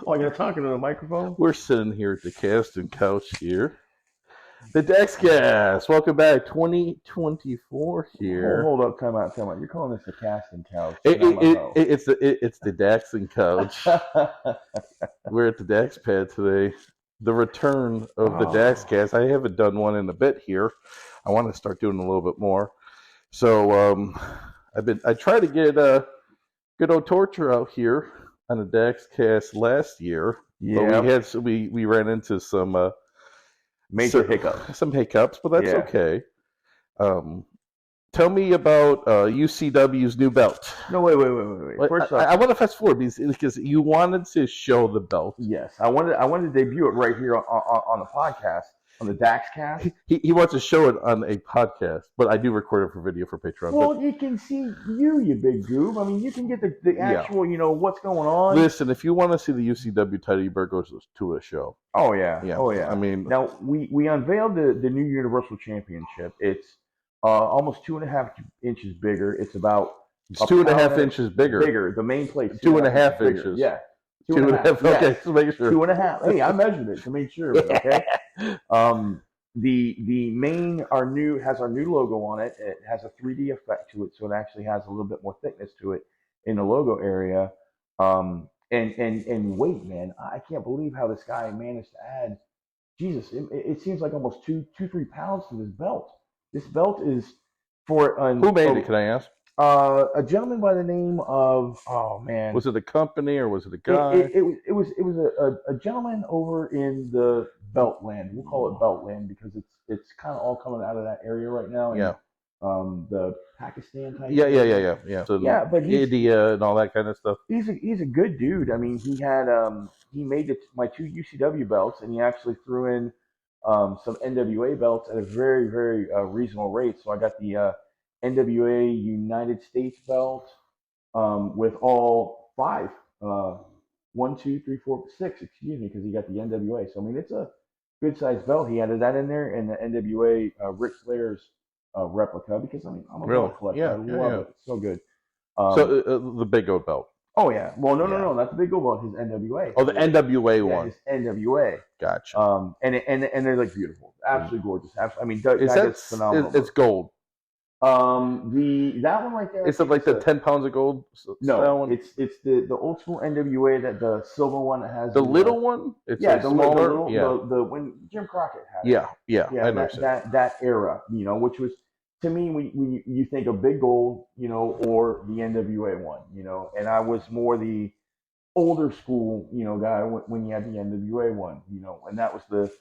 Oh, you're talking to the microphone? We're sitting here at the casting couch here. The Daxcast. Welcome back. 2024 here. Hold up, time out. You're calling this a casting couch. It's the Daxing couch. We're at the Dax pad today. The return of the Daxcast. I haven't done one in a bit here. I want to start doing a little bit more. So I tried to get good old Torture out here on the Daxcast last year. Yeah, but we ran into some major hiccups. Some hiccups, but that's okay. Tell me about UCW's new belt. No, wait. First I want to fast forward because you wanted to show the belt. Yes, I wanted to debut it right here on the podcast, on the Daxcast. He wants to show it on a podcast, but I do record it for video for Patreon. Well, you can see you big goob. I mean, you can get the actual, what's going on. Listen, if you want to see the UCW title, you better go to a show. Oh yeah. I mean, now we unveiled the new Universal Championship. It's almost 2.5 inches bigger. It's about 2.5 inches bigger. The main plate 2.5 inches. Yeah. 2.5. Okay, just make sure. 2.5. Hey, I measured it to make sure. Okay. The main has our new logo on it. It has a 3D effect to it, so it actually has a little bit more thickness to it in the logo area. And weight, man, I can't believe how this guy managed to add. Jesus, it seems like almost 3 pounds to this belt. This belt is for who made it? Can I ask? A gentleman by the name of Was it a company or was it a guy? It was a gentleman over in the Beltland. We'll call it Beltland because it's kind of all coming out of that area right now. Yeah. The Pakistan type. Yeah. So yeah, but India and all that kind of stuff. He's a good dude. I mean, he made my 2 UCW belts, and he actually threw in some NWA belts at a very, very reasonable rate. So I got the NWA United States belt with all 5, 1, 2, 3, 4, 6. Excuse me, because he got the NWA. So I mean, it's a good sized belt. He added that in there, and the NWA Ric Flair's replica, because I mean, I'm a belt collector. I love it. It's so good. So the Big O belt. Oh yeah. Well, no, not the Big O belt. His NWA. Oh, the NWA one. His NWA. Gotcha. And they're like beautiful, absolutely gorgeous. I mean, that's phenomenal. It's gold. That one right there. Is it like the 10 pounds of gold? No, it's the old school NWA, that the silver one that has the little one. It's the smaller. Little, the when Jim Crockett had it. Yeah. I know that era, which was, to me, when you think of Big Gold, or the NWA one, and I was more the older school, guy when you had the NWA one, and that was the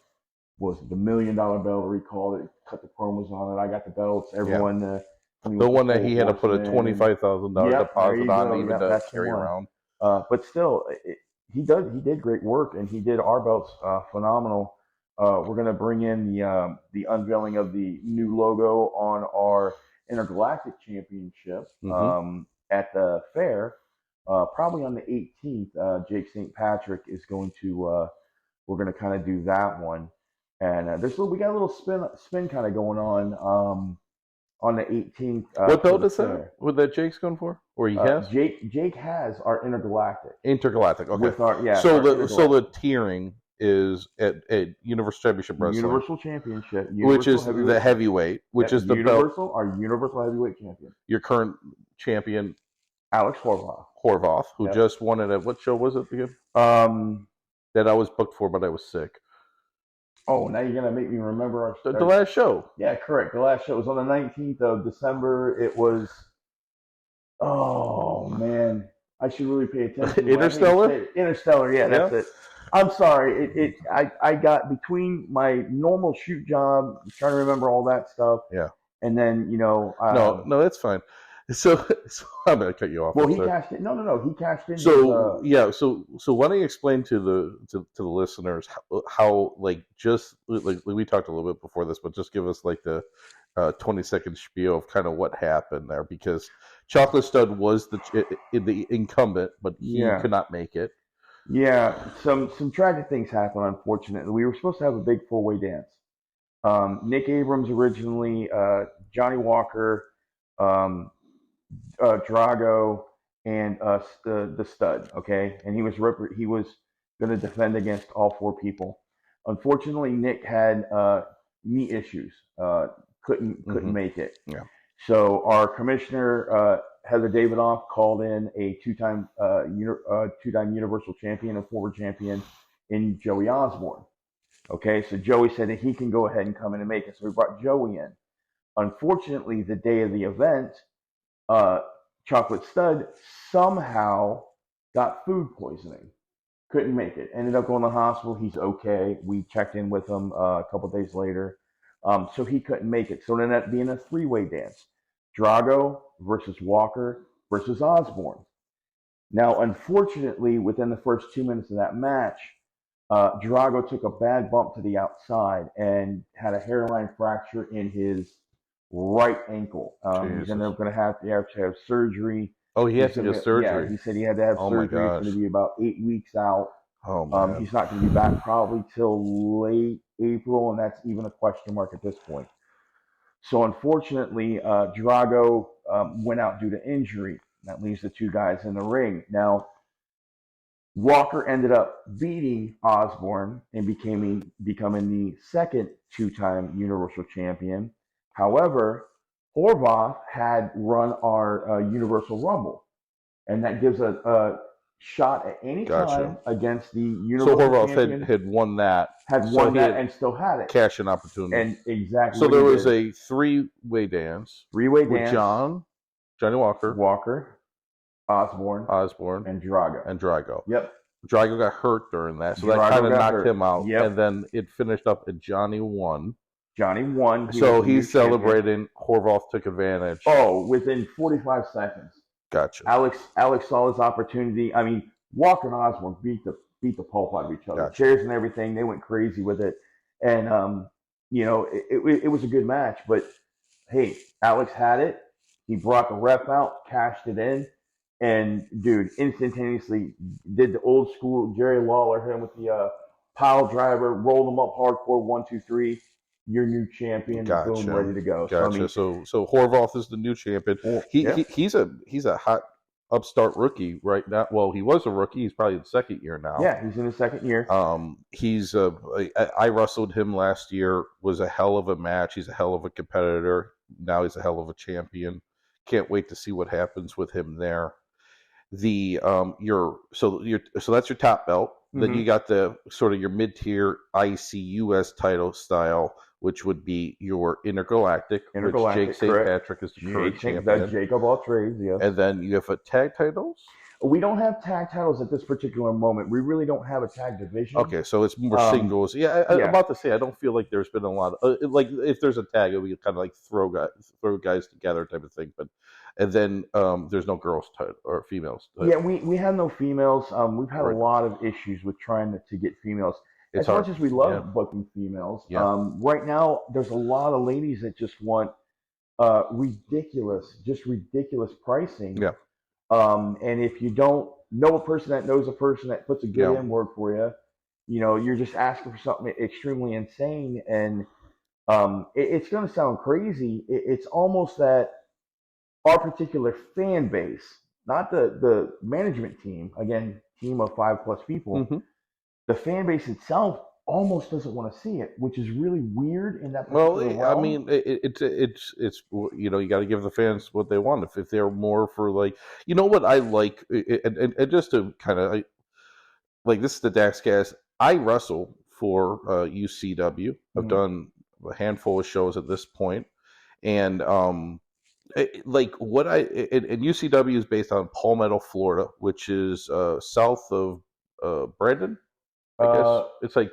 $1 million belt, recall it, cut the promos on it. I got the belts. Everyone, the one that he had to put a $25,000 deposit on, even to carry around. But still, he did great work, and he did our belts phenomenal. We're going to bring in the unveiling of the new logo on our Intergalactic Championship at the fair, probably on the 18th. Jake St. Patrick is going to. We're going to kind of do that one. And we got a little spin kind of going on the 18th. What belt is that? What that Jake's going for? Or he has? Jake has our Intergalactic. Intergalactic. Okay. With our So the tiering is at Universal Championship Wrestling. Universal Championship, which is the heavyweight, which is the Universal, belt. Our Universal Heavyweight Champion. Your current champion, Alex Horvath, who just won it at, what show was it again? That I was booked for, but I was sick. Oh, now you're gonna make me remember the last show. Yeah, correct. The last show was on the 19th of December. It was. Oh man, I should really pay attention. Interstellar. Interstellar. Yeah, that's it. I'm sorry. I got between my normal shoot job, trying to remember all that stuff. Yeah. And then no, that's fine. So I'm gonna cut you off. Well, he cashed in. No, he cashed in. So so why don't you explain to the listeners how like we talked a little bit before this, but just give us like the 20-second spiel of kind of what happened there, because Chocolate Stud was the incumbent, but he could not make it. Yeah, some tragic things happened. Unfortunately, we were supposed to have a big four-way dance. Nick Abrams originally, Johnny Walker, Drago, and the Stud. Okay, and he was going to defend against all 4 people. Unfortunately, Nick had knee issues. Couldn't make it. Yeah. So our commissioner, Heather Davidoff, called in a two-time Universal Champion and former champion in Joey Osborne. Okay, so Joey said that he can go ahead and come in and make it. So we brought Joey in. Unfortunately, the day of the event, Chocolate Stud somehow got food poisoning. Couldn't make it. Ended up going to the hospital. He's okay. We checked in with him a couple of days later. So he couldn't make it. So it ended up being a 3-way dance. Drago versus Walker versus Osborne. Now, unfortunately, within the first 2 minutes of that match, Drago took a bad bump to the outside and had a hairline fracture in his right ankle. He's ended up going to have surgery. Oh, he had to get surgery. Yeah, he said he had to have surgery. It's going to be about 8 weeks out. Oh, man. He's not going to be back probably till late April, and that's even a question mark at this point. So unfortunately, Drago went out due to injury. That leaves the 2 guys in the ring. Now, Walker ended up beating Osborne and becoming the second 2-time Universal Champion. However, Horvath had run our Universal Rumble, and that gives a shot at any time against the Universal Champion. So Horvath had won that. And still had it. Cash-in opportunity. And exactly. So there was a 3-way dance. 3-way with dance. Johnny Walker, Osborne, and Drago. Yep. Drago got hurt during that, so that kind of knocked him out. Yep. And then it finished up and Johnny won. So he's celebrating. Horvath took advantage. Oh, within 45 seconds. Gotcha. Alex saw his opportunity. I mean, Walker and Osborne beat the pulp out of each other. Gotcha. Chairs and everything. They went crazy with it. And, it was a good match. But, hey, Alex had it. He brought the ref out, cashed it in. And, dude, instantaneously did the old school Jerry Lawler, hit him with the pile driver, rolled him up hardcore, 1, 2, 3. Your new champion, gotcha. Boom, ready to go. Gotcha. So Horvath is the new champion. He's a hot upstart rookie right now. Well, he was a rookie. He's probably in the second year now. Yeah, he's in his second year. I wrestled him last year. Was a hell of a match. He's a hell of a competitor. Now he's a hell of a champion. Can't wait to see what happens with him there. So that's your top belt. Mm-hmm. Then you got the sort of your mid-tier ICUS title style, which would be your Intergalactic, which Jake St. Patrick is the current champion. That's Jacob all trades, yes. And then you have tag titles? We don't have tag titles at this particular moment. We really don't have a tag division. Okay, so it's more singles. I'm about to say, I don't feel like there's been a lot of, like, if there's a tag, it would be kind of like throw guys together type of thing. But and then there's no girls or females. Yeah, we have no females. We've had a lot of issues with trying to get females. As much as we love booking females, right now there's a lot of ladies that just want ridiculous pricing. Yeah. And if you don't know a person that knows a person that puts a good in word for you, you're just asking for something extremely insane. And it's going to sound crazy. It's almost that our particular fan base, not the management team, again, team of 5+ people, mm-hmm. the fan base itself almost doesn't want to see it, which is really weird in that particular realm. I mean, it's you got to give the fans what they want. If they're more for like, what I like, and just to kind of like, this is the Daxcast. I wrestle for UCW. Mm-hmm. I've done a handful of shows at this point, and like what and UCW is based on Palmetto, Florida, which is south of Brandon. I guess it's like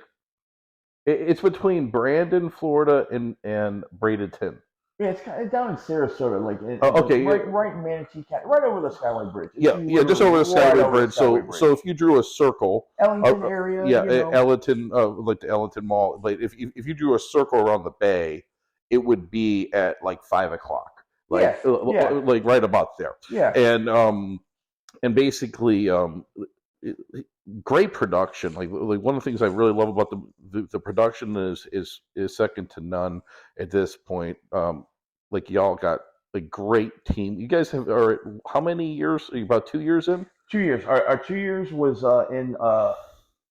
it's between Brandon, Florida, and Bradenton. Yeah, it's kind of down in Sarasota, like right in Manatee County, right over the Skyway Bridge. Just over the Skyway Bridge. So if you drew a circle, Ellington area, Ellington, like the Ellington Mall. Like if you drew a circle around the bay, it would be at like 5:00. Like right about there. Yeah. And basically great production. Like one of the things I really love about the production is second to none at this point. Like y'all got a great team. You guys are how many years? Are you about 2 years in? 2 years. Our 2 years was in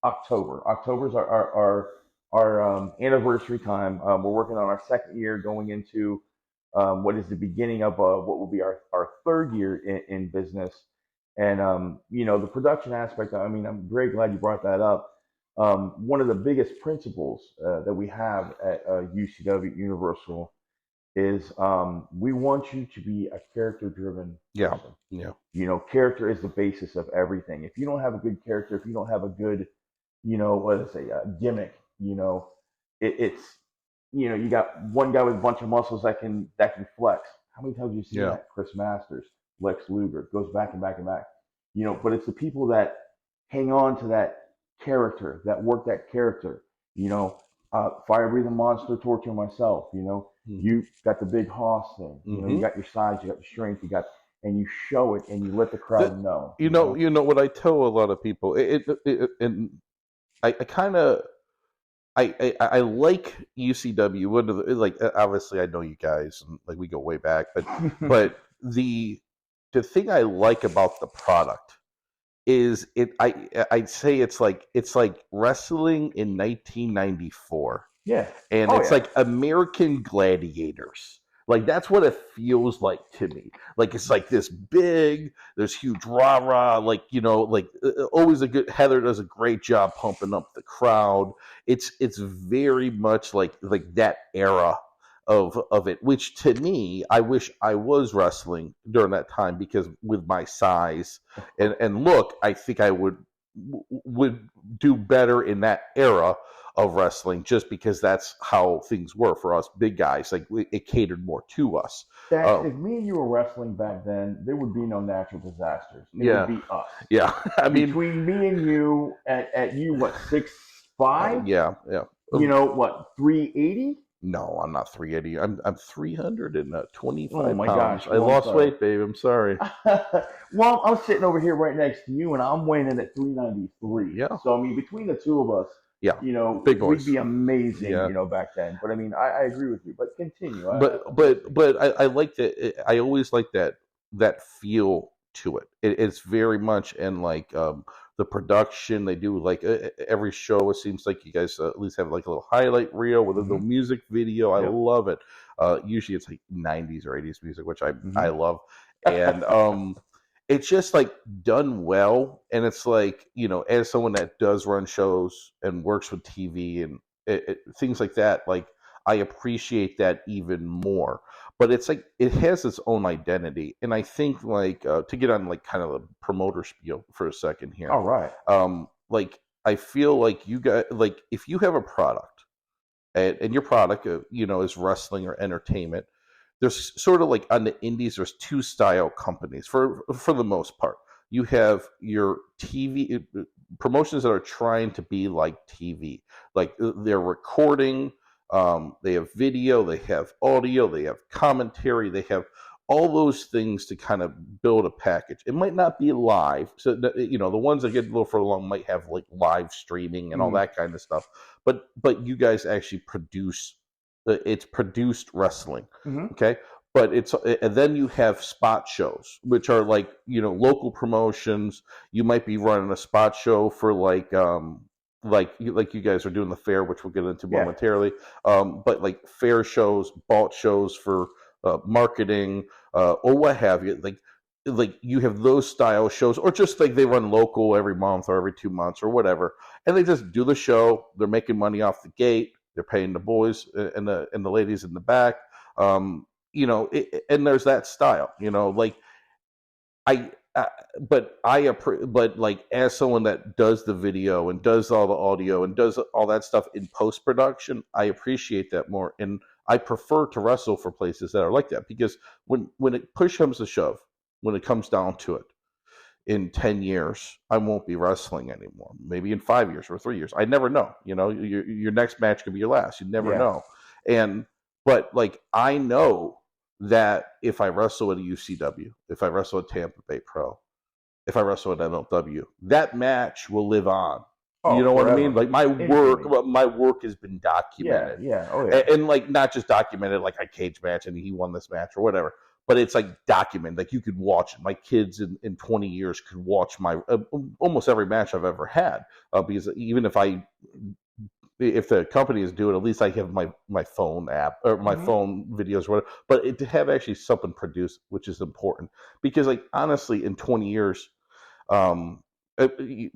October. October's our anniversary time. We're working on our second year, going into what is the beginning of what will be our third year in business. And the production aspect. I mean, I'm very glad you brought that up. One of the biggest principles that we have at UCW Universal is we want you to be a character driven Yeah, person. yeah, Character is the basis of everything. If you don't have a good character, if you don't have a good, what is it, gimmick, it's, you got one guy with a bunch of muscles that can flex. How many times have you seen yeah. that? Chris Masters, Lex Luger, goes back and back and back. But it's the people that hang on to that character, that work that character. Fire breathing monster, torture myself. You got the big hoss thing. You got your size, you got your strength, and you show it, and you let the The, crowd know. you know what I tell a lot of people. And I kind of I like UCW. One of the, like, obviously I know you guys, and like we go way back, but the thing I like about the product is I'd say it's like wrestling in 1994. Yeah. And Oh it's yeah. like American Gladiators. Like that's what it feels like to me. Like it's like this big, there's huge rah rah. Like like always a good. Heather does a great job pumping up the crowd. It's very much like that era of it. Which to me, I wish I was wrestling during that time, because with my size and look, I think I would do better in that era of wrestling, just because that's how things were for us big guys. Like it catered more to us. If me and you were wrestling back then, there would be no natural disasters. It Yeah. would be us. Yeah, I mean, Between me and you, at you, what, 6'5"? yeah. What, 380? No, I'm not 380. I'm 325 Oh my pounds. gosh. I Well, lost weight, babe. I'm sorry. Well, I'm sitting over here right next to you, and I'm weighing in at 393. Yeah. So, I mean, between the two of us, Yeah. Big we'd boys. be amazing, Yeah. back then. But I mean, I agree with you. But continue. But I like that. I always like that feel to it. It's very much, and like the production they do, like every show. It seems like you guys at least have like a little highlight reel with a little music video. I Yep. love it. Usually it's like 90s or 80s music, which I love, and it's just like done well. And it's like, as someone that does run shows and works with TV and things like that, like I appreciate that even more. But it's like it has its own identity, and I think like to get on like kind of a promoter spiel for a second here. All right. Like I feel like you guys, like if you have a product, and your product is wrestling or entertainment, there's sort of like on the indies, there's two style companies for the most part. You have your TV promotions that are trying to be like TV, like they're recording. They have video, they have audio, they have commentary, they have all those things to kind of build a package. It might not be live, so the ones that get a little further along might have like live streaming and all that kind of stuff. But you guys actually produce. It's produced wrestling, okay? But and then you have spot shows, which are like local promotions. You might be running a spot show for like you guys are doing the fair, which we'll get into momentarily. But like fair shows, bought shows for marketing or what have you. Like you have those style shows, or just like they run local every month or every 2 months or whatever, and they just do the show. They're making money off the gate. They're paying the boys and the ladies in the back. And there's that style. Like but like as someone that does the video and does all the audio and does all that stuff in post production, I appreciate that more, and I prefer to wrestle for places that are like that, because when it push comes to shove, when it comes down to it, in 10 years, I won't be wrestling anymore. Maybe in 5 years or 3 years. I never know. Your next match could be your last. You never know. But like, I know that if I wrestle at a UCW, if I wrestle at Tampa Bay Pro, if I wrestle at MLW, that match will live on. You know what I mean? Like my work has been documented. Yeah. Oh yeah. And like not just documented like I cage match and he won this match or whatever, but it's like documented. Like you could watch it. My kids in 20 years could watch my almost every match I've ever had, because even if the company is doing, at least I have my phone app or my phone videos or whatever. But to have actually something produced, which is important, because like honestly, in 20 years, I mean,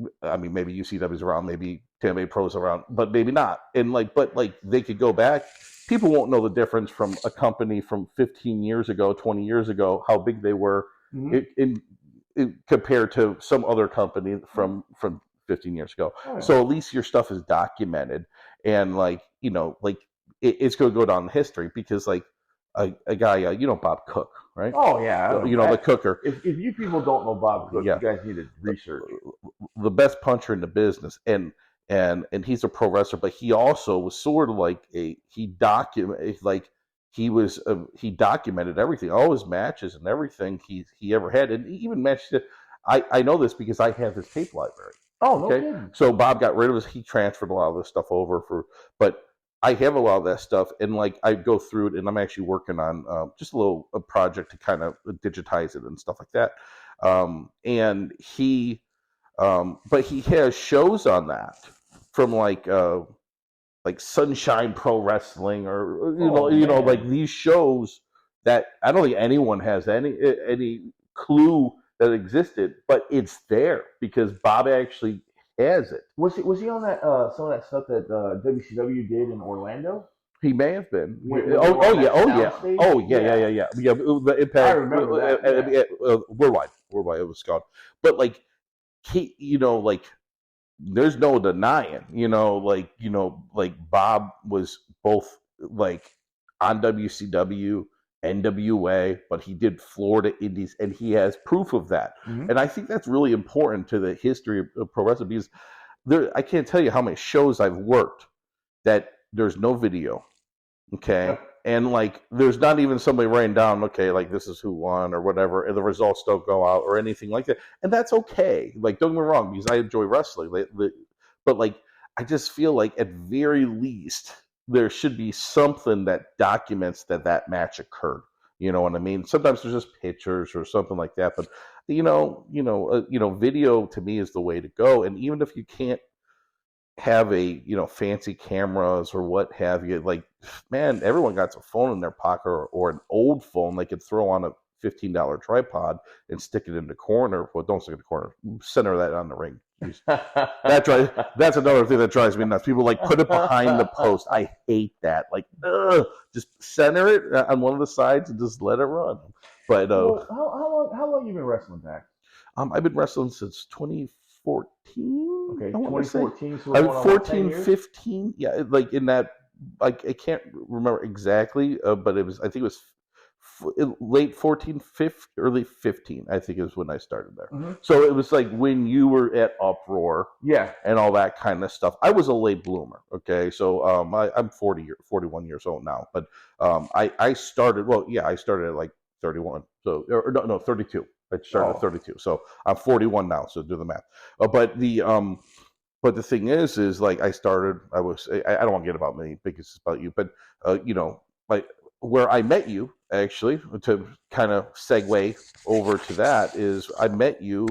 maybe UCW's around, maybe Tampa Bay Pro's around, but maybe not. And but they could go back. People won't know the difference from a company from 15 years ago, 20 years ago, how big they were in compared to some other company from 15 years ago. Oh, yeah. So at least your stuff is documented, and it's going to go down in history, because like a guy, Bob Cook, right? Oh yeah, the cooker. If you people don't know Bob Cook, you guys need to research. The best puncher in the business, and he's a pro wrestler, but he also was sort of like he documented everything, all his matches and everything he ever had, and even matches. I know this because I have his tape library. Oh, no kidding. So Bob got rid of he transferred a lot of this stuff over but I have a lot of that stuff, and I go through it, and I'm actually working on just a project to kind of digitize it and stuff like that. And but he has shows on that from like Sunshine Pro Wrestling, or like these shows that I don't think anyone has any clue that existed, but it's there because Bob actually has it. Was he on that some of that stuff that WCW did in Orlando? He may have been. Oh yeah. The Impact. I remember that. Worldwide. It was called. But there's no denying. Bob was both on WCW, NWA, but he did Florida Indies, and he has proof of that. And I think that's really important to the history of pro wrestling, because I can't tell you how many shows I've worked that there's no video, okay? And there's not even somebody writing down, this is who won or whatever, and the results don't go out or anything like that. And that's okay. Don't get me wrong, because I enjoy wrestling. But I just feel like at very least there should be something that documents that match occurred. You know what I mean? Sometimes there's just pictures or something like that, but video to me is the way to go. And even if you can't have fancy cameras or what have you, man, everyone got a phone in their pocket, or an old phone they could throw on a $15 tripod and stick it in the corner. Well, don't stick it in the corner. Center that on the ring. That's another thing that drives me nuts. People put it behind the post. I hate that. Just center it on one of the sides and just let it run. But how long you been wrestling, Dax? I've been wrestling since 2014. Okay, 2014. So I'm 14, 15. Yeah, in that. I can't remember exactly, but I think it was late 14, early 15, I think is when I started there. So it was when you were at Uproar, and all that kind of stuff. I was a late bloomer, okay? So I'm 41 years old now, but I started, I started at 31, so, or no, 32. I started at 32, so I'm 41 now, so do the math. But the thing is I started, I don't want to get about me because it's about you, but where I met you, actually, to kind of segue over to that, is I met you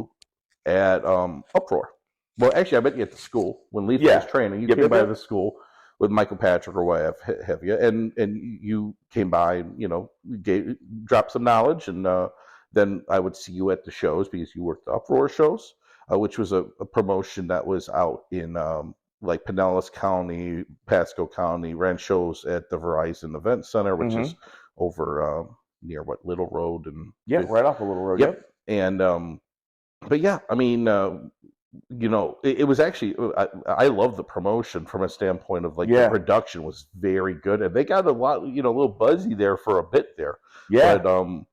at Uproar. Well, actually, I met you at the school when Leaf was training. You came by the school with Michael Patrick or what have you, and you came by and dropped some knowledge, and then I would see you at the shows because you worked the Uproar shows, which was a promotion that was out in Pinellas County, Pasco County, ran shows at the Verizon Event Center, which is over near Little Road, and right off of Little Road. Yep. And but yeah, I mean, it was actually I love the promotion from a standpoint of the production was very good, and they got a lot, a little buzzy there for a bit there. Yeah. But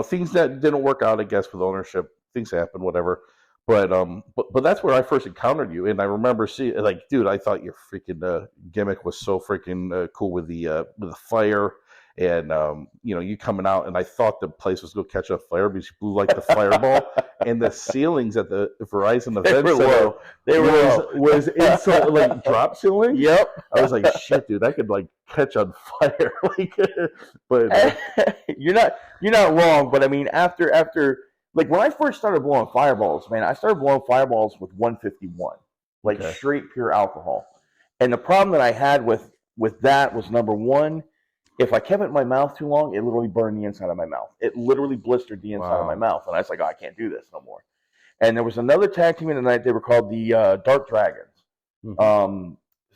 things that didn't work out, I guess, with ownership, things happen, whatever. But that's where I first encountered you, and I remember seeing dude, I thought your freaking gimmick was so freaking cool with the fire, and you coming out, and I thought the place was going to catch on fire because you blew like the fireball, and the ceilings at the Verizon event center was inside, like drop ceiling. Yep. I was like, shit, dude, I could like catch on fire. But you're not wrong. But I mean, after like when I first started blowing fireballs, man, I started blowing fireballs with 151, like straight pure alcohol. And the problem that I had with that was, number one, if I kept it in my mouth too long, it literally burned the inside of my mouth. It literally blistered the inside of my mouth. And I was like, oh, I can't do this no more. And there was another tag team in the night. They were called the Dark Dragons. Mm-hmm.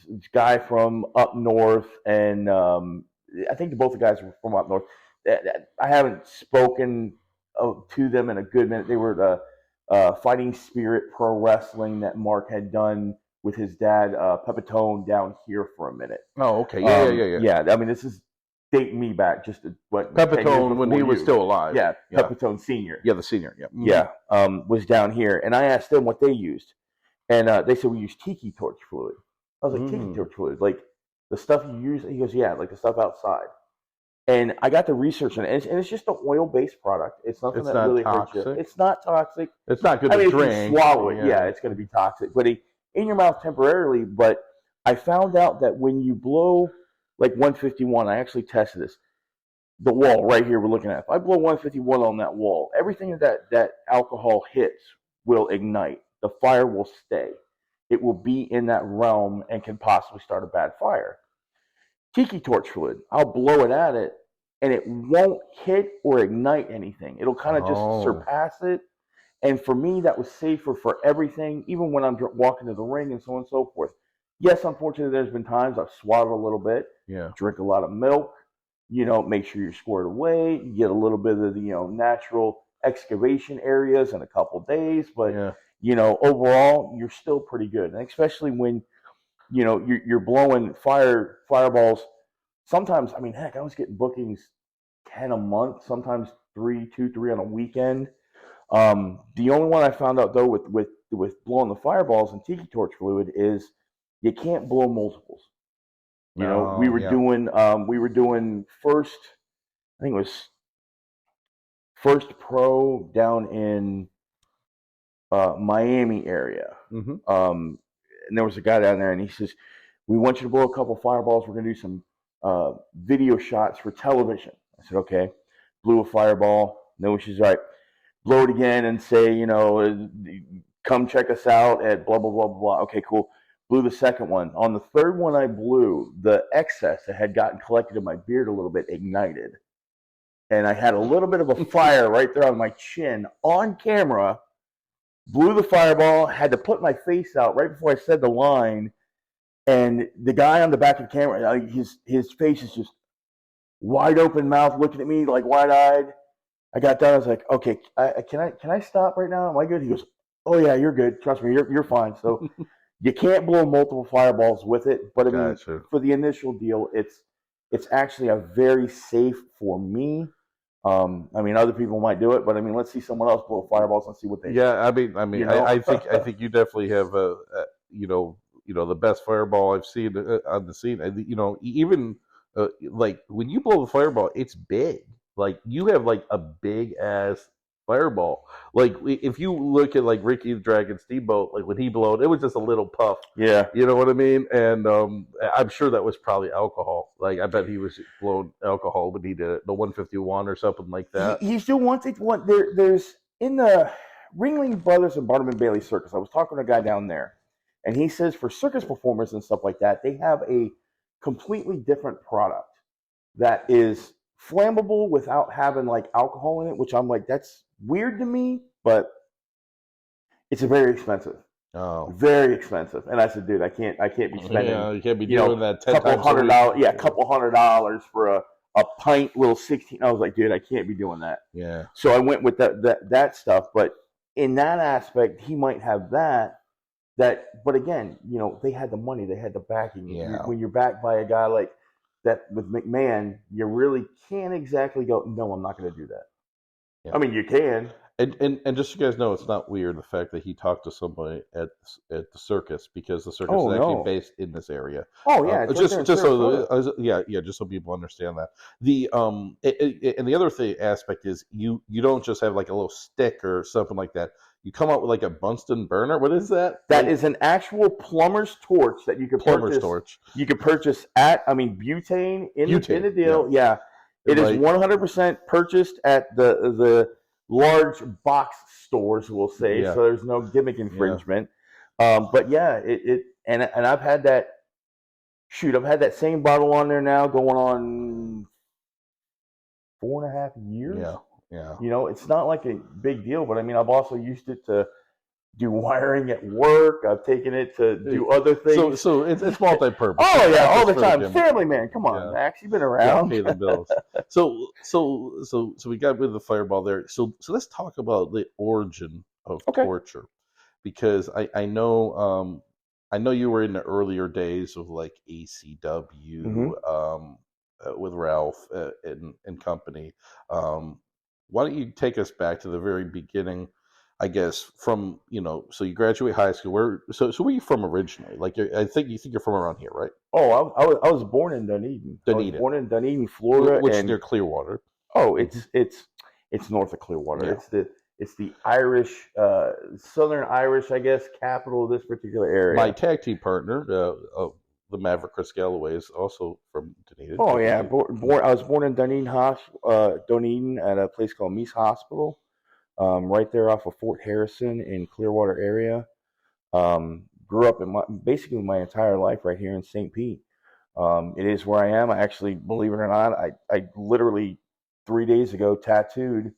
This guy from up north, and I think both the guys were from up north. I haven't spoken to them in a good minute. They were the Fighting Spirit Pro Wrestling that Mark had done with his dad, Pepitone, down here for a minute. Oh, okay. Yeah. Yeah, I mean, this is dating me back just to what Pepitone when he was still alive. Yeah, Pepitone Senior. Yeah, the senior. Yeah, was down here, and I asked them what they used, and they said we use tiki torch fluid. I was like, tiki torch fluid, like the stuff you use? He goes, yeah, like the stuff outside. And I got to research it, and it's just an oil-based product. It's nothing that really hurts you. It's not toxic. It's not good to drink. If you swallow it, it's going to be toxic, but in your mouth temporarily. But I found out that when you blow like 151, I actually tested this. The wall right here we're looking at. If I blow 151 on that wall, everything that alcohol hits will ignite. The fire will stay. It will be in that realm and can possibly start a bad fire. Tiki torch fluid, I'll blow it at it, and it won't hit or ignite anything. It'll kind of just surpass it. And for me, that was safer for everything, even when I'm walking to the ring and so on and so forth. Yes, unfortunately, there's been times I've swallowed a little bit, drink a lot of milk, make sure you're squared away. You get a little bit of the, natural excavation areas in a couple days. But, overall, you're still pretty good. And especially when, you're blowing fireballs. Sometimes, I mean, heck, I was getting bookings 10 a month, sometimes 3 on a weekend. The only one I found out though with blowing the fireballs and tiki torch fluid is you can't blow multiples. We were doing first, I think it was First Pro down in Miami area. Mm-hmm. And there was a guy down there, and he says, we want you to blow a couple fireballs. We're going to do some video shots for television. I said, okay. Blew a fireball. No issues. Right. Blow it again and say, come check us out at blah, blah, blah, blah. Okay, cool. Blew the second one. On the third one I blew, the excess that had gotten collected in my beard a little bit ignited. And I had a little bit of a fire right there on my chin on camera. Blew the fireball, had to put my face out right before I said the line. And the guy on the back of the camera, his face is just wide open mouth looking at me like wide-eyed. I got done. I was like, okay, can I stop right now? Am I good? He goes, oh yeah, you're good. Trust me, you're fine. So you can't blow multiple fireballs with it, but I mean, for the initial deal, it's actually a very safe for me. I mean, other people might do it, but I mean, let's see someone else blow fireballs and see what they do. Yeah, I mean, I think you definitely have the best fireball I've seen on the scene. Even like when you blow the fireball, it's big. Like you have like a big ass fireball. Like if you look at like Ricky the Dragon Steamboat, like when he blew it was just a little puff. Yeah, you know what I mean. And I'm sure that was probably alcohol. Like I bet he was blowing alcohol when he did it, the 151 or something like that. He still wants it. There's in the Ringling Brothers and Barnum and Bailey Circus. I was talking to a guy down there, and he says for circus performers and stuff like that, they have a completely different product that is flammable without having like alcohol in it, which I'm like, that's weird to me, but it's very expensive. Oh, very expensive. And I said, dude, I can't be spending. Yeah, you can't be doing that 10 couple times $100. Yeah, $200 for a pint little 16. I was like, dude, I can't be doing that. Yeah. So I went with that stuff. But in that aspect, he might have that. But again, they had the money, they had the backing. Yeah. When you're backed by a guy like that with McMahon, you really can't exactly go, no, I'm not going to do that. Yeah. I mean, you can. And just so you guys know, it's not weird the fact that he talked to somebody at the circus, because the circus is actually based in this area. Oh yeah, it's just right there in so just so people understand that. The and the other aspect is you don't just have like a little stick or something like that. You come out with like a Bunsen burner. What is that? That is an actual plumber's torch that you could purchase. You could purchase at butane in the deal. Yeah. It is 100% purchased at the large box stores, we'll say. So there's no gimmick infringement. But yeah, and I've had that. Shoot, I've had that same bottle on there now going on 4.5 years. Yeah. You know, it's not like a big deal, but I mean, I've also used it to do wiring at work. I've taken it to do other things. So it's multi-purpose. Oh yeah, all the time. Family man, come on, Max, you've been around. Pay the bills. So we got rid of the fireball there. So let's talk about the origin of torture, because I know you were in the earlier days of like ACW with Ralph and company. Why don't you take us back to the very beginning? I guess from, so you graduate high school. Where are you from originally? Like, I think you're from around here, right? Oh, I was born in Dunedin. I was born in Dunedin, Florida, which is near Clearwater. Oh, it's north of Clearwater. Yeah. It's the Irish, Southern Irish, I guess, capital of this particular area. My tag team partner, the Maverick Chris Galloway, is also from Dunedin. Oh yeah, I was born in Dunedin at a place called Meese Hospital. Right there off of Fort Harrison in Clearwater area. Grew up basically my entire life right here in St. Pete. It is where I am. I actually, believe it or not, I literally 3 days ago tattooed,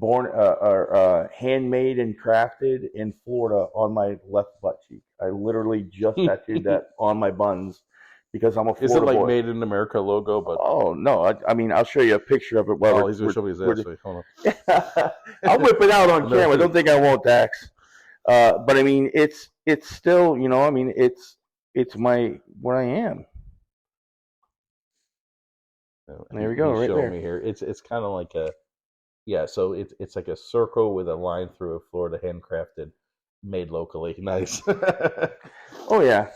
handmade and crafted in Florida on my left butt cheek. I literally just tattooed that on my buns. Because I'm a Florida Is it like boy. Made in America logo? But oh no, I mean I'll show you a picture of it. He's gonna show me his ass. Hold on. I'll whip it out on camera. Don't think I won't, Dax. But I mean it's still, I mean it's what I am. There we go. Right there. Me here. It's kind of like so it's like a circle with a line through it, Florida handcrafted, made locally. Nice. Oh yeah.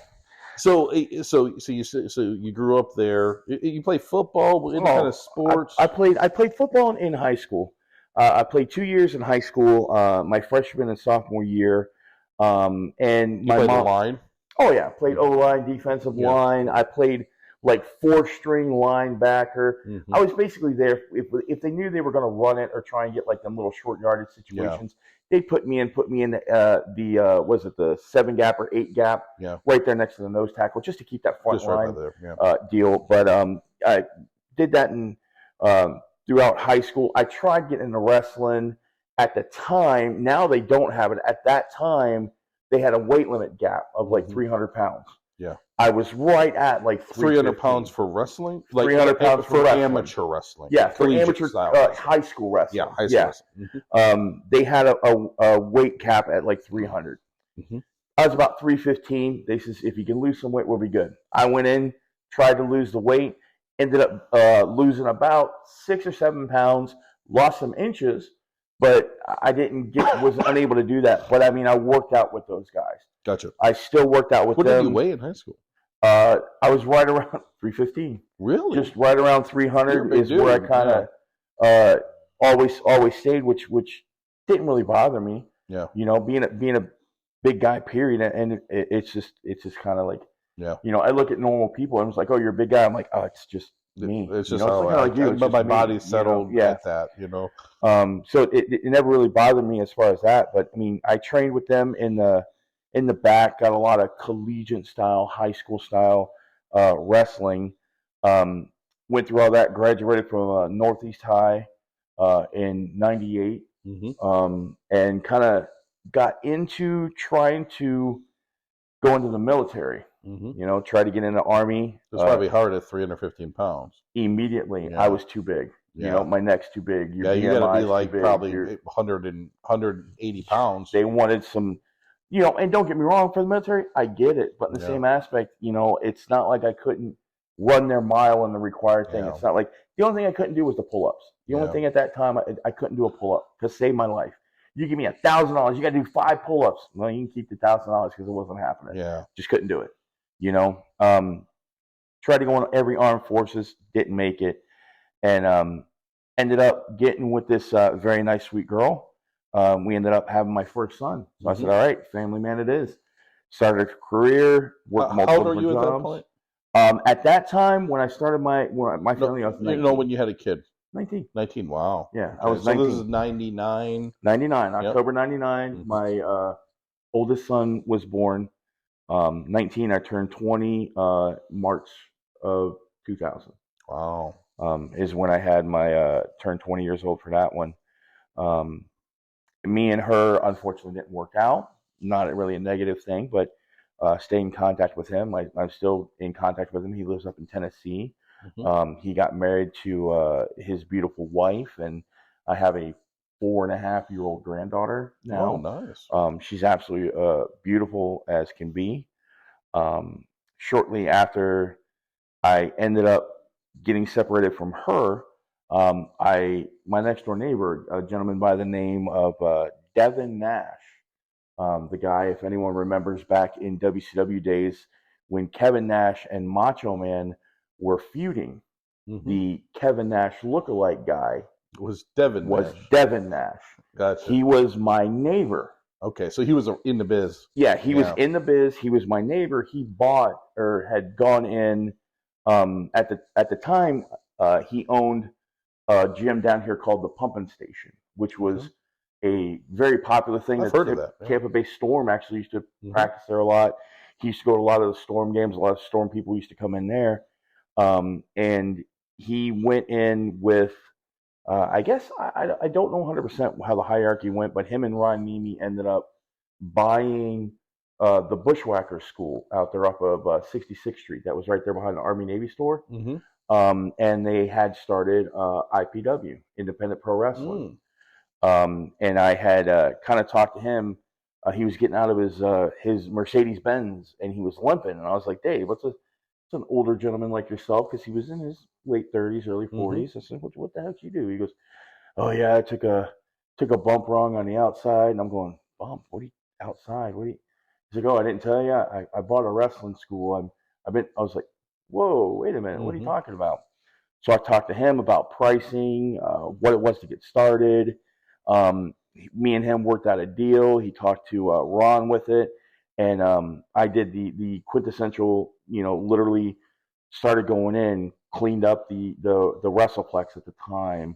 So you grew up there. You play football, any kind of sports? I played football in high school. I played 2 years in high school, my freshman and sophomore year. And you played the line? Oh yeah, played O-line, defensive line. I played like 4-string linebacker. I was basically there if they knew they were going to run it or try and get like them little short yardage situations. They put me in the 7 gap or 8 gap, right there next to the nose tackle, just to keep that front line deal. But I did that throughout high school. I tried getting into wrestling at the time. Now they don't have it. At that time, they had a weight limit gap of like 300 pounds. Yeah. I was right at like 300 pounds for wrestling? Like 300 pounds for amateur wrestling. Yeah, for amateur high school wrestling. Yeah, high school wrestling. They had a weight cap at like 300. I was about 315. They says, if you can lose some weight, we'll be good. I went in, tried to lose the weight, ended up losing about 6 or 7 pounds, lost some inches, but was unable to do that. But I mean, I worked out with those guys. Gotcha. I still worked out with them. What did you weigh in high school? I was right around 315. Really? Just right around 300 is where I kind of always stayed, which didn't really bother me. Yeah. Being a big guy, period, and it's just kind of like, I look at normal people and it's like, oh, you're a big guy. I'm like, oh, it's just me. It's just but my body's settled at that, So it never really bothered me as far as that. But I mean, I trained with them in the back, got a lot of collegiate style, high school style wrestling. Went through all that, graduated from Northeast High in '98, and kind of got into trying to go into the military. Try to get in the Army. It's probably hard at 315 pounds. Immediately, I was too big. My neck's too big. You got to be like probably 180 pounds. They wanted some, and don't get me wrong, for the military, I get it. But in the same aspect, it's not like I couldn't run their mile in the required thing. It's not like the only thing I couldn't do was the pull-ups. The only Yeah. thing at that time, I couldn't do a pull-up to save my life. You give me $1,000, you got to do 5 pull-ups. Well, you can keep the $1,000 because it wasn't happening. Yeah. Just couldn't do it. Tried to go on every armed forces, didn't make it, and ended up getting with this very nice, sweet girl. We ended up having my first son. So I said, all right, family man it is. Started a career, worked multiple different jobs. How old are you at that point? At that time, when I started my family, I was 19. When you had a kid? 19. 19, wow. Yeah, okay. I was 19. So this is 99? 99, October 99. Mm-hmm. My oldest son was born. 19, I turned 20 March of 2000. Wow. Is when I had my turned 20 years old for that one. Me and her, unfortunately, didn't work out. Not really a negative thing, but stay in contact with him. I'm still in contact with him. He lives up in Tennessee. Mm-hmm. He got married to his beautiful wife, and I have a 4.5-year-old granddaughter now. Oh, nice. She's absolutely beautiful as can be. Shortly after I ended up getting separated from her, my next door neighbor, a gentleman by the name of Devin Nash, the guy, if anyone remembers back in WCW days when Kevin Nash and Macho Man were feuding, mm-hmm. the Kevin Nash lookalike guy was Devin Nash. Gotcha. He was my neighbor. Okay, so he was in the biz. Yeah, he was in the biz. He was my neighbor. He bought or had gone in at the time. He owned a gym down here called the Pumping Station, which was a very popular thing. I've heard of that. Yeah. Tampa Bay Storm actually used to practice there a lot. He used to go to a lot of the Storm games. A lot of Storm people used to come in there. And he went in with, I guess, I don't know 100% how the hierarchy went, but him and Ron Mimi ended up buying the Bushwhacker School out there up of 66th Street. That was right there behind the Army Navy store. Mm-hmm. And they had started IPW, Independent Pro Wrestling. And I had kind of talked to him. He was getting out of his Mercedes-Benz, and he was limping. And I was like, Dave, it's an older gentleman like yourself, because he was in his late 30s, early 40s. Mm-hmm. I said, what the heck did you do? He goes, oh, yeah, I took a bump wrong on the outside. And I'm going, bump? What are you outside? What are you? He's like, oh, I didn't tell you. I bought a wrestling school. I was like, whoa, wait a minute. What are you talking about? So I talked to him about pricing, what it was to get started. Me and him worked out a deal. He talked to Ron with it. And I did the quintessential, literally started going in, cleaned up the WrestlePlex at the time,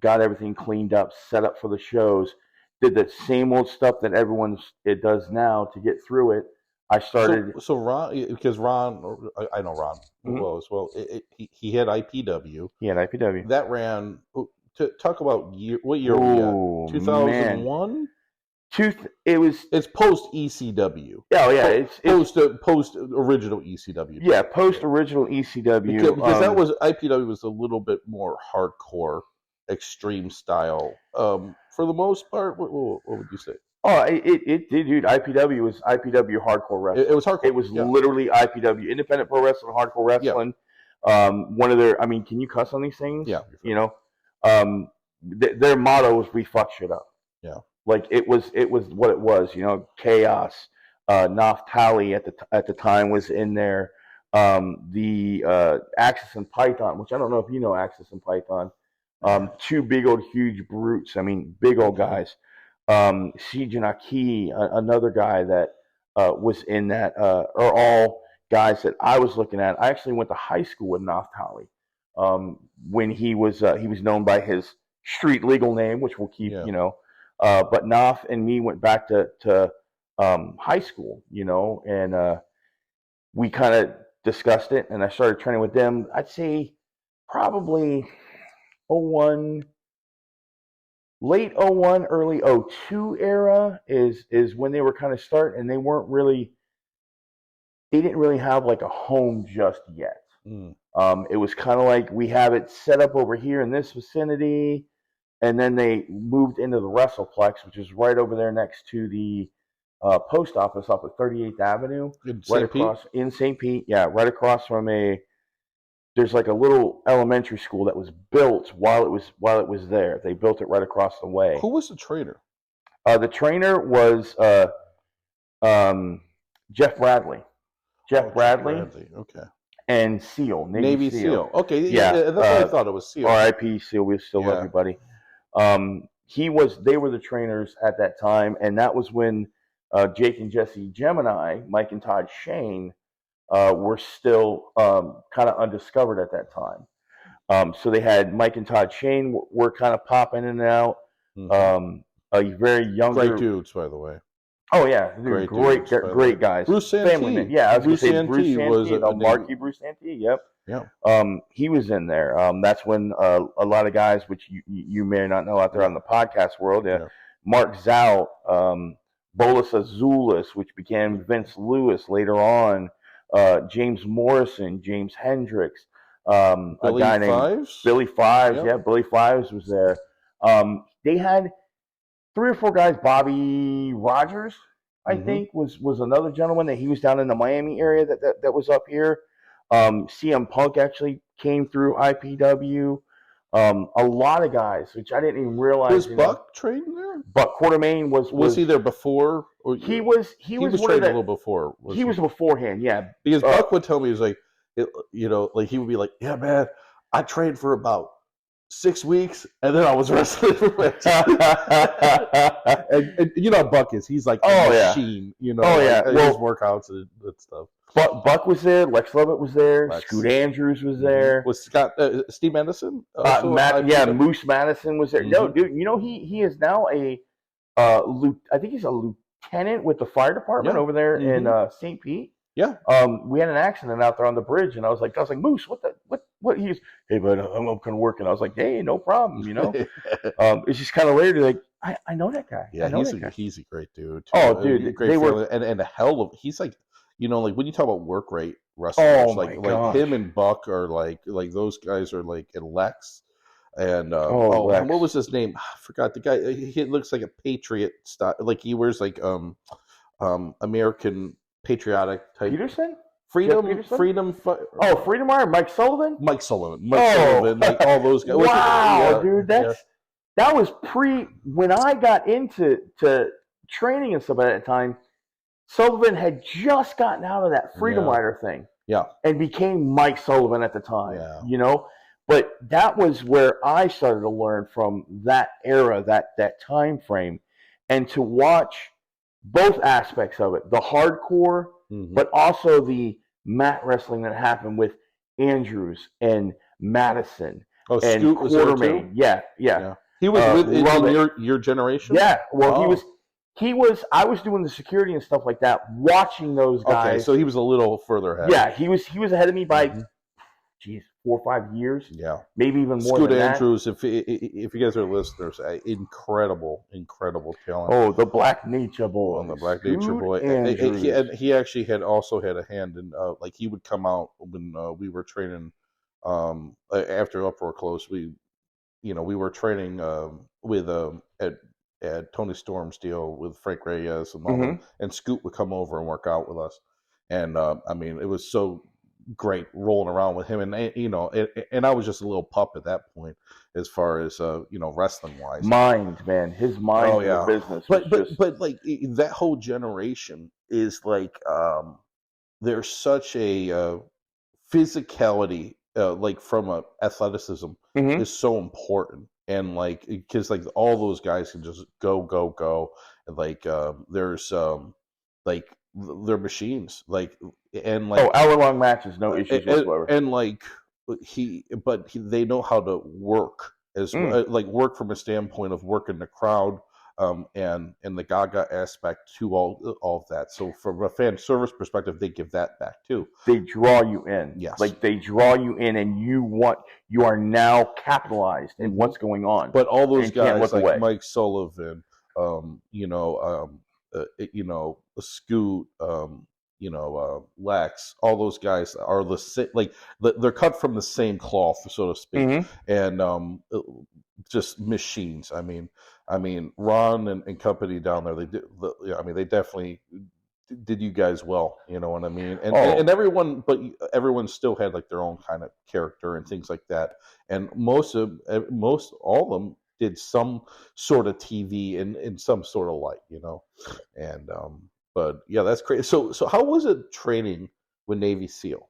got everything cleaned up, set up for the shows, did the same old stuff that it does now to get through it. I started. So Ron, because Ron, I know Ron well as well. He had IPW. He had IPW. That ran. Talk about what year were we at? 2001. It's post ECW. Oh yeah, it's post original ECW. Yeah, post original ECW. Because that was IPW was a little bit more hardcore, extreme style. For the most part, what would you say? Oh, it did, dude. IPW was IPW hardcore wrestling. It was hardcore. It was literally IPW, Independent Pro Wrestling, hardcore wrestling. Yeah. One of their, can you cuss on these things? Yeah. Their motto was "We fuck shit up." Yeah. Like it was what it was. Chaos. Naftali at the time was in there. The Axis and Python, which I don't know if you know Axis and Python. Two big old huge brutes. Big old guys. Siege Aki, another guy that was in that, are all guys that I was looking at. I actually went to high school with Naftali when he was known by his street legal name, which we'll keep, but Naf and me went back to high school, and we kind of discussed it, and I started training with them. I'd say probably late 01, early 02 era is when they were kind of starting, and they didn't really have like a home just yet. It was kind of like we have it set up over here in this vicinity, and then they moved into the WrestlePlex, which is right over there next to the post office up at 38th Avenue, in St. Pete. Yeah, right across from there's like a little elementary school that was built while it was there. They built it right across the way. Who was the trainer? The trainer was Jeff Bradley. Jeff Bradley. Okay. And SEAL, Navy SEAL. Okay, yeah, that's what I thought it was SEAL. R.I.P. SEAL. We still love you, buddy. They were the trainers at that time, and that was when Jake and Jesse Gemini, Mike and Todd Shane, were still kind of undiscovered at that time. So they had Mike and Todd Shane were kind of popping in and out. A very younger, great dudes, by the way. Oh yeah, great guys. Bruce Santee. Family man. Yeah, I was Bruce Santee was Marquis Bruce Santee. Yep. Yeah. He was in there. That's when a lot of guys, which you may not know out there on the podcast world, Mark Zout, Bolas Azulis, which became Vince Lewis later on, James Morrison, James Hendricks, a guy named Billy Fives. Yeah, Billy Fives was there. They had 3 or 4 guys. Bobby Rogers, I think, was another gentleman that he was down in the Miami area that was up here. CM Punk actually came through IPW. A lot of guys, which I didn't even realize. Was Buck training there? Buck Quartermain was he there before? Or he was training a little before. He was beforehand, yeah. Because Buck would tell me, he was like, like he would be like, yeah, man, I trained for about 6 weeks, and then I was wrestling for and you know how Buck is. He's like a machine, his workouts and stuff. Buck was there. Lex Lovett was there. Scoot Andrews was there. Was Scott Steve Madison? Moose Madison was there. No, dude, he is now I think he's a lieutenant with the fire department over there in St. Pete. Yeah. We had an accident out there on the bridge, and I was like, Moose, what? He's, hey, bud, I'm kind of working. I was like, hey, no problem, It's just kind of later, like, I know that guy. Yeah, he's a great dude. Too. Oh, dude, great and a hell of, he's like, like when you talk about work rate wrestlers, like him and Buck are like those guys are like, and Lex. And Lex. What was his name? I forgot the guy. He looks like a patriot style. Like he wears like American patriotic type. Peterson? Freedom. Freedom Iron. Mike Sullivan, like all those guys. Wow, dude, that was when I got into training and stuff at that time. Sullivan had just gotten out of that Freedom Rider thing, and became Mike Sullivan at the time. But that was where I started to learn from that era, that time frame, and to watch both aspects of it, the hardcore, but also the mat wrestling that happened with Andrews and Madison and Scoot was there too? Yeah. He was in your generation? Yeah. Well, he was, I was doing the security and stuff like that, watching those guys. Okay, so he was a little further ahead. Yeah, he was ahead of me by 4 or 5 years. Yeah. Maybe even more Scoot than Andrews, that. If you guys are listeners, incredible talent. Oh, the Black Nature Boy. The Black Nature Boy. He actually had a hand in, like he would come out when we were training after Uproar closed. We were training with at Tony Storm's deal with Frank Reyes and all that, and Scoot would come over and work out with us. And it was so great rolling around with him, and and I was just a little pup at that point as far as wrestling wise. His mind in the business. But like that whole generation is like there's such a physicality like from a athleticism is so important. And like, because like all those guys can just go, and like there's like they're machines, like and like hour-long matches, no issues whatsoever. And like they know how to work like work from a standpoint of working the crowd, and the Gaga aspect to all of that. So from a fan service perspective, they give that back too. They draw you in. Yes. Like they draw you in, and you are now capitalized in what's going on. But all those guys like Mike Sullivan, Scoot, Lex, all those guys are they're cut from the same cloth, so to speak, and just machines. I mean, Ron and company down there, they definitely did you guys well. You know what I mean? And Oh. and everyone, but everyone still had like their own kind of character and things like that. And most all of them did some sort of TV in some sort of light, you know. And but yeah, that's crazy. So how was it training with Navy SEAL?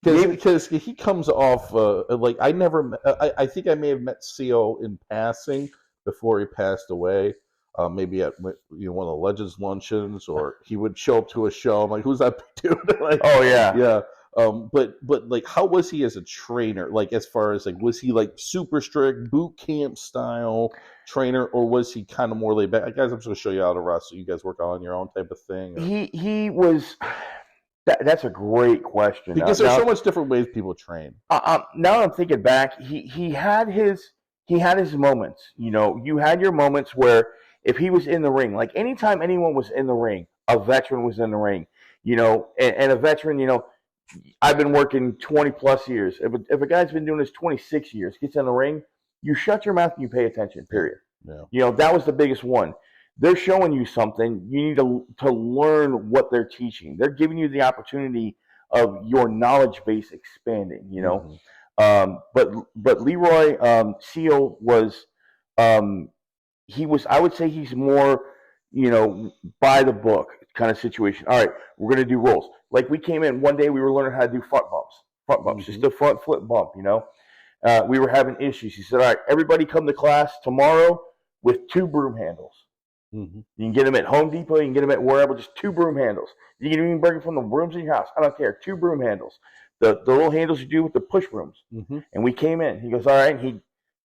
Because he comes off like I never I think I may have met CO in passing before he passed away, maybe at one of the Legends luncheons, or he would show up to a show. I'm like, who's that dude? Like, oh yeah, yeah. But like, how was he as a trainer? Like, as far as like, was he like super strict boot camp style trainer, or was he kind of more laid back? Guys, I'm just gonna show you how to wrestle. You guys work on your own type of thing. Or? He was. That's a great question. Because there's so much different ways people train. Now I'm thinking back, he had his moments. You know, you had your moments where if he was in the ring, like anytime anyone was in the ring, a veteran was in the ring. You know, and a veteran, you know, I've been working 20 plus years. If a guy's been doing this 26 years, gets in the ring, you shut your mouth and you pay attention. Period. Yeah. You know, that was the biggest one. They're showing you something. You need to learn what they're teaching. They're giving you the opportunity of your knowledge base expanding. You know, but Leroy Seal was he was. I would say he's more, you know, by the book kind of situation. All right, we're gonna do rolls. Like we came in one day, we were learning how to do front bumps, just a front flip bump. You know, we were having issues. He said, all right, everybody come to class tomorrow with 2 broom handles. You can get them at Home Depot. You can get them at wherever. Just 2 broom handles. You can even bring them from the brooms in your house. I don't care. 2 broom handles. The little handles you do with the push brooms. And we came in. He goes, all right. And he'd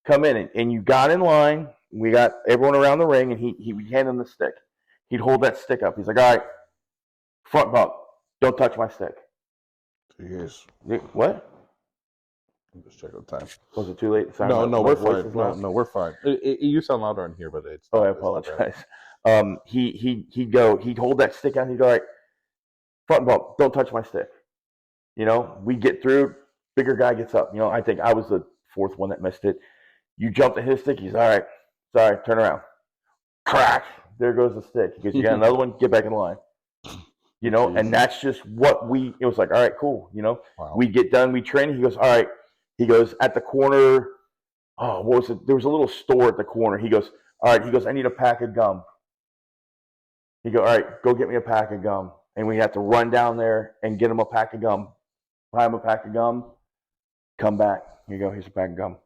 come in, and you got in line. We got everyone around the ring, and he would hand him the stick. He'd hold that stick up. He's like, all right, front bump. Don't touch my stick. Jeez. What? Just check the time. Was it too late? Sorry, no, we're fine. No, we're fine. You sound louder in here, but it's. I apologize. He'd hold that stick out and he'd go, all right, front bump, don't touch my stick. You know, we get through, bigger guy gets up. You know, I think I was the 4th one that missed it. You jumped at his stick, he's all right, sorry, turn around. Crack, there goes the stick. He goes, you got another one, get back in line. You know, and that's just what it was like, all right, cool. You know, we get done, we train. He goes, all right. He goes, at the corner, what was it? There was a little store at the corner. He goes, all right. He goes, I need a pack of gum. He goes, all right, go get me a pack of gum. And we have to run down there and get him a pack of gum. Buy him a pack of gum, come back. Here you go, here's a pack of gum.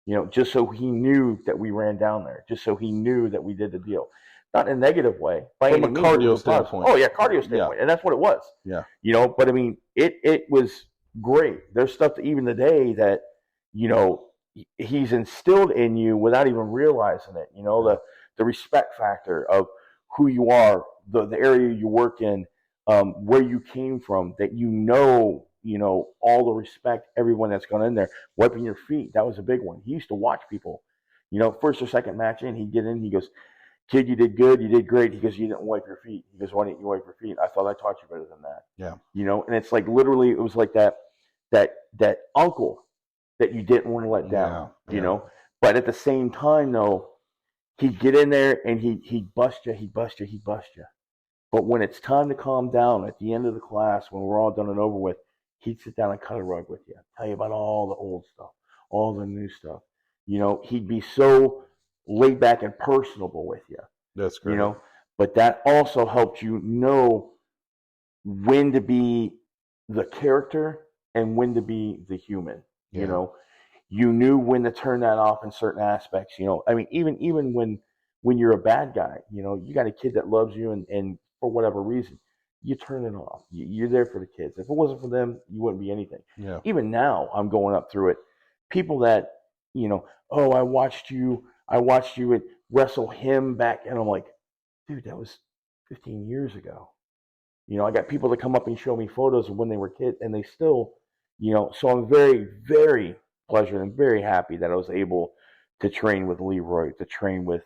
You know, just so he knew that we ran down there. Just so he knew that we did the deal. Not in a negative way. From a cardio standpoint. Oh, yeah, cardio standpoint. Yeah. And that's what it was. Yeah. You know, but I mean, it was great. There's stuff that even today that, you know, he's instilled in you without even realizing it. You know, the respect factor of who you are, the area you work in, where you came from, that you know, all the respect, everyone that's gone in there, wiping your feet. That was a big one. He used to watch people, you know, first or second match in, he'd get in, he goes, kid, you did good, you did great. He goes, you didn't wipe your feet. He goes, why didn't you wipe your feet? I thought I taught you better than that. Yeah. You know, and it's like literally, it was like that uncle that you didn't want to let down, you know. But at the same time, though, he'd get in there and he'd bust you. But when it's time to calm down at the end of the class, when we're all done and over with, he'd sit down and cut a rug with you, tell you about all the old stuff, all the new stuff. You know, he'd be so laid back and personable with you. That's great. You know, but that also helped you know when to be the character and when to be the human. Yeah. You know, you knew when to turn that off in certain aspects. You know, I mean, even when you're a bad guy, you know, you got a kid that loves you and for whatever reason, you turn it off. You're there for the kids. If it wasn't for them, you wouldn't be anything. Yeah. Even now, I'm going up through it. People that, you know, oh, I watched you wrestle him back. And I'm like, dude, that was 15 years ago. You know, I got people that come up and show me photos of when they were kids, and they still, you know, so I'm very, very pleasured and very happy that I was able to train with Leroy, to train with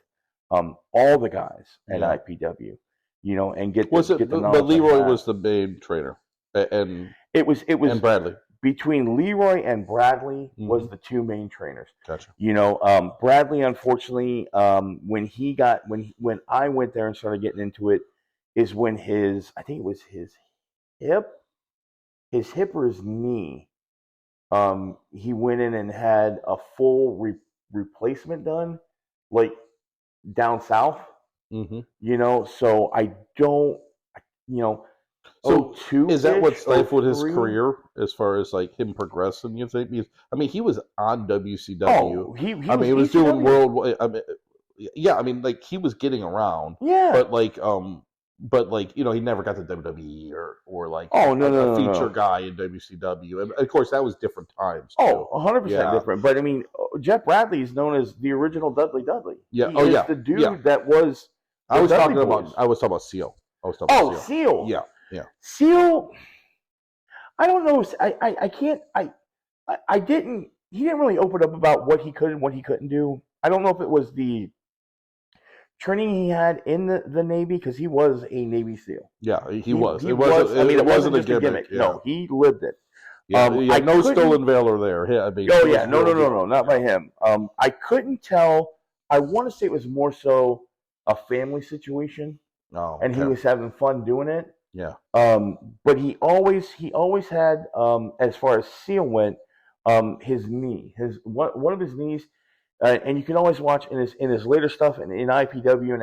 all the guys at IPW, you know, and get the knowledge. But Leroy was the main trainer, and it was and Bradley. Between Leroy and Bradley was the 2 main trainers. Gotcha. You know, Bradley, unfortunately, when I went there and started getting into it, is when I think it was his hip, or his knee. He went in and had a full replacement done, like down south. So I don't, So 02 is that what stifled his 03? career as far as like him progressing? You think? Because, I mean, he was on WCW. Oh, he He was doing worldwide. I mean, like he was getting around. Yeah. But like, he never got to WWE or like a feature guy in WCW. And of course, that was different times. Too. 100% different. But I mean, Jeff Bradley is known as the original Dudley Dudley. Yeah. He is the dude that was. I was talking about Seal. Seal. Yeah. Seal. I don't know. I can't. I didn't. He didn't really open up about what he could and what he couldn't do. I don't know if it was the training he had in the Navy, because he was a Navy SEAL. Yeah, he was. It wasn't a gimmick. A gimmick. Yeah. No, he lived it. No stolen valor there. Yeah, No, not by him. I couldn't tell. I want to say it was more so a family situation, and he was having fun doing it. Yeah. But he always had, as far as Seal went, his knee, one of his knees, and you can always watch in his later stuff and in IPW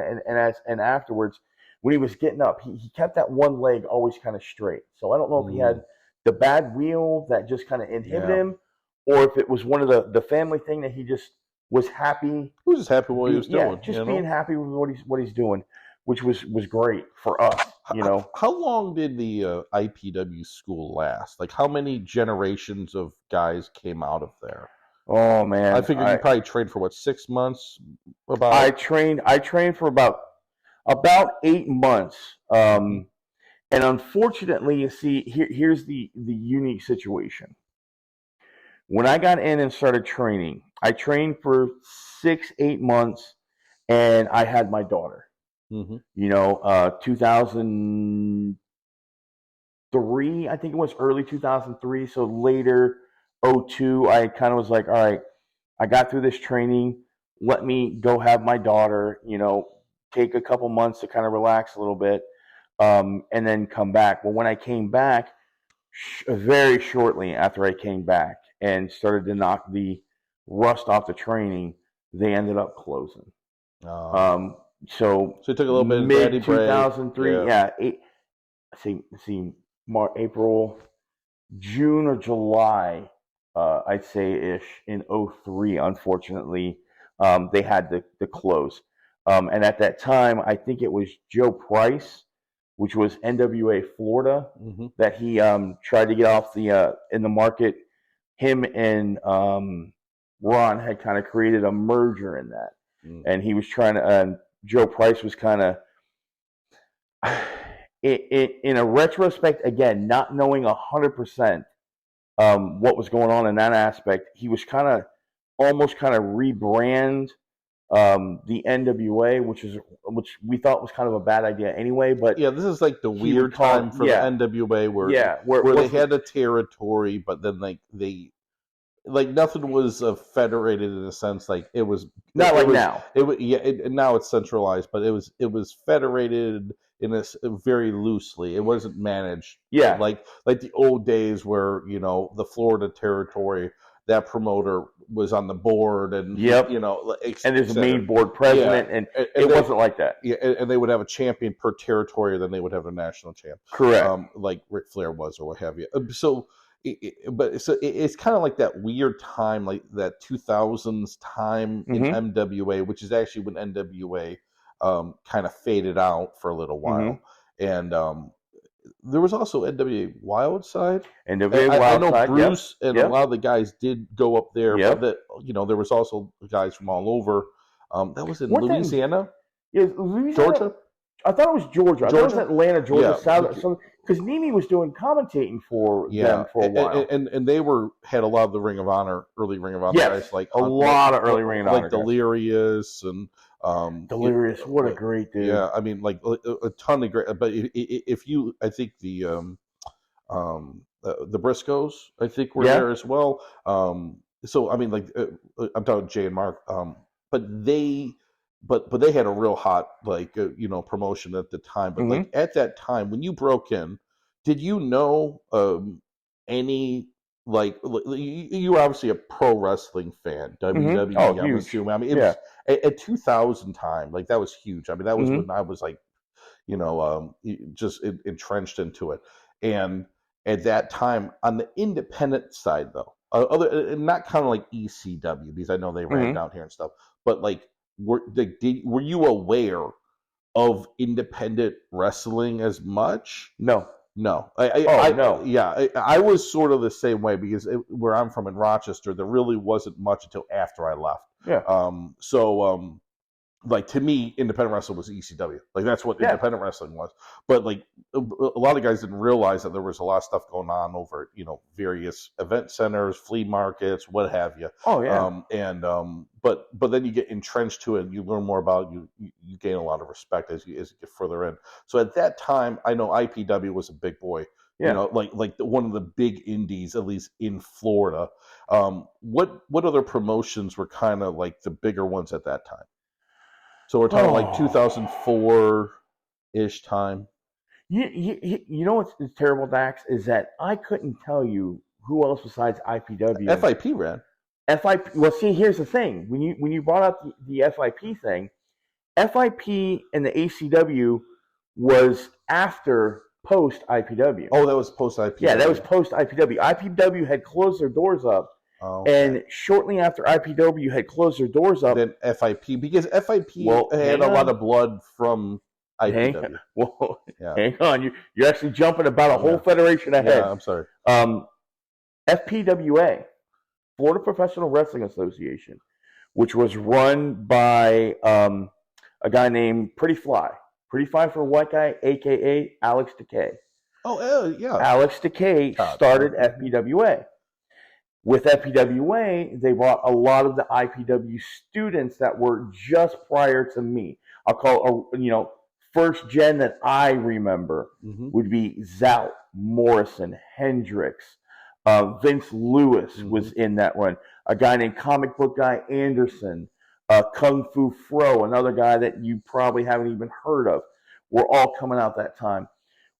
and afterwards, when he was getting up, he kept that one leg always kind of straight. So I don't know if he had the bad wheel that just kind of inhibited him, or if it was one of the family thing that he just was happy. He was just happy with what he was doing. Just being happy with what he's doing, which was great for us. How long did the IPW school last? Like, how many generations of guys came out of there? Oh man, I figured you probably trained for 6 months. I trained for about 8 months. And unfortunately, you see, here's the unique situation. When I got in and started training, I trained for 6-8 months, and I had my daughter. 2003, I think it was early 2003. So later, 02, I kind of was like, all right, I got through this training. Let me go have my daughter, take a couple months to kind of relax a little bit, and then come back. Well, when I came back, very shortly after I came back and started to knock the rust off the training, they ended up closing. So it took a little bit of mid 2003, April, June or July, I'd say ish in 03. Unfortunately, they had to close. And at that time, I think it was Joe Price, which was NWA Florida, that he tried to get off the in the market. Him and Ron had kind of created a merger in that, and he was trying to. Joe Price was kind of, in a retrospect, again, not knowing 100% what was going on in that aspect, he was almost rebrand the NWA, which we thought was kind of a bad idea anyway. But this is like the weird time for the NWA where they had a territory, but then they nothing was federated in a sense. Like it was not like now. Now it's centralized, but it was federated in this very loosely. It wasn't managed. Yeah, like the old days where the Florida territory, that promoter was on the board, and and there's a main board president, and it wasn't like that. Yeah, and they would have a champion per territory, then they would have a national champ. Correct. Like Ric Flair was, or what have you. It's kind of like that weird time, like that 2000s time in MWA, which is actually when NWA kind of faded out for a little while, and there was also NWA Wildside. I know Bruce and a lot of the guys did go up there, but there was also guys from all over. That was in Louisiana, Georgia. I thought it was Georgia. I thought it was Atlanta, Georgia, because Nimi was doing commentating for them for a while, and they had a lot of the early Ring of Honor guys, like a lot of early Ring of Honor, like Delirious and Delirious. What a great dude! Yeah, I mean, like a ton of great. But if you, I think the Briscoes, I think were there as well. So I mean, like I'm talking Jay and Mark, but they but they had a real hot promotion at the time. But like Mm-hmm. at that time when you broke in, did you know any you were obviously a pro wrestling fan, Mm-hmm. Oh, WWE, I'm huge. assuming. I mean, it Yeah. was at 2000 time, like that was huge. I mean, that was Mm-hmm. when I was like, just entrenched into it. And at that time, on the independent side, though, not kind of like ECW, because I know they ran Mm-hmm. down here and stuff, but like, were you aware of independent wrestling as much? No. No, Oh, no. I was sort of the same way because where I'm from in Rochester, there really wasn't much until after I left. Yeah. Like to me, independent wrestling was ECW. Like that's what Yeah. independent wrestling was. But like a lot of guys didn't realize that there was a lot of stuff going on over various event centers, flea markets, what have you. Oh, yeah. But then you get entrenched to it, and you learn more about it, you gain a lot of respect as you get further in. So at that time, I know IPW was a big boy. Yeah. One of the big indies, at least in Florida. What other promotions were kind of like the bigger ones at that time? So we're talking like 2004-ish time. You know what's terrible, Dax, is that I couldn't tell you who else besides IPW. FIP ran. FIP. Well, see, here's the thing. When you brought up the FIP thing, FIP and the ACW was after post IPW. Oh, that was post IPW. Yeah, that was post IPW. IPW had closed their doors up. Oh, okay. And shortly after IPW had closed their doors up, then FIP, because FIP had a lot of blood from IPW. Hang on. You're actually jumping about a whole federation ahead. Yeah, I'm sorry. FPWA, Florida Professional Wrestling Association, which was run by a guy named Pretty Fly. Pretty Fly for a white guy, a.k.a. Alex Decay. Oh, yeah. Alex Decay started FPWA. With FPWA, they brought a lot of the IPW students that were just prior to me. I'll call, first gen that I remember would be Zout, Morrison, Hendricks, Vince Lewis was in that one. A guy named Comic Book Guy Anderson, Kung Fu Fro, another guy that you probably haven't even heard of. Were all coming out that time.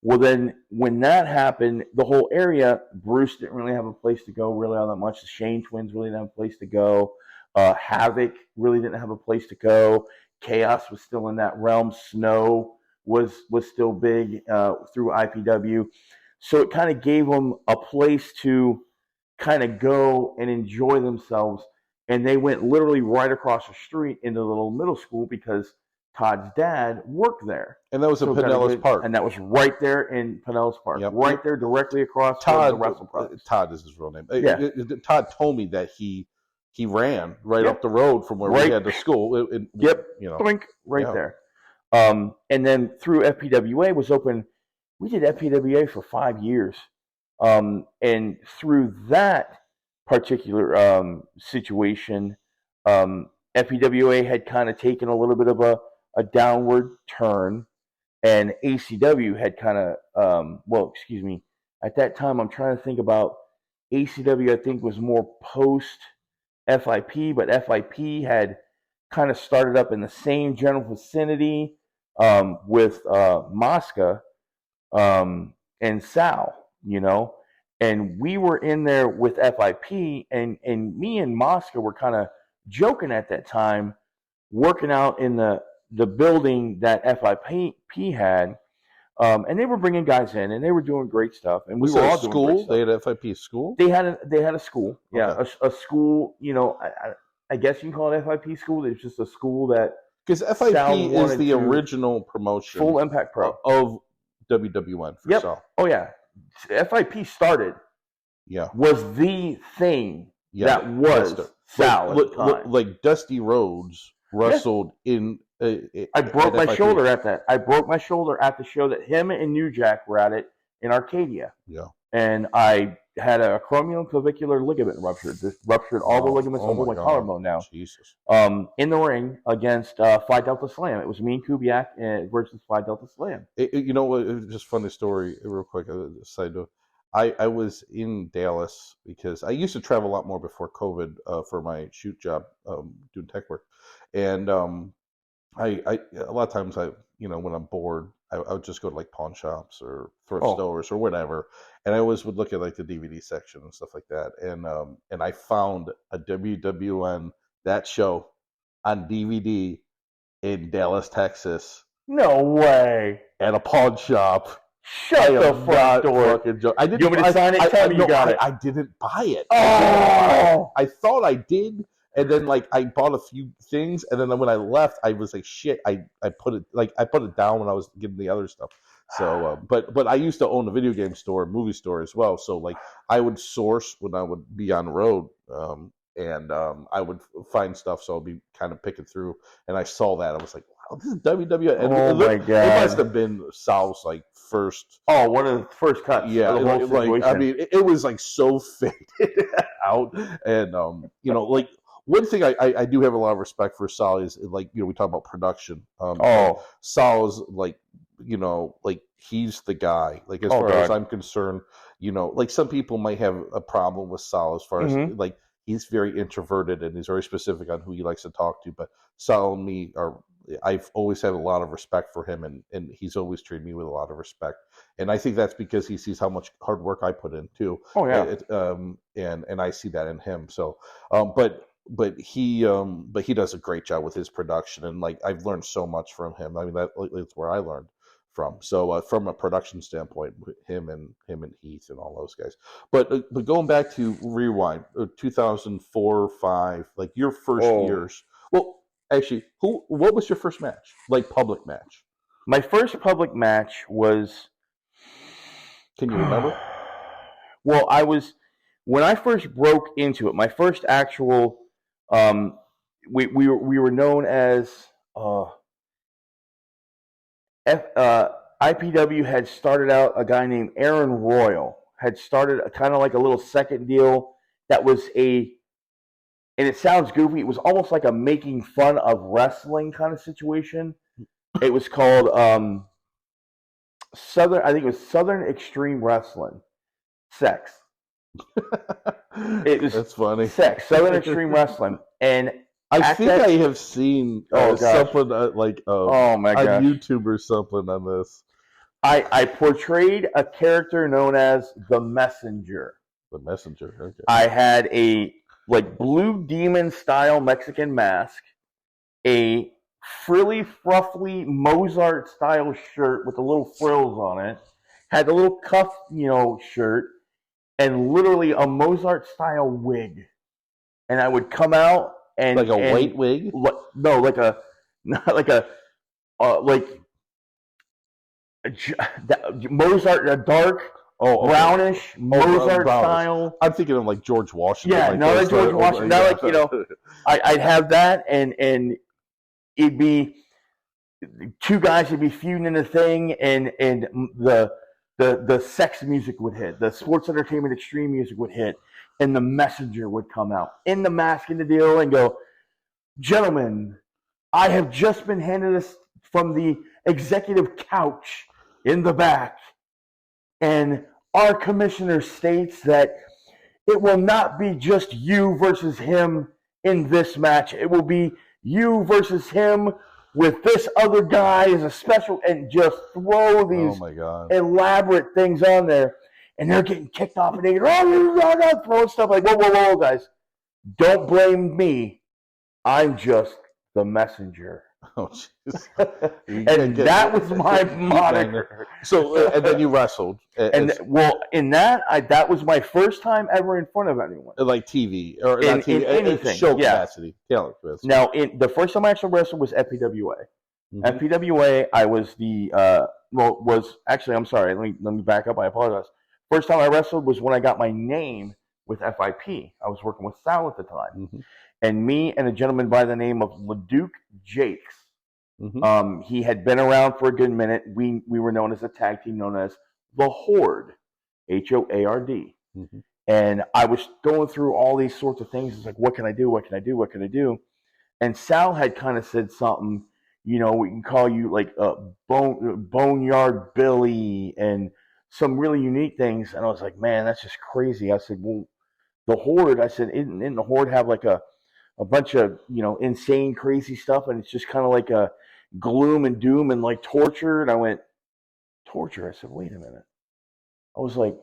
Well, then when that happened, the whole area, Bruce didn't really have a place to go really all that much. The Shane twins really didn't have a place to go. Havoc really didn't have a place to go. Chaos was still in that realm. Snow was still big through IPW. So it kind of gave them a place to kind of go and enjoy themselves. And they went literally right across the street into the little middle school because Todd's dad worked there. And that was in Pinellas Park. And that was right there in Pinellas Park. Yep. Right there directly across Todd, the Wrestle Brothers. Todd is his real name. Yeah. Todd told me that he ran right up the road from where we had the school. Right there. And then through FPWA was open. We did FPWA for 5 years. And through that particular situation, FPWA had kind of taken a little bit of a downward turn, and ACW had kind of, at that time, I'm trying to think about ACW, I think was more post FIP, but FIP had kind of started up in the same general vicinity with Mosca and Sal, and we were in there with FIP, and me and Mosca were kind of joking at that time, working out in the building that FIP had, and they were bringing guys in, and they were doing great stuff, and we were all doing great stuff. They had a FIP school. They had a school, a school. I guess you can call it FIP school. It's just a school that because FIP is the original promotion, Full Impact Pro of WWN. For Sal. Oh yeah, FIP started. Yeah, was the thing that was Sal at the time. Like Dusty Rhodes wrestled in. I broke my shoulder at that. I broke my shoulder at the show that him and New Jack were at it in Arcadia. Yeah. And I had a acromioclavicular ligament ruptured. Just ruptured all the ligaments over my collarbone now. Jesus. In the ring against Phi Delta Slam. It was me and Kubiak versus Phi Delta Slam. You know what? Just funny story, real quick. Side note. I was in Dallas because I used to travel a lot more before COVID for my shoot job, doing tech work. And a lot of times when I'm bored, I would just go to like pawn shops or thrift Oh, stores or whatever, and I always would look at like the DVD section and stuff like that, and I found a WWN that show on DVD in Dallas, Texas, no way. at a pawn shop. I Shut the am front not door. fucking joking. I didn't. You want me to sign it? Tell me you got it. I didn't buy it. Oh! I thought I did, and then like I bought a few things, and then when I left, I was like, shit. I put it down when I was getting the other stuff. So, but I used to own a video game store, movie store as well. So like I would source when I would be on the road, and I would find stuff. So I'd be kind of picking through, and I saw that. I was like, wow, this is WWE. And Oh my it God. must have been Sal's like first. Oh, one of the first cuts. Yeah, of the whole situation. I mean, it was like so faded out, and like one thing I do have a lot of respect for Sal is like we talk about production. Sal's like like he's the guy. Like as far as I'm concerned, like some people might have a problem with Sal as far as like he's very introverted and he's very specific on who he likes to talk to, but Sal and me are. I've always had a lot of respect for him, and he's always treated me with a lot of respect. And I think that's because he sees how much hard work I put in too. Oh yeah. And I see that in him. So, but he does a great job with his production, and like I've learned so much from him. I mean, that's where I learned from. So from a production standpoint, him and Heath and all those guys. But going back to Rewind, 2004, 5, like your first years. Well, actually, what was your first match? Like public match? My first public match was. Can you remember? Well, when I first broke into it. My first actual, we were known as IPW had started out. A guy named Aaron Royal had started kind of like a little second deal that was and it sounds goofy. It was almost like a making fun of wrestling kind of situation. It was called Southern. I think it was Southern Extreme Wrestling. Sex. It was That's funny. Sex. Southern Extreme Wrestling, and I think I have seen something like oh my gosh, on YouTube or something on this. I portrayed a character known as the Messenger. The Messenger. Okay. I had a blue demon style Mexican mask, a frilly, fruffly Mozart style shirt with the little frills on it, had the little cuff, shirt, and literally a Mozart style wig. And I would come out and like a white wig? No, like a Mozart, a dark. Brownish Mozart style. I'm thinking of like George Washington. Yeah, not like George Washington. Not like I'd have that, and it'd be two guys would be feuding in a thing, and the sex music would hit, the sports entertainment extreme music would hit, and the Messenger would come out in the mask and the deal and go, "Gentlemen, I have just been handed this from the executive couch in the back. And our commissioner states that it will not be just you versus him in this match. It will be you versus him with this other guy as a special," and just throw these elaborate things on there. And they're getting kicked off, and they're throwing stuff like, whoa, guys. Don't blame me. I'm just the Messenger. Oh, jeez. And that was my moniker. So, and then you wrestled. In that, that was my first time ever in front of anyone. Like TV or not TV, in anything. Show capacity. Yeah. Now, the first time I actually wrestled was at PWA. Mm-hmm. At PWA, I was I'm sorry. Let me back up. I apologize. First time I wrestled was when I got my name with FIP. I was working with Sal at the time. Mm-hmm. And me and a gentleman by the name of LeDuc Jakes. Mm-hmm. He had been around for a good minute. We were known as a tag team known as the Horde, HOARD. Mm-hmm. And I was going through all these sorts of things. It's like, what can I do? What can I do? What can I do? And Sal had kind of said something, we can call you like Boneyard Billy and some really unique things. And I was like, man, that's just crazy. I said, well, the Horde, I said, isn't the Horde have like a bunch of, insane, crazy stuff? And it's just kind of like gloom and doom and like torture. And I went, torture? I said, wait a minute. I was like,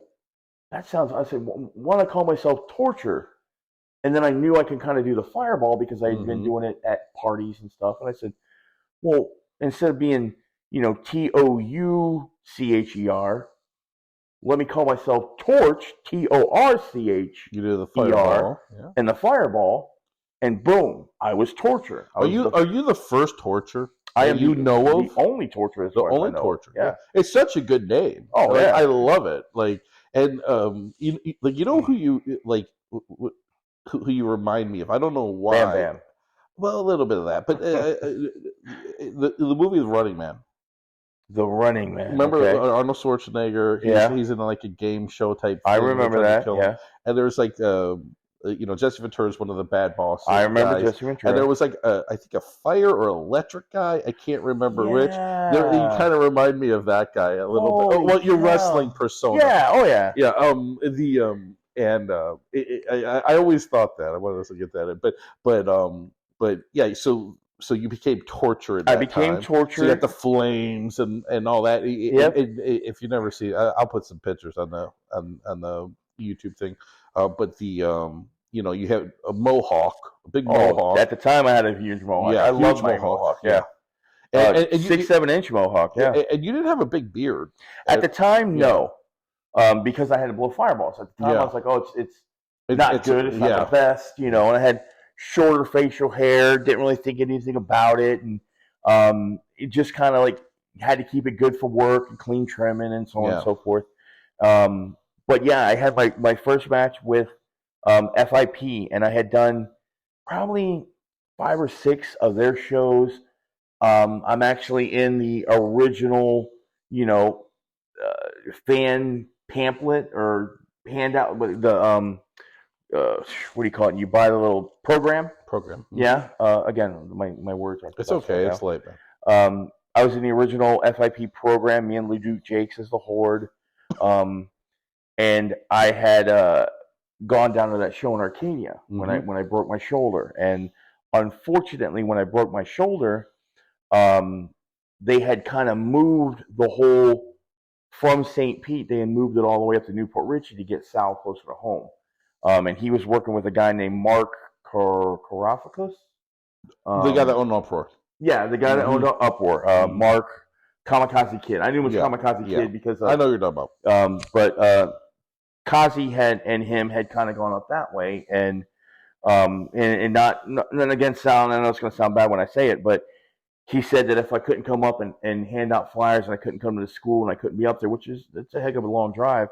that sounds, I said, why don't I call myself torture? And then I knew I could kind of do the fireball because I had been doing it at parties and stuff. And I said, well, instead of being, Toucher, let me call myself Torch, Torch. You do the fireball. And the fireball, and boom, I was Torture. Are you the first Torture? I am the only Torture. The only Torture. Yeah. It's such a good name. Oh, yeah. I love it. Like, and who you like, who you remind me of? I don't know why. Bam Bam. Well, a little bit of that, but the movie The Running Man. The Running Man. Remember Arnold Schwarzenegger? He's in like a game show type thing. I remember that. Yeah. And there's like, Jesse Ventura is one of the bad bosses. I remember Jesse Ventura. And there was like, I think a fire or electric guy. I can't remember which. You kind of remind me of that guy a little bit. Well, your wrestling persona. Yeah. Oh yeah. Yeah. I always thought that. I wanted to get that in, but yeah. So you became Torture at that time. I became Torture. So you got the flames and all that. If you never see, I'll put some pictures on the YouTube thing. But you have a mohawk, a big mohawk. At the time, I had a huge mohawk. Yeah, I love my mohawk. Yeah. And 6-7 inch mohawk. Yeah. And you didn't have a big beard at the time. No, because I had to blow fireballs. At the time, I was like, oh, it's not good. It's not the best. And I had shorter facial hair, didn't really think anything about it, and it just kind of like had to keep it good for work and clean trimming and so on and so forth. But yeah, I had my first match with FIP, and I had done probably 5 or 6 of their shows. I'm actually in the original, fan pamphlet or handout, the what do you call it? You buy the little program. Yeah. Again, my words aren't. It's okay. It's late, man. I was in the original FIP program. Me and Leduc Jakes as the Horde. And I had gone down to that show in Arcadia when I broke my shoulder. And unfortunately, when I broke my shoulder, they had kind of moved the whole from St. Pete. They had moved it all the way up to Newport Richey to get Sal closer to home. And he was working with a guy named Mark Karafikos. The guy that owned Uproar. Yeah, the guy that owned Uproar. Mark Kamikaze Kid. I knew it was Kamikaze Kid because I know you're talking about. But Kazi and him had kind of gone up that way, and not against Sal. And I know it's going to sound bad when I say it, but he said that if I couldn't come up and hand out flyers, and I couldn't come to the school, and I couldn't be up there, it's a heck of a long drive,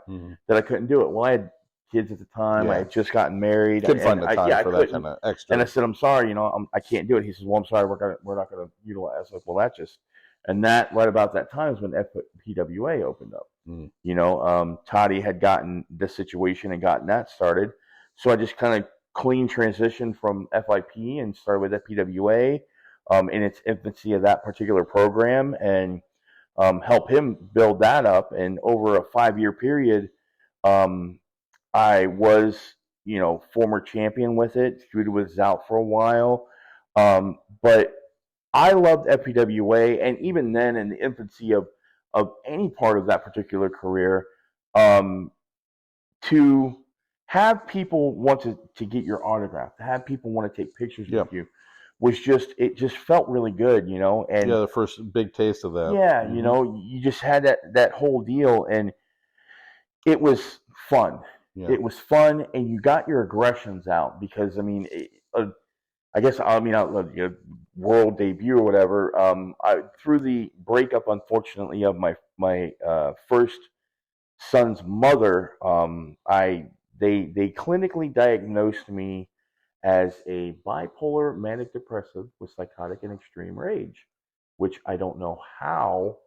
that I couldn't do it. Well, I had kids at the time. I had just gotten married. Couldn't find the time for that kind of extra. And I said, I'm sorry, I can't do it. He says, well, I'm sorry, we're not going to utilize. I was like, well, and that right about that time is when FPWA opened up. Toddy had gotten this situation and gotten that started. So I just kind of clean transitioned from FIP and started with FPWA in its infancy of that particular program, and help him build that up. And over a 5-year period, I was, former champion with it, feuded with Zout for a while. But I loved FPWA, and even then in the infancy of any part of that particular career, to have people want to get your autograph, to have people want to take pictures with you, it just felt really good, and the first big taste of that. Yeah, you just had that whole deal, and it was fun. Yeah. It was fun, and you got your aggressions out because, world debut or whatever. Through the breakup, unfortunately, of my first son's mother, they clinically diagnosed me as a bipolar manic depressive with psychotic and extreme rage, which I don't know how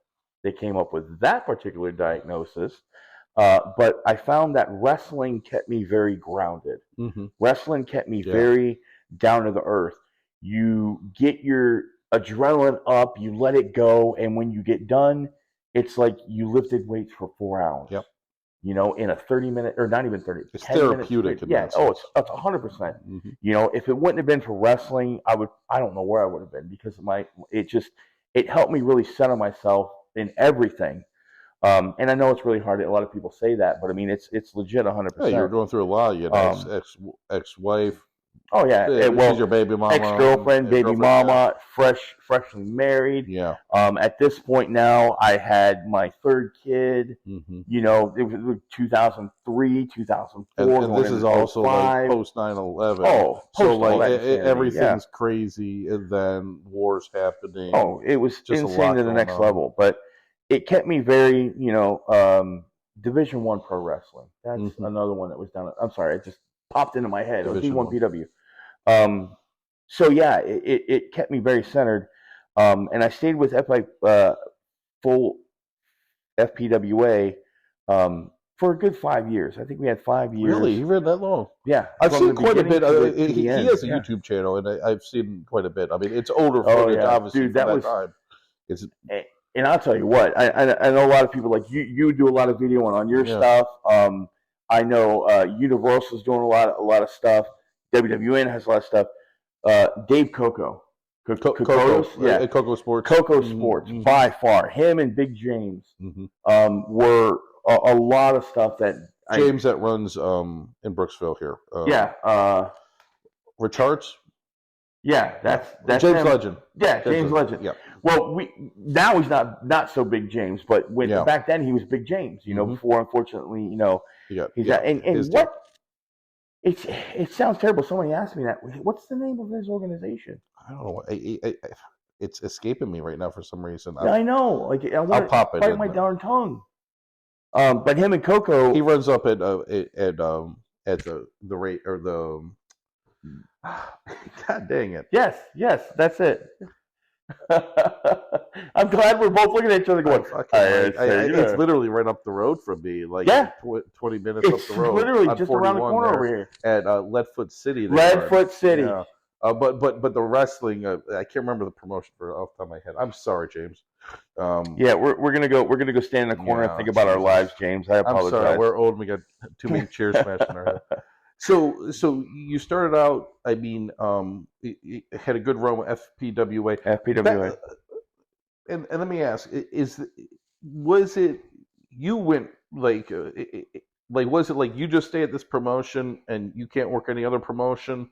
they came up with that particular diagnosis. But I found that wrestling kept me very grounded. Wrestling kept me very down to the earth. You get your adrenaline up, you let it go, and when you get done, it's like you lifted weights for 4 hours. Yep. In a 30-minute, or not even 30. It's therapeutic. It's 100%. If it wouldn't have been for wrestling, I don't know where I would have been, because it helped me really center myself in everything. And I know it's really hard. A lot of people say that, but I mean, it's legit 100%. Yeah, you were going through a lot. You had ex-wife. Oh yeah, she's your baby mama, ex-girlfriend, baby mama, freshly married. Yeah. At this point now, I had my third kid. Mm-hmm. You know, it was 2003, 2004. And this is also like post 9/11. Oh, so like everything's crazy, and then wars happening. Oh, it was just insane to the next level. But it kept me very, Division I Pro Wrestling. That's another one that was done. I'm sorry, it just popped into my head. Division it was D1PW. So yeah, it kept me very centered, and I stayed with full FPWA for a good 5 years. I think we had 5 years. Really, you read that long? Yeah, I've seen quite a bit. He has a YouTube channel, and I've seen quite a bit. I mean, it's older footage, obviously. Dude, that time. And I'll tell you what, I know a lot of people like you do a lot of video on your stuff. I know Universal's doing a lot of stuff. WWN has a lot of stuff. Dave Coco. Coco Sports. Coco Sports, by far. Him and Big James were a lot of stuff that... James that runs in Brooksville here. Richards? Yeah, that's James him. Legend. Yeah, James Legend. Yeah. Well, now he's not so Big James, but back then he was Big James. Before unfortunately, he's out. And what? It sounds terrible. Somebody asked me that. What's the name of his organization? I don't know. It's escaping me right now for some reason. I know. Like I'll pop it. Bite my darn tongue. But him and Coco. He runs up at the rate or the. God dang it! Yes, that's it. I'm glad we're both looking at each other going. It's literally right up the road from me, like 20 minutes up the road. Literally just around the corner over here at Leadfoot City. Leadfoot City. Yeah. But the wrestling, I can't remember the promotion off the top of my head. I'm sorry, James. We're gonna go stand in the corner and think about our lives, James. I apologize. I'm sorry. We're old. And we got too many chairs smashed in our head. So you started out. I mean, you had a good run with FPWA. FPWA. And let me ask: was it you went like was it like you just stay at this promotion and you can't work any other promotion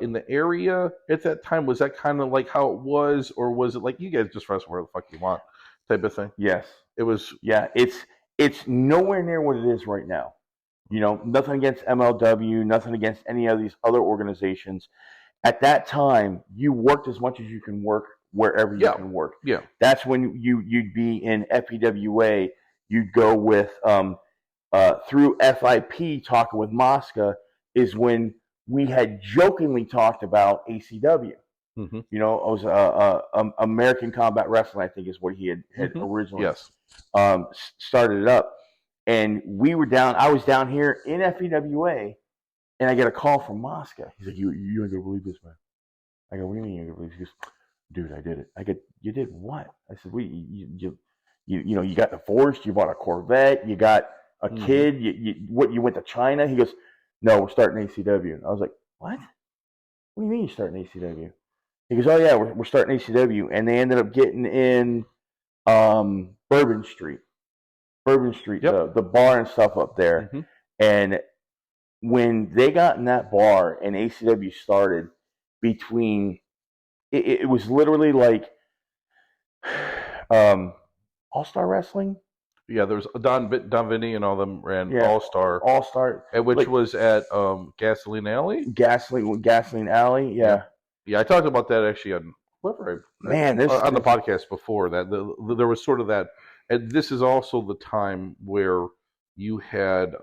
in the area at that time? Was that kind of like how it was, or was it like you guys just wrestle where the fuck you want type of thing? Yes, it was. Yeah, it's nowhere near what it is right now. Nothing against MLW, nothing against any of these other organizations. At that time, you worked as much as you can work wherever you can work. Yeah. That's when you'd be in FPWA. You'd go with through FIP talking with Mosca is when we had jokingly talked about ACW. Mm-hmm. It was American Combat Wrestling, I think is what he had originally started it up. And I was down here in FEWA, and I get a call from Mosca. He's like, you ain't gonna believe this, man. I go, what do you mean you ain't gonna believe this? He goes, dude, I did it. I go, you did what? I said, you got divorced, you bought a Corvette, you got a kid, you went to China? He goes, no, we're starting ACW. And I was like, what? What do you mean you're starting ACW? He goes, oh yeah, we're starting ACW. And they ended up getting in Bourbon Street, the bar and stuff up there. Mm-hmm. And when they got in that bar and ACW started, it was literally like All-Star Wrestling. Yeah, there was Don Vinny and all them ran All-Star, which was at Gasoline Alley. Gasoline Alley, yeah. Yeah, I talked about that actually on the podcast before that. There was sort of that, and this is also the time where you had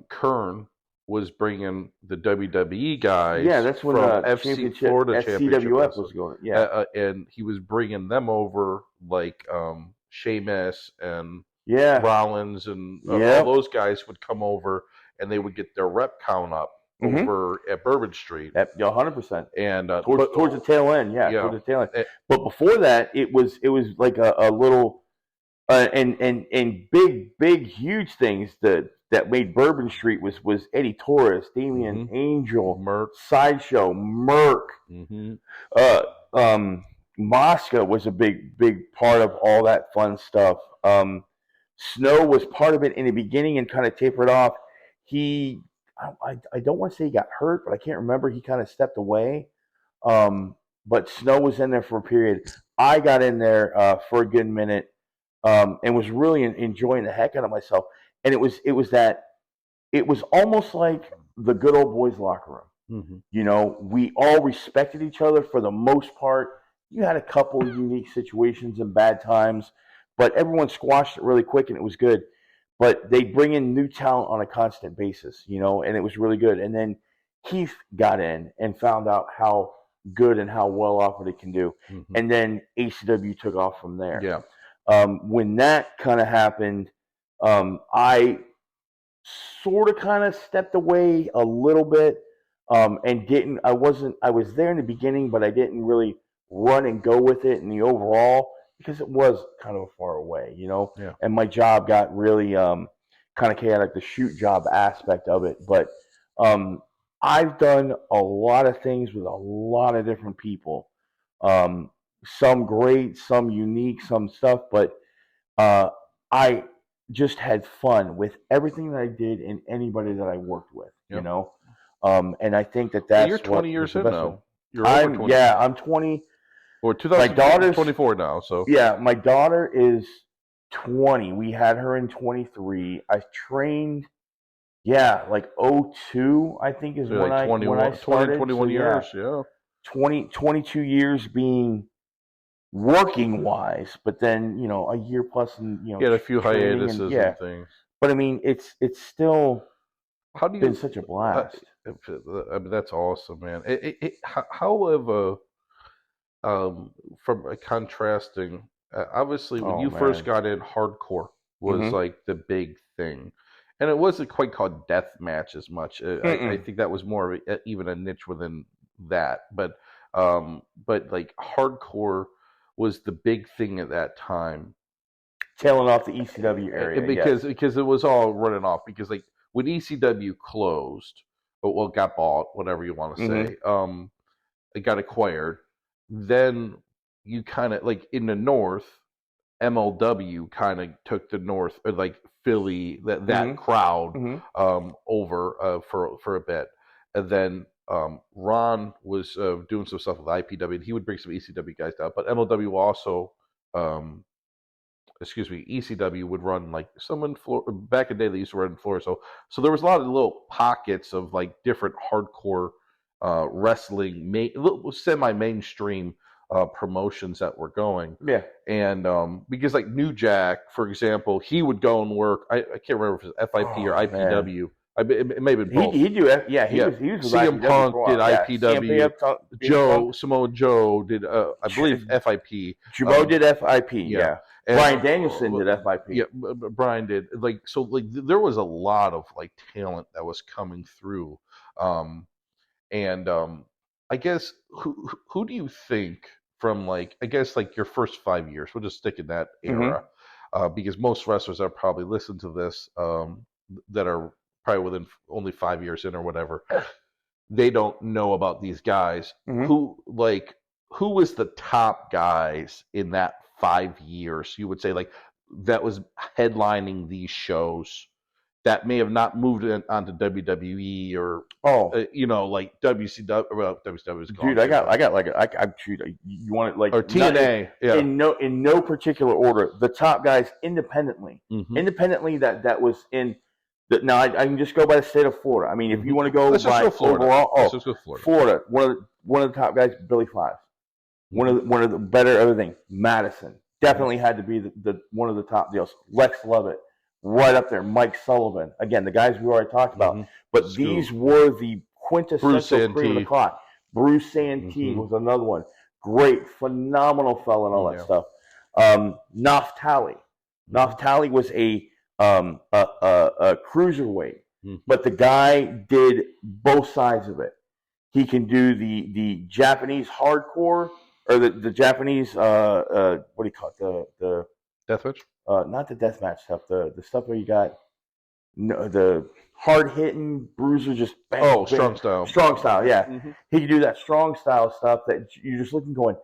Kern was bringing the WWE guys. Yeah, that's when FC Florida Championship was going. Yeah, and he was bringing them over like Sheamus and Rollins and all those guys would come over and they would get their rep count up over at Bourbon Street. 100%. And towards the tail end, towards the tail end. But before that, it was like a little and big huge things that made Bourbon Street was Eddie Torres, Damian Angel, Merc, Sideshow, Merc, Mosca was a big part of all that fun stuff. Snow was part of it in the beginning and kind of tapered off. He, I don't want to say he got hurt, but I can't remember. He kind of stepped away. But Snow was in there for a period. I got in there for a good minute and was really enjoying the heck out of myself. And it was almost like the good old boys locker room. Mm-hmm. You know, we all respected each other for the most part. You had a couple of unique situations and bad times, but everyone squashed it really quick and it was good. But they bring in new talent on a constant basis, you know, and it was really good. And then Keith got in and found out how good and how well off it can do. Mm-hmm. And then ACW took off from there. Yeah. When that kind of happened, I sort of kind of stepped away a little bit and I was there in the beginning, but I didn't really run and go with it in the overall because it was kind of far away, you know. Yeah. And my job got really kind of chaotic, the shoot job aspect of it. But I've done a lot of things with a lot of different people. Some great, some unique, some stuff, but I just had fun with everything that I did and anybody that I worked with, you know. And I think that's you're 20 years in now. You're over 20. Yeah, I'm 20. Or 2024 now, so. Yeah, my daughter is 20. We had her in 23. I trained, like 02, I think is so when like I started. 21 so, years, yeah. 22 years being working wise, but then, you know, a year plus and, you know. Yeah, a few hiatuses and things. But I mean, it's still been such a blast. I mean, that's awesome, man. How from contrasting, obviously when you first got in, hardcore was like the big thing, and it wasn't quite called death match as much. I think that was more of even a niche within that, but like hardcore was the big thing at that time, tailing off the ECW area because it was all running off because like when ECW closed, or got bought, whatever you want to say, it got acquired. Then you kind of like in the north, MLW kind of took the north, or like Philly, that crowd over for a bit, and then Ron was doing some stuff with IPW, and he would bring some ECW guys down, but MLW also, ECW would run like some in Florida. Back in the day, they used to run in Florida, so there was a lot of little pockets of like different hardcore wrestling, semi-mainstream promotions that were going. Yeah. And because like New Jack, for example, he would go and work. I can't remember if it was FIP or IPW. It may have been both. He was CM Punk did IPW. Samoa Joe did, I believe, FIP. Jamo did FIP, yeah. And Bryan Danielson did FIP. Yeah, Brian did. Like, so like there was a lot of like talent that was coming through. And I guess who do you think from like, I guess like your first 5 years, we'll just stick in that era, because most wrestlers that probably listen to this that are probably within only 5 years in or whatever, they don't know about these guys. Who was the top guys in that 5 years, you would say, like that was headlining these shows that may have not moved onto WWE or like WCW. Well, WCW is gone. Dude, I got like you want it like or TNA? In no particular order. The top guys independently, that was in. Now I can just go by the state of Florida. I mean, if you want to go by overall, let's go Florida. One of the top guys, Billy Fives. One of the better everything. Madison definitely had to be the one of the top deals. Lex Lovett. Right up there, Mike Sullivan. Again, the guys we already talked about. But these were the quintessential cream of the crop. Bruce Santee was another one. Great, phenomenal fella and all that stuff. Naftali. Naftali was a cruiserweight, but the guy did both sides of it. He can do the Japanese hardcore, or the Japanese, what do you call it? The deathmatch? Not the deathmatch stuff. The stuff where you got the hard hitting bruiser, just bang, bang. Strong style. Strong style, yeah. He can do that strong style stuff that you're just looking, going,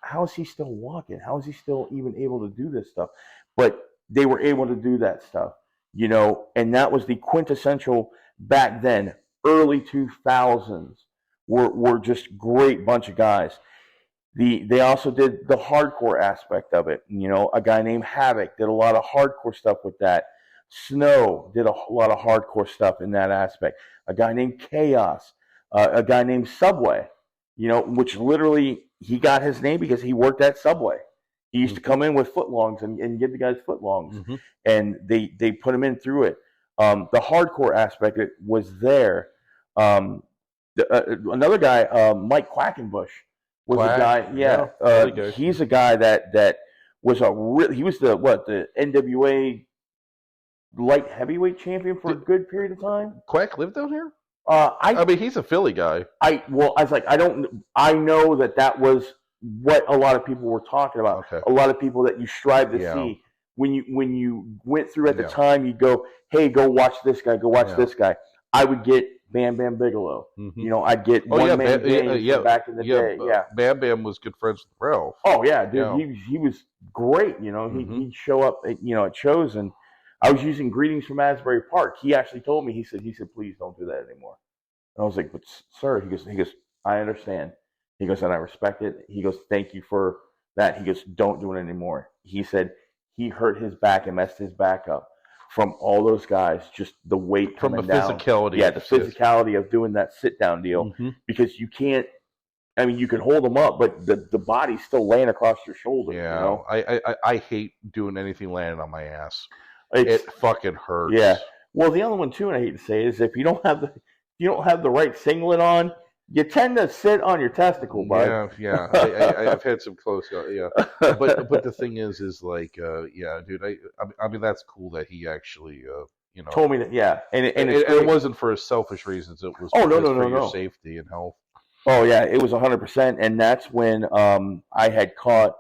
how is he still walking? How is he still even able to do this stuff? But they were able to do that stuff, and that was the quintessential back then, early 2000s were just great bunch of guys. They also did the hardcore aspect of it. A guy named Havoc did a lot of hardcore stuff with that. Snow did a lot of hardcore stuff in that aspect. A guy named Chaos, a guy named Subway, which literally he got his name because he worked at Subway. He used to come in with footlongs and give the guys footlongs, and they put him in through it. The hardcore aspect it was there. Another guy, Mike Quackenbush, was a guy. He's a guy that was he was the NWA light heavyweight champion for a good period of time. Quack lived down here? I mean, he's a Philly guy. I was like, I know that was what a lot of people were talking about. Okay. A lot of people that you strive to see when you went through at the time, you'd go, hey, go watch this guy, go watch this guy. I would get Bam Bam Bigelow. I'd get One Man Gang back in the day. Bam Bam was good friends with Ralph. Oh yeah, dude, he was great. He'd show up at shows, and I was using Greetings from Asbury Park. He actually told me, he said, please don't do that anymore. And I was like, but sir, he goes, I understand. He goes, and I respect it. He goes, thank you for that. He goes, don't do it anymore. He said he hurt his back and messed his back up from all those guys, just the weight coming down. From the physicality. Yeah, the physicality of doing that sit-down deal. Because you can't, you can hold them up, but the body's still laying across your shoulder. Yeah, I hate doing anything landing on my ass. It fucking hurts. Yeah. Well, the other one too, and I hate to say it, is if you don't have the right singlet on, you tend to sit on your testicle, bud. Yeah. I've had some close. Yeah. But the thing is like, dude. I mean, that's cool that he actually, told me that. Yeah, and it wasn't for selfish reasons. It was for your safety and health. Oh yeah, it was 100%, and that's when I had caught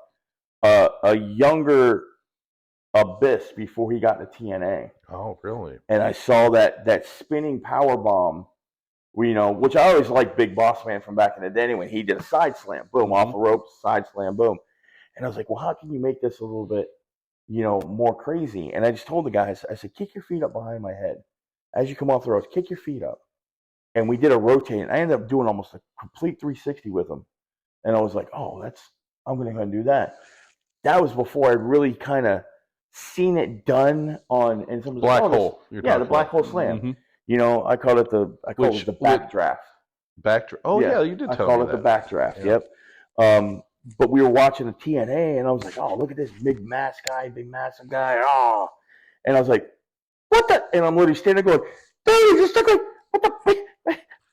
a younger Abyss before he got to TNA. Oh, really? And I saw that spinning power bomb, which I always liked Big Boss Man from back in the day. Anyway, he did a side slam, boom, off the rope, side slam, boom. And I was like, well, how can you make this a little bit, more crazy? And I just told the guys, I said, kick your feet up behind my head. As you come off the ropes, kick your feet up. And we did a rotating. I ended up doing almost a complete 360 with him. And I was like, oh, I'm going to go and do that. That was before I'd really kind of seen it done on in some Black Hole. The Black Hole Slam. I call it the backdraft. Backdraft. Oh yeah, you did tell me that. I call it the backdraft. Yep. But we were watching the TNA, and I was like, oh, look at this big massive guy. Oh, and I was like, what the? And I'm literally standing there going, dude, just look like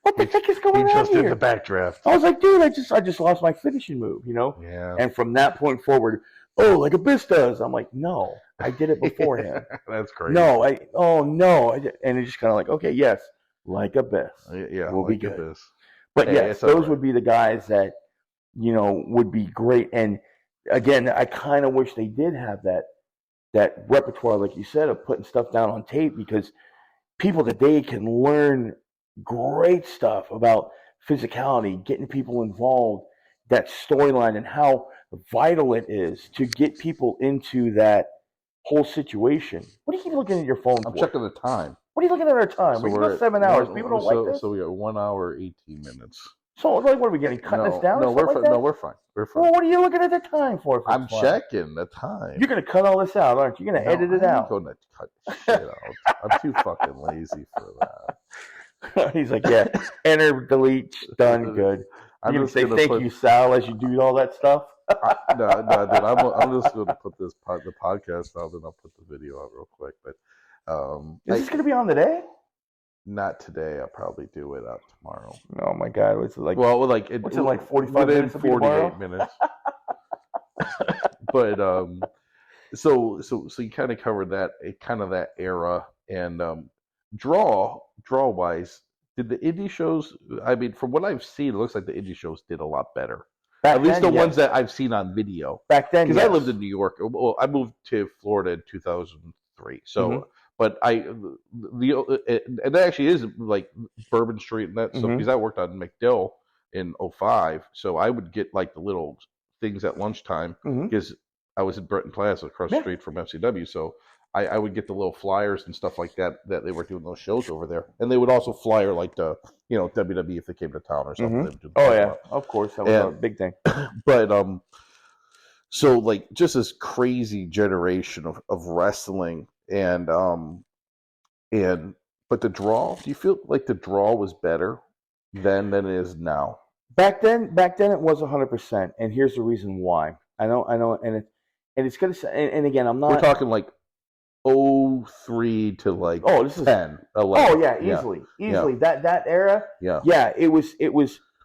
what the heck is going on here? He just did the backdraft. I was like, dude, I just lost my finishing move, Yeah. And from that point forward, like Abyss does. I'm like, no, I did it before him. That's crazy. No, and it's just kind of like, okay, yes, like Abyss. Yeah, we'll like be good. Abyss. But yes, those would be the guys that, would be great. And again, I kind of wish they did have that repertoire, like you said, of putting stuff down on tape, because people today can learn great stuff about physicality, getting people involved, that storyline, and how vital it is to get people into that whole situation. What do you keep looking at your phone for? I'm checking the time. What are you looking at our time? So we got 7 hours. People don't like this. So we got 1 hour 18 minutes. So like, what are we getting? Cutting this down? No, we're fine. No, we're fine. We're fine. Well, what are you looking at the time for? I'm checking the time. You're gonna cut all this out, aren't you? You're gonna edit it out. I'm gonna cut shit out. I'm too fucking lazy for that. He's like, yeah, enter, delete, done, good. You're gonna say thank you, Sal, as you do all that stuff. No, dude. I'm just gonna put the podcast out, then I'll put the video out real quick. But is this gonna be on today? Not today. I'll probably do it out tomorrow. Oh my god, what's it like? Well, what's it like? 45 minutes? 48 minutes. But so you kind of covered that era, and draw wise. Did the indie shows? I mean, from what I've seen, it looks like the indie shows did a lot better. At least the ones that I've seen on video. Back then, because I lived in New York. Well, I moved to Florida in 2003. So, but and that actually is like Bourbon Street and that stuff, because I worked on McDill in 05. So I would get like the little things at lunchtime Mhm. because I was in Breton Plaza across the Yeah. street from FCW. So I would get the little flyers and stuff like that they were doing those shows over there. And they would also flyer like the, WWE if they came to town or something. Mhm. They would do the Oh parking yeah, lot. of course that was a big thing. But so like just this crazy generation of wrestling and but the draw, do you feel like the draw was better then than it is now? Back then it was 100%, and here's the reason why. I know, and it's gonna say, and again, I'm not. We're talking like 03 to like this is 10, 11. Oh yeah, easily. That era. Yeah. It was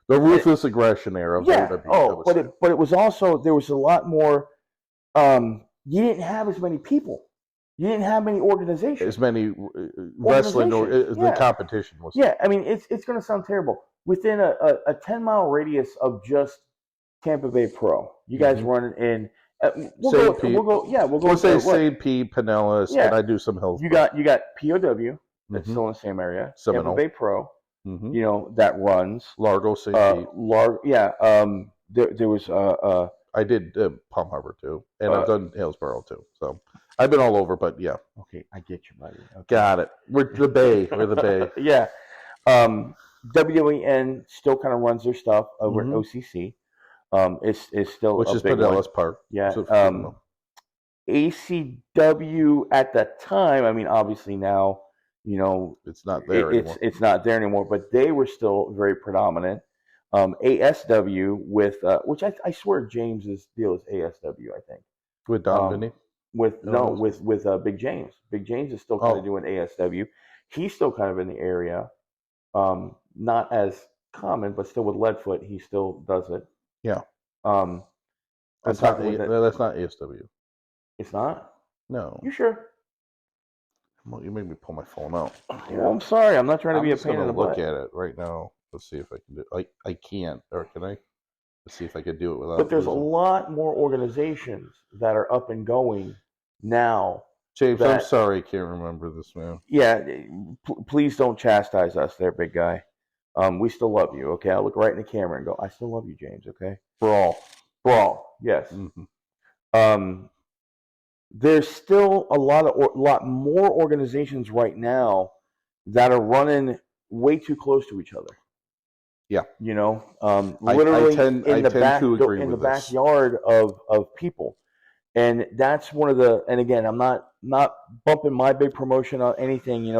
The ruthless aggression era of WWE. Oh, but it was also, there was a lot more. You didn't have as many people. You didn't have many organizations. As many wrestling or the competition was. Yeah, I mean it's going to sound terrible. Within a 10-mile radius of just Tampa Bay Pro, you guys running in. We'll go. Say St. Pete, Pinellas, and I do some Hills. You got POW that's still in the same area. Tampa Bay Pro. That runs Largo, St. Pete. There was I did Palm Harbor too, and I've done Hillsborough too. So I've been all over, but yeah. Okay, I get you, buddy. Okay. Got it. We're the Bay. We're the Bay. Yeah. WWN still kind of runs their stuff over at OCC. It's still which a is big Pinellas one. Park. Yeah. So, ACW at that time. I mean, obviously now, it's not there anymore. It's not there anymore, but they were still very predominant. ASW with which I swear James's deal is ASW. I think with Don Vinny. With Big James. Big James is still kind of doing ASW. He's still kind of in the area. Not as common, but still with Leadfoot, he still does it. Yeah. That's not ASW. It's not? No. You sure? Well, you made me pull my phone out. Well, I'm sorry. I'm not trying to be a pain in the butt. Look at it right now. Let's see if I can do it. I can't, or can I? Let's see if I can do it without. But there's a lot more organizations that are up and going now. James, I'm sorry, I can't remember this, man. Yeah, please don't chastise us there, big guy. We still love you, okay? I'll look right in the camera and go, I still love you, James, okay? Brawl, yes. Mm-hmm. There's still a lot more organizations right now that are running way too close to each other. Yeah. Literally in the backyard of people. And that's one of the, and again, I'm not bumping my big promotion on anything,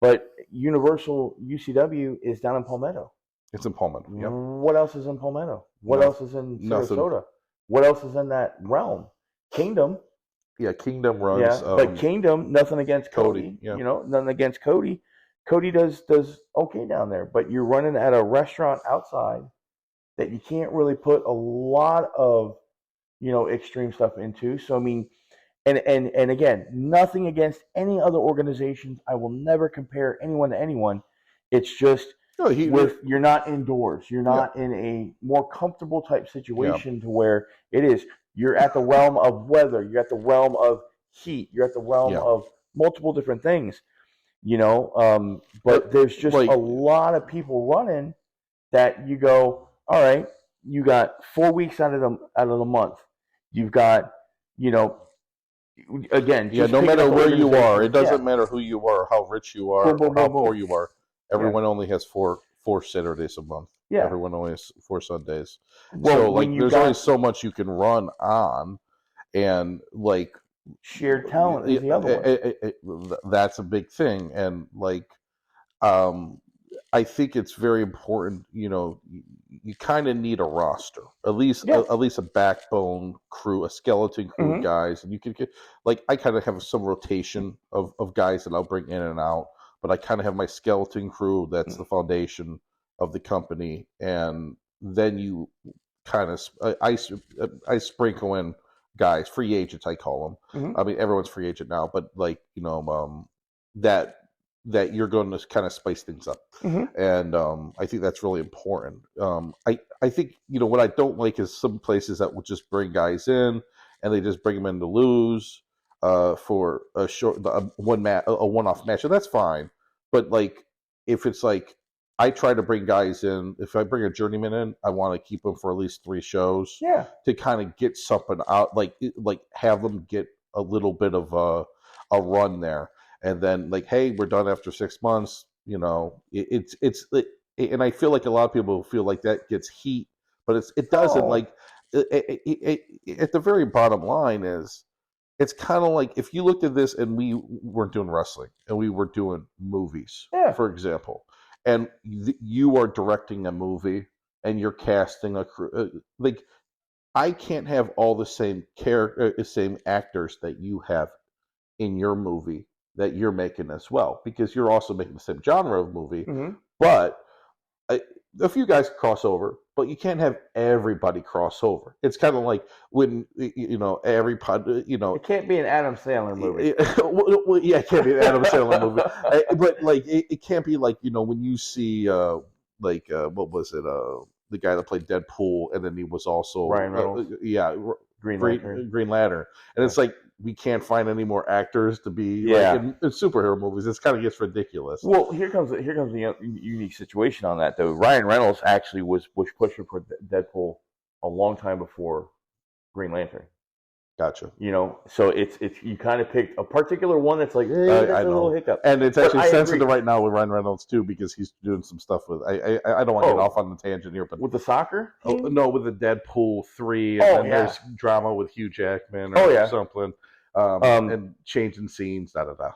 but Universal UCW is down in Palmetto. It's in Palmetto. Yep. What else is in Palmetto? What else is in Sarasota? Nothing. What else is in that realm? Kingdom. Yeah, Kingdom runs. Yeah, but Kingdom, nothing against Cody. Yeah. Nothing against Cody. Cody does okay down there, but you're running at a restaurant outside that you can't really put a lot of extreme stuff into. So I mean, and again, nothing against any other organizations. I will never compare anyone to anyone. It's just you're not indoors. You're not in a more comfortable type situation to where it is. You're at the realm of weather. You're at the realm of heat. You're at the realm of multiple different things. But there's just a lot of people running that you go, all right, you got 4 weeks out of the month. You've got, again, no matter where you are, it doesn't matter who you are, how rich you are, or how poor you are. Everyone only has four Saturdays a month. Yeah. Everyone only has 4 Sundays. Well, so there's only so much you can run on, and shared talent is the other one. That's a big thing, and I think it's very important. You kind of need a roster, at least a backbone crew, a skeleton crew of guys, and you can get I kind of have some rotation of guys that I'll bring in and out, but I kind of have my skeleton crew that's the foundation of the company, and then you kind of I sprinkle in guys, free agents I call them. I mean, everyone's free agent now, but that you're going to kind of spice things up, and I think that's really important. I think what I don't like is some places that will just bring guys in and they just bring them in to lose for a one-off match, and that's fine. But if it's I try to bring guys in. If I bring a journeyman in, I want to keep them for at least 3 shows. Yeah. To kind of get something out, like have them get a little bit of a run there, and then like, hey, we're done after 6 months. You know, and I feel like a lot of people feel like that gets heat, but it doesn't. Like, at the very bottom line is, it's kind of like if you looked at this and we weren't doing wrestling and we were doing movies, for example, and you are directing a movie and you're casting a crew, like, I can't have all the same same actors that you have in your movie that you're making as well, because you're also making the same genre of movie, but a few guys cross over, but you can't have everybody cross over. It's kind of like when, you know, it can't be an Adam Sandler movie. Well, yeah, it can't be an Adam Sandler movie. But like, it can't be like, you know, when you see what was it? The guy that played Deadpool, and then he was also Ryan Reynolds. Green Lantern. And it's like, we can't find any more actors to be like in superhero movies. It kind of gets ridiculous. Well, here comes the unique situation on that, though. Ryan Reynolds actually was pushing for Deadpool a long time before Green Lantern. Gotcha. You know, so it's you kind of picked a particular one that's like, hey, that's a little hiccup. And it's actually sensitive right now with Ryan Reynolds too, because he's doing some stuff with. I don't want to get off on the tangent here, but with the soccer? No, with the Deadpool 3, and then there's drama with Hugh Jackman or something, and changing scenes.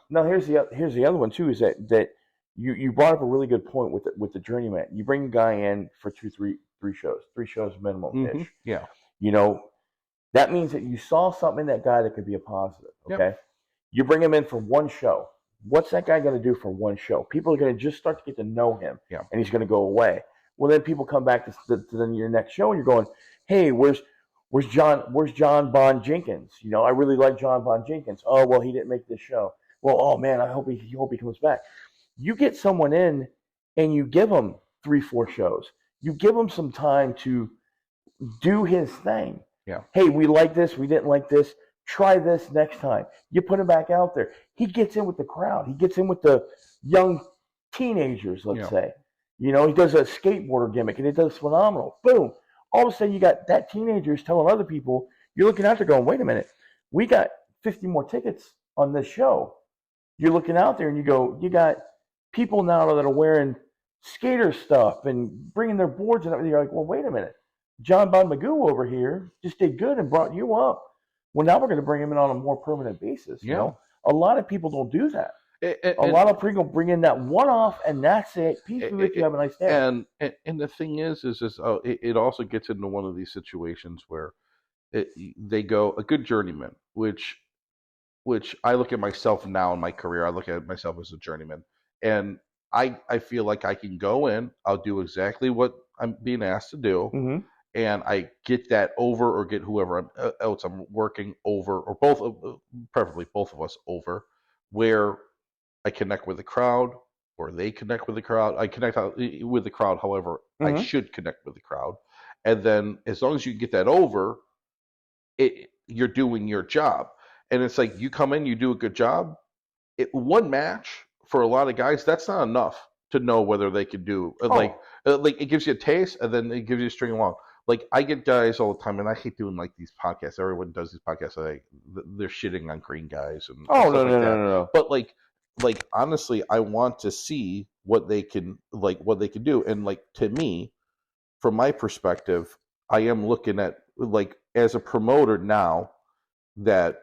No, here's the other one too. Is that you brought up a really good point with the journeyman. You bring a guy in for 3 shows minimum ish. Yeah. You know. That means that you saw something in that guy that could be a positive, okay? Yep. You bring him in for 1 show. What's that guy going to do for 1 show? People are going to just start to get to know him, and he's going to go away. Well, then people come back to your next show, and you're going, hey, where's John Bon Jenkins? You know, I really like John Bon Jenkins. Oh, well, he didn't make this show. Well, oh, man, I hope he comes back. You get someone in, and you give him 3-4 shows. You give him some time to do his thing. Yeah. Hey, we like this. We didn't like this. Try this next time. You put him back out there. He gets in with the crowd. He gets in with the young teenagers, let's say. You know, he does a skateboarder gimmick, and it does phenomenal. Boom. All of a sudden, you got that teenagers telling other people, you're looking out there going, wait a minute. We got 50 more tickets on this show. You're looking out there, and you go, you got people now that are wearing skater stuff and bringing their boards and everything. You're like, well, wait a minute. John Bon Magoo over here just did good and brought you up. Well, now we're going to bring him in on a more permanent basis. You know, a lot of people don't do that. A lot of people bring in that one-off, and that's it. Peace be with you. Have a nice day. And the thing is it also gets into one of these situations where they go a good journeyman, which I look at myself now in my career. I look at myself as a journeyman, and I feel like I can go in. I'll do exactly what I'm being asked to do. Mm-hmm. And I get that over, or get whoever else I'm working over, or both, preferably both of us over, where I connect with the crowd, or they connect with the crowd. I connect with the crowd, however I should connect with the crowd. And then as long as you get that over, you're doing your job. And it's like, you come in, you do a good job. One match, for a lot of guys, that's not enough to know whether they can do. Like it gives you a taste, and then it gives you a string along. Like, I get guys all the time, and I hate doing like these podcasts. Everyone does these podcasts, like they're shitting on green guys and no. But like honestly, I want to see what they can do. And like, to me, from my perspective, I am looking at, like, as a promoter now, that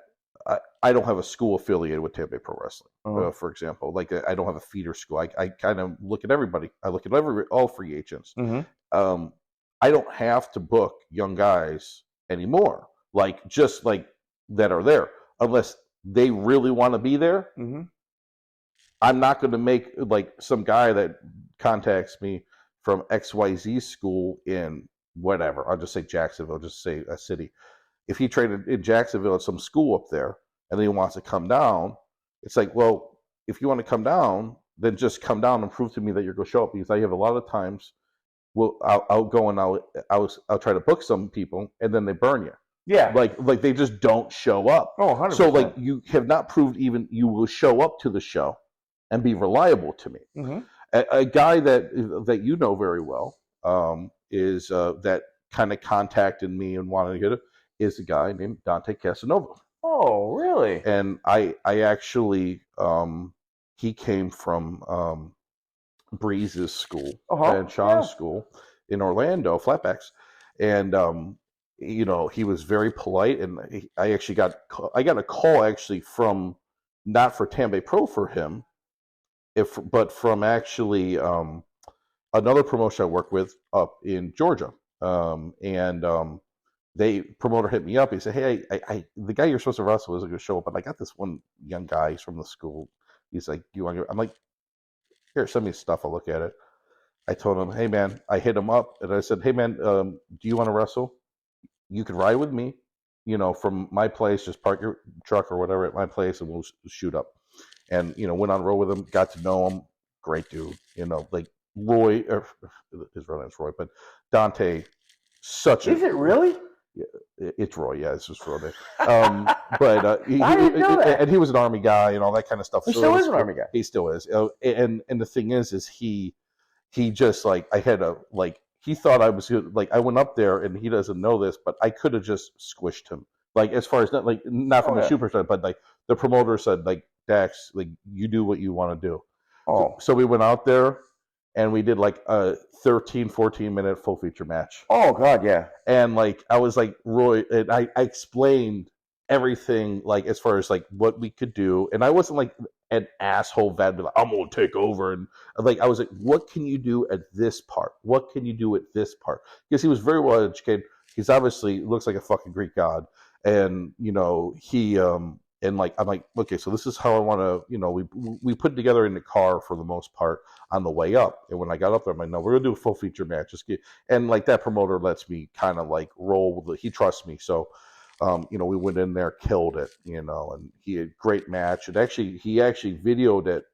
I don't have a school affiliated with Tampa Bay Pro Wrestling, for example. Like, I don't have a feeder school. I kind of look at everybody. I look at all free agents. I don't have to book young guys anymore, like, just like that are there, unless they really want to be there. I'm not going to make, like, some guy that contacts me from XYZ school in whatever. I'll just say Jacksonville, just say a city. If he traded in Jacksonville at some school up there, and then he wants to come down, it's like, well, if you want to come down, then just come down and prove to me that you're going to show up, because I have a lot of times. Well, I'll go and I'll try to book some people, and then they burn you. Yeah, like they just don't show up. 100%. So, like, you have not proved even you will show up to the show and be reliable to me. A guy that you know very well is that kind of contacted me and wanted to get it is a guy named Dante Casanova. Oh, really? And I actually he came from Breeze's school and Sean's school in Orlando, Flatbacks, and he was very polite, and I got a call actually from not for Tampa Pro for him, but from actually another promotion I work with up in Georgia, and they promoter hit me up. He said, "Hey, I the guy you're supposed to wrestle isn't going to show up, but I got this one young guy. He's from the school. He's like, do you want to?" I'm like, "Here, send me stuff. I'll look at it." I told him, "Hey, man," I hit him up and I said, "Hey, man, do you want to wrestle? You can ride with me, from my place. Just park your truck or whatever at my place, and we'll shoot up." And went on a road with him, got to know him. Great dude, like Roy. His real name's Roy, but Dante, Is it really? It's Roy, yeah, it's just Roy. But I didn't know that. And he was an Army guy and all that kind of stuff. He still is an Army guy. He still is. And the thing is he just I had he thought I was good. I went up there and he doesn't know this, but I could have just squished him. As far as not from the superstar, but the promoter said Dax, you do what you want to do. Oh, so we went out there. And we did a 13, 14-minute full feature match. Oh, God, yeah. And I was Roy, and I explained everything, as far as what we could do. And I wasn't an asshole vet, I'm going to take over. And I was what can you do at this part? What can you do at this part? Because he was very well educated. He's obviously looks like a fucking Greek god. And, he, and I'm okay, so this is how I want to, we put it together in the car for the most part on the way up. And when I got up there, I'm like, no, we're gonna do a full feature match. And that promoter lets me kind of roll with it. He trusts me. So, we went in there, killed it, and he had a great match. And actually, he actually videoed it,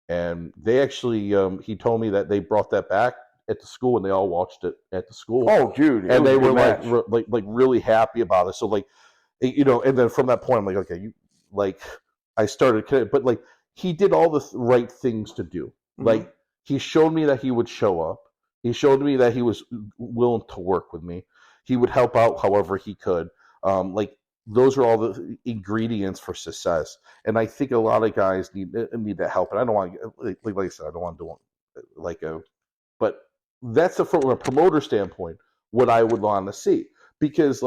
and they actually, he told me that they brought that back at the school and they all watched it at the school. Oh, dude. And they were really happy about it. So and then from that point, I'm okay, I started, but he did all the right things to do. Mm-hmm. He showed me that he would show up. He showed me that he was willing to work with me. He would help out however he could. Those are all the ingredients for success. And I think a lot of guys need that help. And I don't want to, like I said, I don't want to do but that's from a promoter standpoint, what I would want to see. Because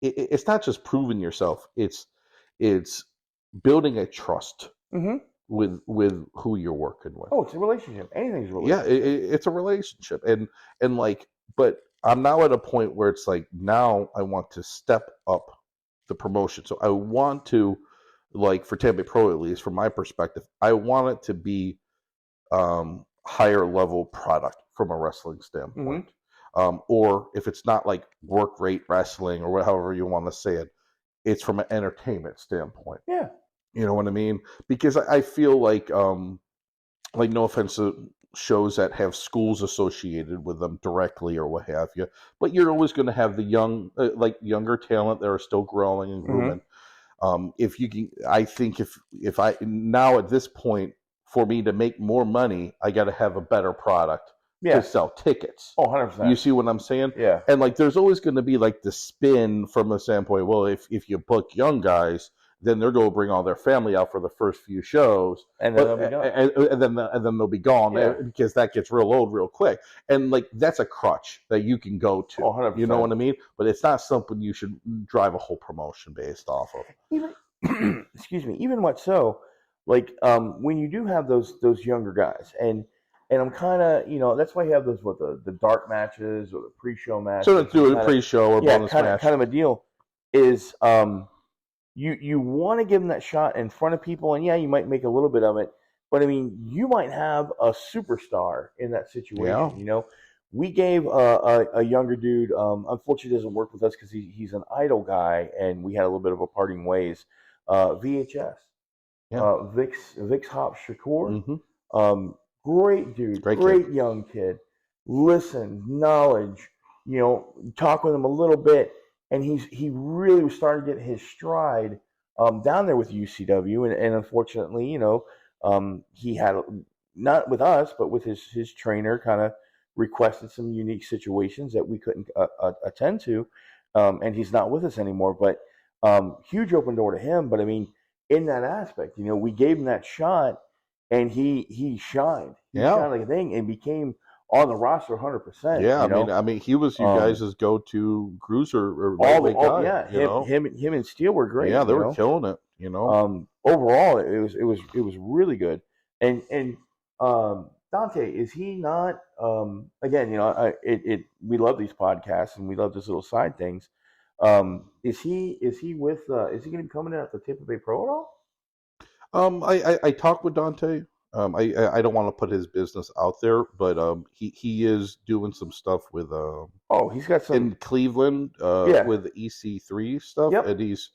it's not just proving yourself. It's building a trust with who you're working with. Oh, it's a relationship. Anything's a relationship. Yeah, it's a relationship, and but I'm now at a point where it's now I want to step up the promotion. So I want to, for Tampa Pro at least, from my perspective, I want it to be higher level product from a wrestling standpoint. Mm-hmm. Or if it's not work rate wrestling or however you want to say it, it's from an entertainment standpoint. Yeah. You know what I mean? Because I feel no offense to shows that have schools associated with them directly or what have you, but you're always going to have the young, younger talent that are still growing and grooming. Mm-hmm. If you can, I think if I now at this point, for me to make more money, I got to have a better product. To sell tickets. Oh, 100%. You see what I'm saying? Yeah. And there's always going to be the spin from a standpoint, well, if you book young guys, then they're going to bring all their family out for the first few shows. And then they'll be gone. And then they'll be gone because that gets real old real quick. And that's a crutch that you can go to. Oh, 100%. You know what I mean? But it's not something you should drive a whole promotion based off of. Even, excuse me, even what so, when you do have those younger guys and I'm kind of, that's why you have those, the dark matches or the pre-show matches. So let's do a pre-show or bonus match. Kind of a deal is you want to give them that shot in front of people, and you might make a little bit of it, but I mean, you might have a superstar in that situation. Yeah. We gave a younger dude, unfortunately doesn't work with us because he's an idol guy, and we had a little bit of a parting ways. VHS, Vix Hop Shakur. Mm-hmm. Great dude, great young kid. Listen, knowledge, talk with him a little bit, and he really was starting to get his stride down there with UCW, and unfortunately, He had, not with us, but with his trainer, kind of requested some unique situations that we couldn't attend to, and he's not with us anymore. But huge open door to him. But I mean, in that aspect, we gave him that shot, and he shined. He shined like a thing, and became on the roster 100%. Yeah, I mean, he was you guys' go-to cruiser or lightweight guy. Yeah, him and Steele were great. Yeah, they were killing it. Overall, it was really good. And Dante, is he not? Again, we love these podcasts and we love these little side things. Is he with? Is he going to be coming in at the Tampa Bay Pro at all? I talked with Dante. I don't want to put his business out there, but he is doing some stuff with he's got some in Cleveland with EC3 stuff, and he's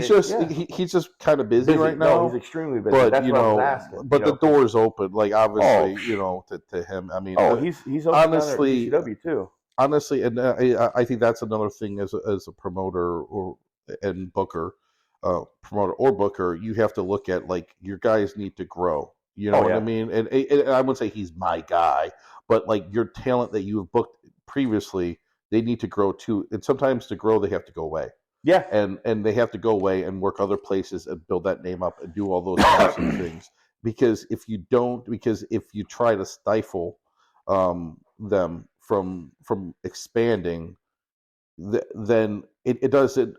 just kind of busy right now. No, he's extremely busy. But that's what I was asking. But the door's open, like obviously, to him. I mean, he's honestly ECW too. Honestly, and I think that's another thing as a promoter and booker. Promoter or booker, you have to look at, like, your guys need to grow. You know what I mean? And I wouldn't say he's my guy, but like your talent that you have booked previously, they need to grow too. And sometimes to grow, they have to go away. Yeah. And they have to go away and work other places and build that name up and do all those awesome things. Because if you try to stifle them from expanding, then it doesn't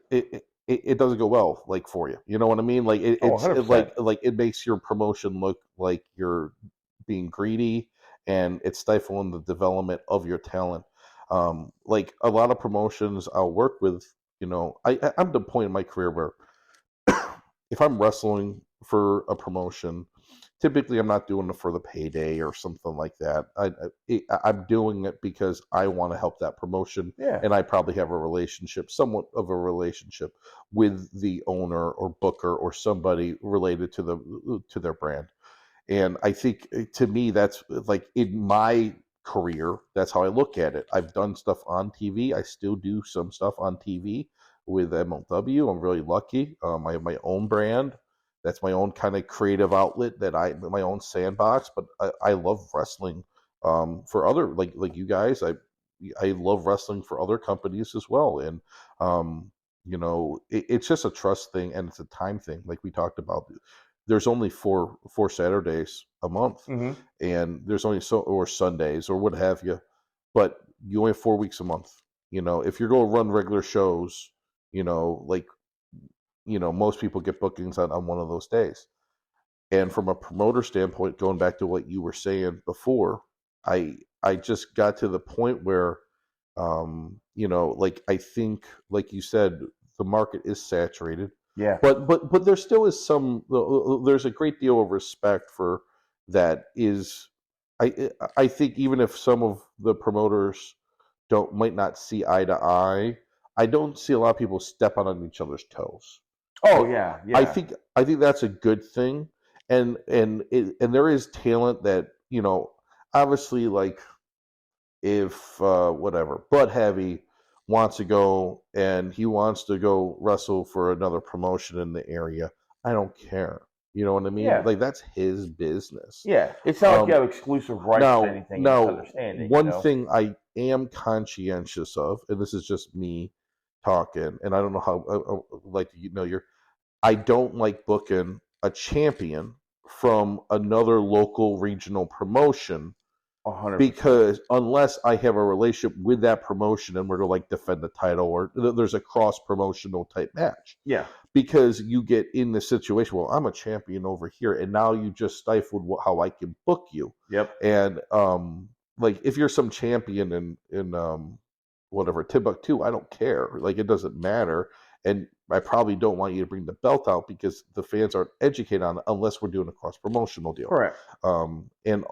go well, like, for you. You know what I mean? Like it makes your promotion look like you're being greedy, and it's stifling the development of your talent. Like a lot of promotions I'll work with, I'm at the point in my career where if I'm wrestling for a promotion, typically I'm not doing it for the payday or something like that. I'm doing it because I want to help that promotion, and I probably have somewhat of a relationship with the owner or booker or somebody related to their brand. And I think, to me, that's like, in my career, that's how I look at it. I've done stuff on TV. I still do some stuff on TV with MLW. I'm really lucky. I have my own brand. That's my own kind of creative outlet, my own sandbox. But I love wrestling for other, like you guys. I love wrestling for other companies as well. And it's just a trust thing, and it's a time thing, like we talked about. There's only four Saturdays a month, and there's only or Sundays or what have you. But you only have 4 weeks a month. If you're going to run regular shows, most people get bookings on one of those days. And from a promoter standpoint, going back to what you were saying before, I just got to the point where, I think, like you said, the market is saturated. Yeah. But there still is there's a great deal of respect for that. I think even if some of the promoters might not see eye to eye, I don't see a lot of people step on each other's toes. Oh yeah. I think that's a good thing, and there is talent that, obviously, like, if whatever Bud Heavy wants to go and he wants to go wrestle for another promotion in the area, I don't care. You know what I mean? Yeah. Like, that's his business. Yeah, it's not like you have exclusive rights to anything. Understanding. One thing I am conscientious of, and this is just me talking, and I don't know how, I don't like booking a champion from another local regional promotion, 100%. Because unless I have a relationship with that promotion and we're to, like, defend the title, or there's a cross promotional type match. Yeah. Because you get in the situation, well, I'm a champion over here, and now you just stifled how I can book you. Yep. And like, if you're some champion in whatever Timbuktu, I don't care. Like, it doesn't matter. And I probably don't want you to bring the belt out because the fans aren't educated on it unless we're doing a cross promotional deal. Correct. And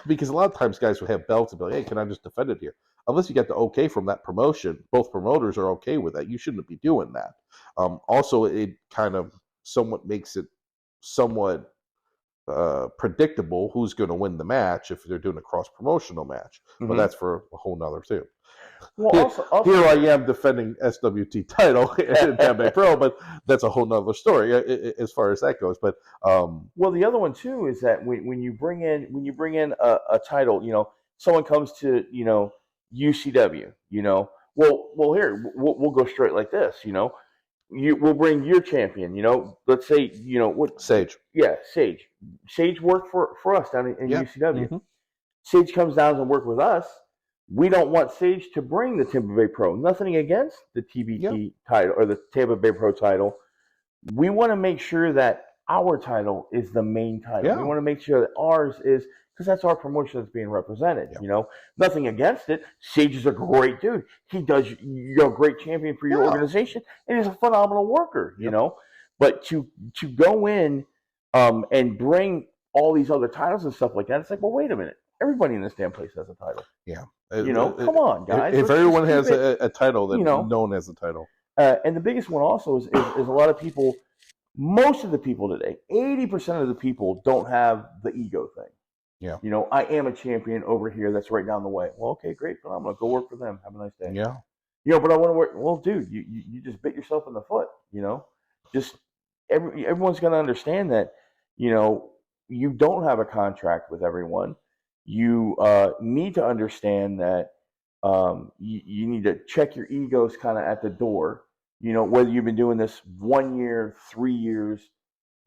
because a lot of times guys will have belts and be like, hey, can I just defend it here? Unless you get the okay from that promotion, both promoters are okay with that. You shouldn't be doing that. Also, it kind of somewhat makes it somewhat predictable who's going to win the match if they're doing a cross-promotional match. But that's for a whole nother thing. Well, also, here I am defending SWT title in Tampa Pro, but that's a whole nother story as far as that goes. But well, the other one too is that when you bring in a title, someone comes to UCW, well here we'll go straight like this, we'll bring your champion, let's say what Sage, Sage worked for us down in UCW. Mm-hmm. Sage comes down and work with us. We don't want Sage to bring the Tampa Bay Pro. Nothing against the TBT title or the Tampa Bay Pro title. We want to make sure that our title is the main title. Yeah. We want to make sure that ours is, because that's our promotion that's being represented. Nothing against it. Sage is a great dude. He does, you're a great champion for your organization, and he's a phenomenal worker. But to go in and bring all these other titles and stuff like that, it's like, well, wait a minute. Everybody in this damn place has a title. Yeah. Come on, guys. If everyone has a title, then known as a title. And the biggest one also is a lot of people, most of the people today, 80% of the people don't have the ego thing. Yeah. I am a champion over here that's right down the way. Well, okay, great. Phenomenal. Go work for them. Have a nice day. Yeah. But I want to work. Well, dude, you just bit yourself in the foot. Just everyone's going to understand that, you don't have a contract with everyone. You need to understand that you need to check your egos kind of at the door. Whether you've been doing this 1 year, 3 years,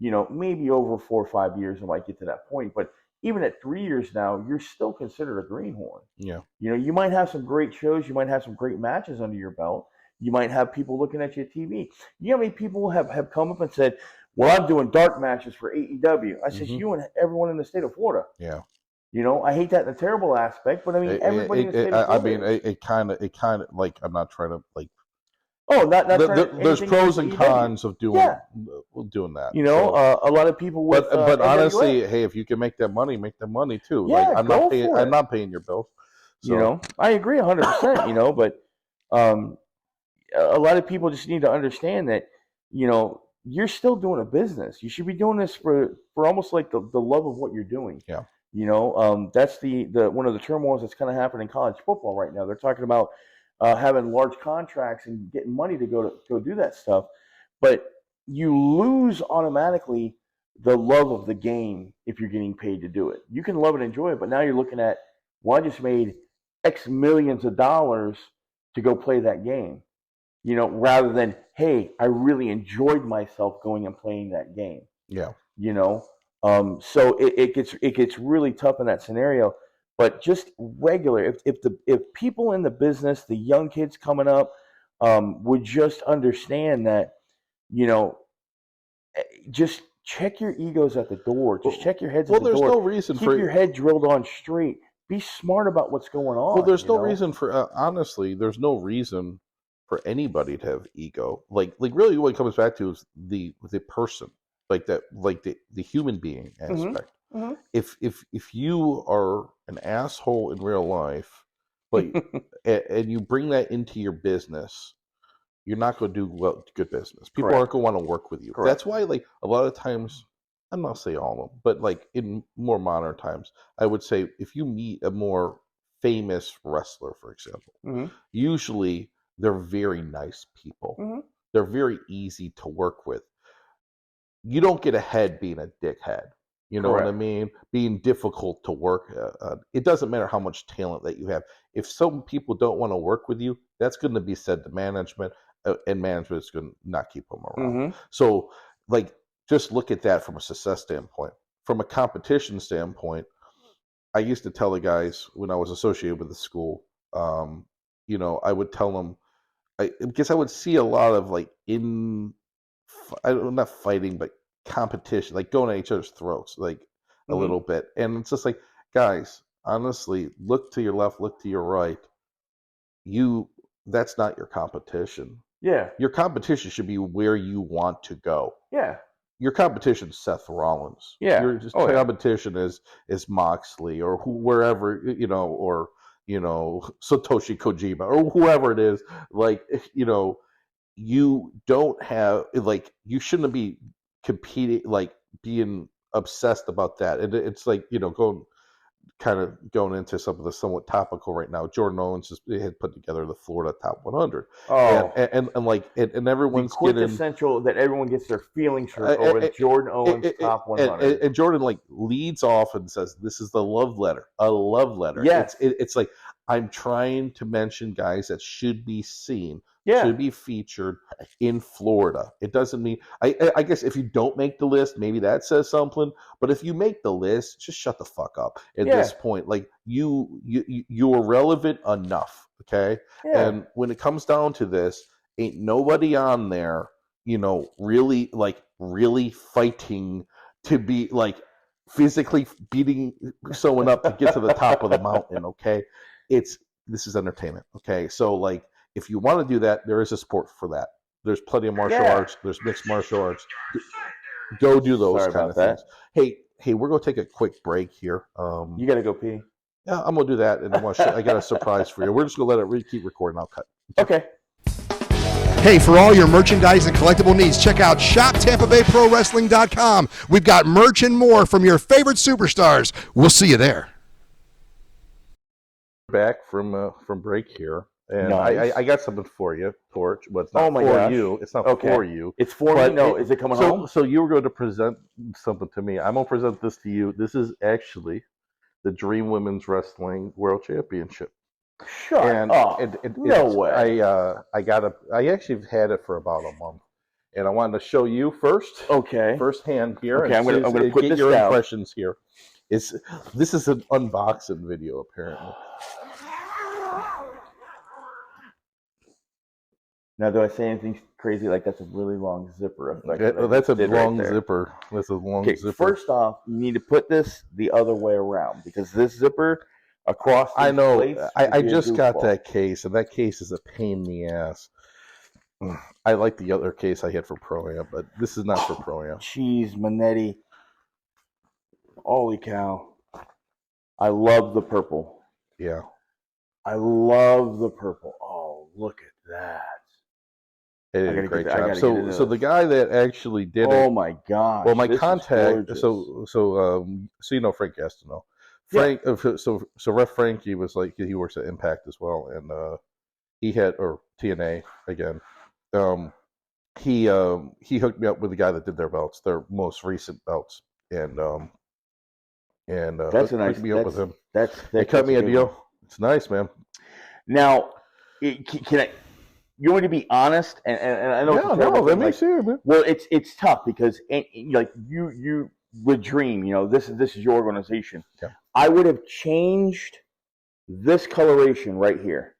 maybe over 4 or 5 years, it might get to that point. But even at 3 years now, you're still considered a greenhorn. Yeah. You might have some great shows. You might have some great matches under your belt. You might have people looking at you at TV. You know how many people have come up and said, well, I'm doing dark matches for AEW. I said, you and everyone in the state of Florida. Yeah. I hate that in a terrible aspect, but I mean, everybody in the state of Florida. I mean, it kind of like, I'm not trying to like. Oh, not there's pros and cons of doing that. A lot of people with. But honestly, hey, if you can make that money too. Yeah, like, I'm not paying your bills. So. I agree 100%. But a lot of people just need to understand that you're still doing a business. You should be doing this for almost like the love of what you're doing. Yeah. That's the one of the turmoils that's kind of happening in college football right now. They're talking about having large contracts and getting money to go do that stuff, but you lose automatically the love of the game if you're getting paid to do it. You can love and enjoy it, but now you're looking at, well, I just made X millions of dollars to go play that game, rather than, hey, I really enjoyed myself going and playing that game. Yeah. So it gets really tough in that scenario. But just regular, if people in the business, the young kids coming up, would just understand that, just check your egos at the door. Just check your heads at the door. Well, there's no reason Keep your head drilled on straight. Be smart about what's going on. Well, there's no reason for honestly. There's no reason for anybody to have ego. Like really, what it comes back to is the person. Like that, like the human being aspect. Mm-hmm. If you are an asshole in real life, but and you bring that into your business, you're not going to do good business. People aren't going to want to work with you. Correct. That's why, like, a lot of times, I'm not saying all of them, but like in more modern times, I would say if you meet a more famous wrestler, for example, usually they're very nice people. They're very easy to work with. You don't get ahead being a dickhead. You know what I mean? Being difficult to work. It doesn't matter how much talent that you have. If some people don't want to work with you, that's going to be said to management, and management is going to not keep them around. So, like, just look at that from a success standpoint. From a competition standpoint, I used to tell the guys when I was associated with the school, I would tell them, because I would see a lot of like not fighting, but competition, like going at each other's throats, like a little bit. And it's just like, guys, honestly, look to your left, look to your right. That's not your competition. Yeah. Your competition should be where you want to go. Yeah. Your competition is Seth Rollins. Yeah. Your competition is Moxley or wherever, or, Satoshi Kojima or whoever it is. Like, you don't have, like, you shouldn't be competing, like being obsessed about that. And it's like, going into some of the somewhat topical right now. Jordan Owens had put together the Florida Top 100, and everyone's the quintessential that everyone gets their feelings hurt over Jordan Owens Top 100. And Jordan leads off and says, "This is the love letter, a love letter." Yes, it's like I'm trying to mention guys that should be seen. Should be featured in Florida. It doesn't mean I guess if you don't make the list, maybe that says something. But if you make the list, just shut the fuck up at this point. Like you're relevant enough, okay? Yeah. And when it comes down to this, ain't nobody on there, really fighting to be physically beating someone up to get to the top of the mountain, okay? This is entertainment, okay? So if you want to do that, there is a sport for that. There's plenty of martial arts. There's mixed martial arts. Go do those kind of things. Hey, we're going to take a quick break here. You got to go pee. Yeah, I'm going to do that. And I got a surprise for you. We're just going to let it keep recording. I'll cut. Okay. Hey, for all your merchandise and collectible needs, check out ShopTampaBayProWrestling.com. We've got merch and more from your favorite superstars. We'll see you there. Back from break here. And nice. I got something for you, Torch. But it's not for you. It's not for you. It's for me. No, is it coming home? So you were going to present something to me. I'm going to present this to you. This is actually the Dream Women's Wrestling World Championship. Sure. No way. I actually have had it for about a month, and I wanted to show you first. Okay. First hand here. Okay, I'm going to put get this your down. impressions here. This is an unboxing video apparently. Now, do I say anything crazy like that's a really long zipper effect? That's a long zipper. That's a long zipper. First off, you need to put this the other way around because this zipper across I know. plates I just got that case, and that case is a pain in the ass. I like the other case I had for Pro-Am, but this is not for Pro-Am. Jeez, Manetti. Holy cow. I love the purple. Yeah. I love the purple. Oh, look at that. They did a great job. So the guy that actually did it. Oh my gosh. Well, my contact. So Frank Gastineau. Frank. Yeah. So Ref Frankie was he works at Impact as well, and he had TNA again. He hooked me up with the guy that did their belts, their most recent belts, and that's a nice. Hooked me up with him. They cut me a deal. One. It's nice, man. Now, can I? You want me to be honest, and I know. Yeah, no, let me see it, man. Well, it's tough because you would dream. This is your organization. Yeah. I would have changed this coloration right here.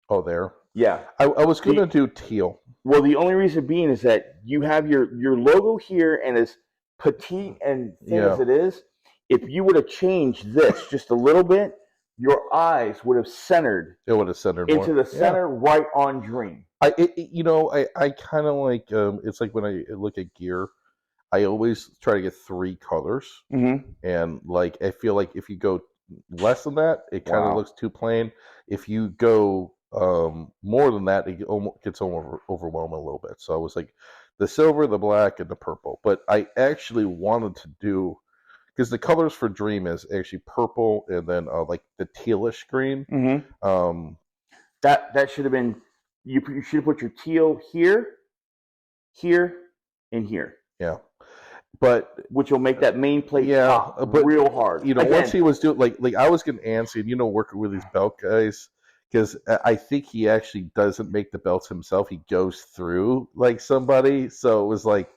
Oh, there. Yeah, I was going to do teal. Well, the only reason being is that you have your logo here, and as petite and thin as it is, if you would have changed this just a little bit, your eyes would have centered. It would have centered into more. The center, right on Dream. I kind of like it's like when I look at gear, I always try to get 3 colors, and I feel like if you go less than that, it kind of looks too plain. If you go more than that, it gets overwhelming a little bit. So I was like the silver, the black, and the purple. But I actually wanted to do. Because the colors for Dream is actually purple and then the tealish green. Mm-hmm. That should have been you should have put your teal here, and here. Yeah, but which will make that main plate pop real hard. Once he was doing I was getting antsy, and working with these belt guys because I think he actually doesn't make the belts himself. He goes through somebody, so it was like.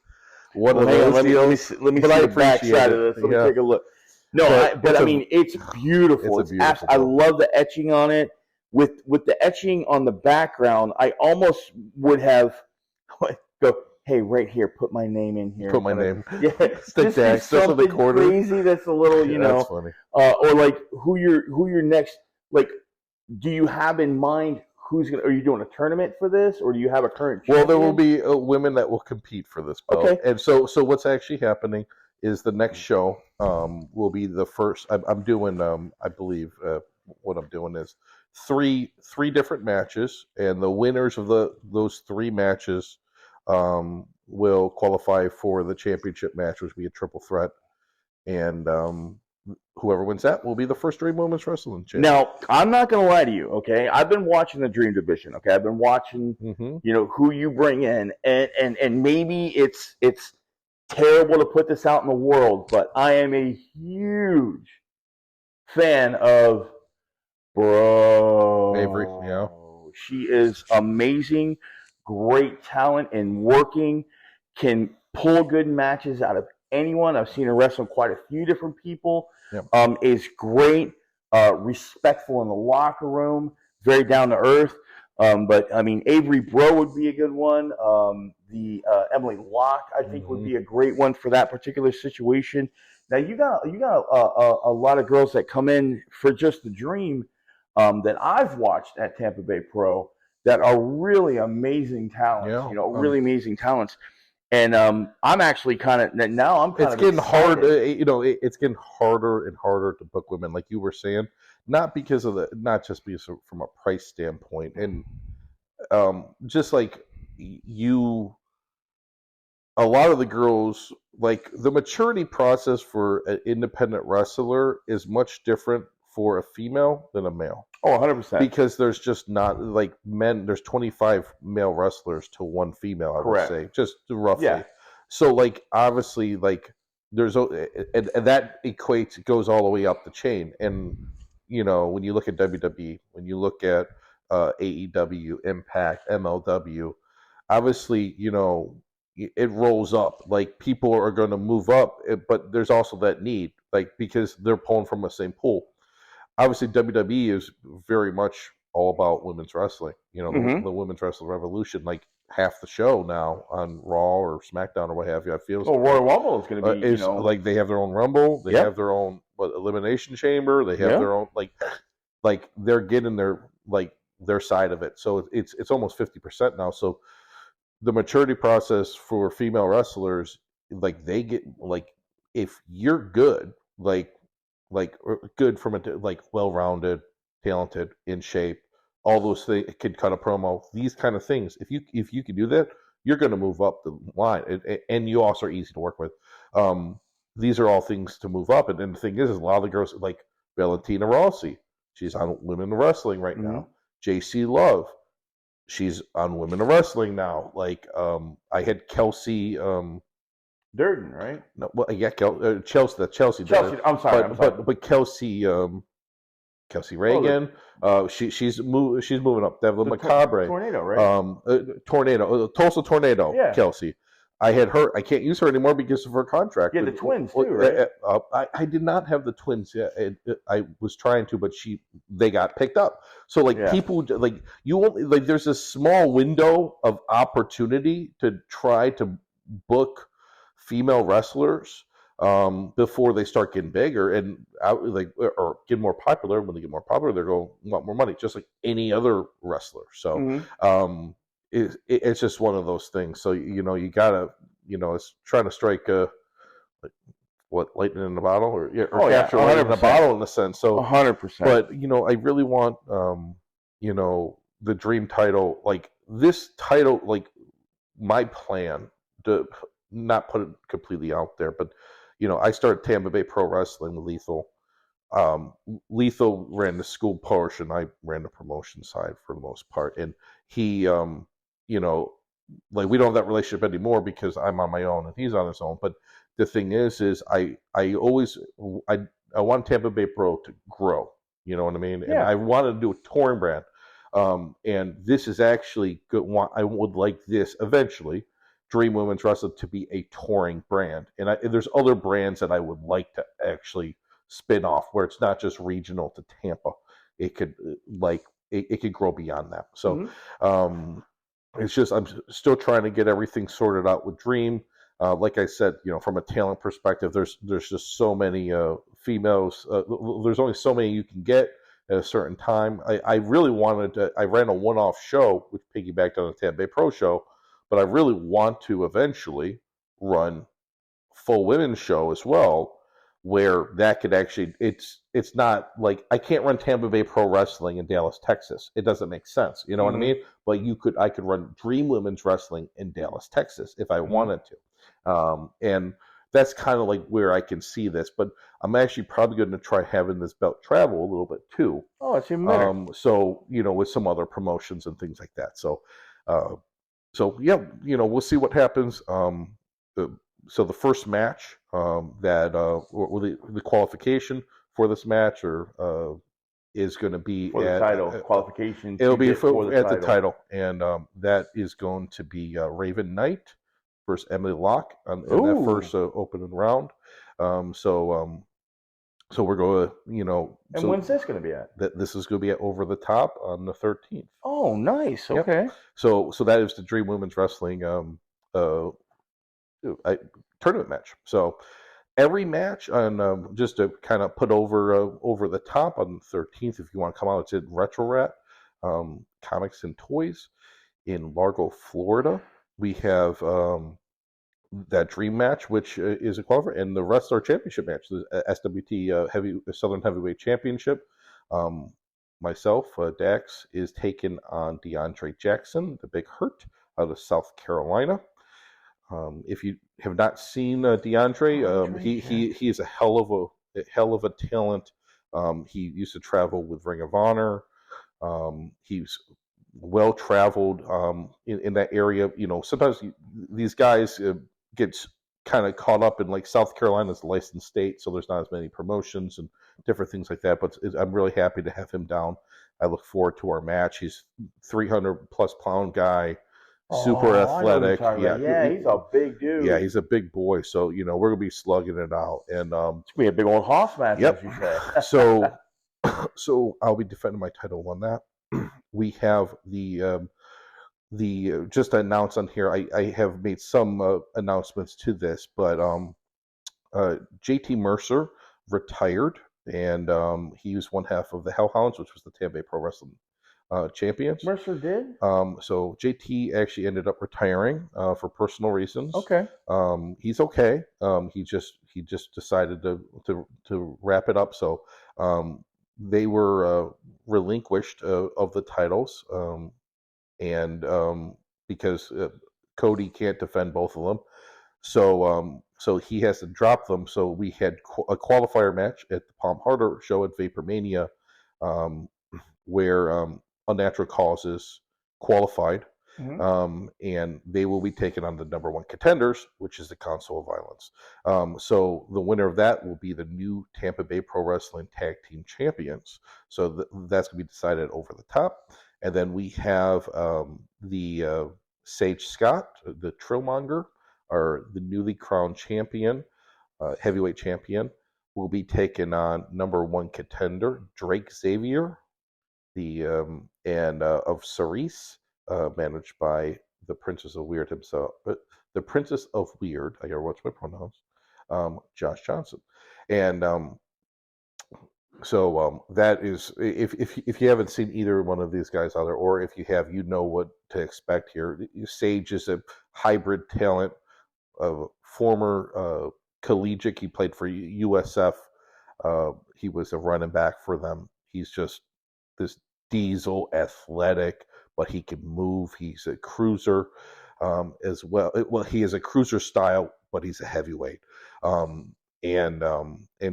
One of those deals. Let me see the back side of this. Let me take a look. No, it's beautiful. It's beautiful. I love the etching on it. With the etching on the background, I almost would have go, hey, right here, put my name in here. Put my name. Yeah, Stick Dax. Something crazy. That's a little, That's funny. Or who your next. Do you have in mind? Are you doing a tournament for this, or do you have a current champion? Well, there will be women that will compete for this belt. Okay. And so what's actually happening is the next show will be the first. I'm doing, I believe, what I'm doing is three different matches, and the winners of those 3 matches will qualify for the championship match, which will be a triple threat. and whoever wins that will be the first Dream Women's Wrestling champion. Now, I'm not going to lie to you, okay? I've been watching the Dream Division, okay? I've been watching, who you bring in, and maybe it's terrible to put this out in the world, but I am a huge fan of Avery, yeah. She is amazing, great talent in working, can pull good matches out of anyone. I've seen her wrestle quite a few different people. Yep. Is great, respectful in the locker room, very down to earth. But I mean, Avery Bro would be a good one. The Emily Locke, I think, would be a great one for that particular situation. Now you got a lot of girls that come in for just the Dream that I've watched at Tampa Bay Pro that are really amazing talents. Yeah. Really amazing talents. And I'm actually kind of now I'm kind it's of getting excited. hard. It's getting harder and harder to book women, like you were saying, not just because from a price standpoint, and just like you, a lot of the girls, like the maturity process for an independent wrestler is much different for a female than a male. Oh, 100%. Because there's just not like men. There's 25 male wrestlers to one female. I would say, just roughly. Yeah. So like obviously like there's and that goes all the way up the chain. And when you look at WWE, when you look at AEW, Impact, MLW, obviously it rolls up. Like people are going to move up, but there's also that need, like because they're pulling from the same pool. Obviously, WWE is very much all about women's wrestling. The women's wrestling revolution. Like half the show now on Raw or SmackDown or what have you. I feel. Well, Royal Rumble is going to be. Like they have their own Rumble. They have their own elimination chamber. They have their own like they're getting their side of it. So it's almost 50% now. So the maturity process for female wrestlers, like they get like if you're good, like good from a well-rounded, talented, in shape, all those things, could cut a promo, these kind of things. If you can do that, you're going to move up the line, and you also are easy to work with. These are all things to move up, and the thing is a lot of the girls like Valentina Rossi, she's on Women in Wrestling right now. JC Love, she's on Women in Wrestling now. Like I had Kelsey. Durden, right? No, well, yeah, Chelsea. Chelsea. I'm sorry. But Kelsey Reagan. She's moving up. Devlin Macabre. Tornado, right? Tornado. Tulsa Tornado. Yeah. Kelsey. I had her. I can't use her anymore because of her contract. Yeah, the twins too, right? I did not have the twins yet. I was trying to, but they got picked up. So people like you only like there's a small window of opportunity to try to book female wrestlers before they start getting bigger and or get more popular. When they get more popular, they're going to want more money, just like any other wrestler. So it's just one of those things. So you gotta it's trying to strike lightning in a bottle or capture lightning in a bottle in a sense. So 100%. But I really want the Dream title, like this title, like my plan to not put it completely out there, but I started Tampa Bay Pro Wrestling with Lethal. Lethal ran the school portion. I ran the promotion side for the most part, and he, we don't have that relationship anymore because I'm on my own and he's on his own. But the thing is I want Tampa Bay Pro to grow. You know what I mean? Yeah. And I wanted to do a touring brand, and this is actually good. I would like this eventually. Dream Women's Wrestling to be a touring brand, and there's other brands that I would like to actually spin off where it's not just regional to Tampa. It could it could grow beyond that. So it's just I'm still trying to get everything sorted out with Dream. Like I said, from a talent perspective, there's just so many females. There's only so many you can get at a certain time. I really wanted to. I ran a one-off show which piggybacked on the Tampa Bay Pro show. But I really want to eventually run full women's show as well, where that could actually it's not like I can't run Tampa Bay Pro Wrestling in Dallas, Texas. It doesn't make sense. You know what I mean? But I could run Dream Women's Wrestling in Dallas, Texas if I wanted to. And that's kind of like where I can see this. But I'm actually probably going to try having this belt travel a little bit too. Oh, it's even better. So with some other promotions and things like that. So yeah, we'll see what happens. So the first match or the qualification for this match is going to be for the title qualification. It'll be for at the title, and that is going to be Raven Knight versus Emily Locke in that first opening round. So we're going to, And when's this going to be at? This is going to be at Over the Top on the 13th. Oh, nice. Okay. Yep. So that is the Dream Women's Wrestling tournament match. So every match on just to kind of put over the top on the 13th, if you want to come out, it's at Retro Rat Comics and Toys in Largo, Florida. We have that dream match, which is a qualifier, and the Wrestler Championship match, the SWT Southern Heavyweight Championship. Myself, Dax, is taking on DeAndre Jackson, the Big Hurt, out of South Carolina. If you have not seen DeAndre, he is a hell of a talent. He used to travel with Ring of Honor. He's well traveled in that area. Sometimes these guys get kind of caught up in, like, South Carolina's a licensed state, so there's not as many promotions and different things like that. But I'm really happy to have him down. I look forward to our match. He's 300+ pound guy. Super athletic. Yeah, he's a big dude. Yeah, he's a big boy. So, we're gonna be slugging it out, and it's gonna be a big old hoss match, yep. As you say. So I'll be defending my title on that. We have the just to announce on here. I have made some announcements to this, but JT Mercer retired, and he was one half of the Hellhounds, which was the Tampa Bay Pro Wrestling champions. Mercer did. So JT actually ended up retiring for personal reasons. Okay. He's okay. He just decided to wrap it up. So they were relinquished of the titles, and because Cody can't defend both of them, so he has to drop them. So we had a qualifier match at the Palm Harbor show at Vapor Mania, where Unnatural Causes qualified, and they will be taking on the number one contenders, which is the Council of Violence. So the winner of that will be the new Tampa Bay Pro Wrestling Tag Team Champions. So that's going to be decided over the top. And then we have the Sage Scott, the Trillmonger, or the newly crowned champion, heavyweight champion, will be taking on number one contender Drake Xavier, of Cerise, managed by the Princess of Weird himself. The Princess of Weird, I gotta watch my pronouns, Josh Johnson. And so that is, if you haven't seen either one of these guys out there, or if you have, you know what to expect here. Sage is a hybrid talent, former collegiate. He played for USF. He was a running back for them. He's just this diesel athletic, but he can move. He's a cruiser as well. Well, he is a cruiser style, but he's a heavyweight. And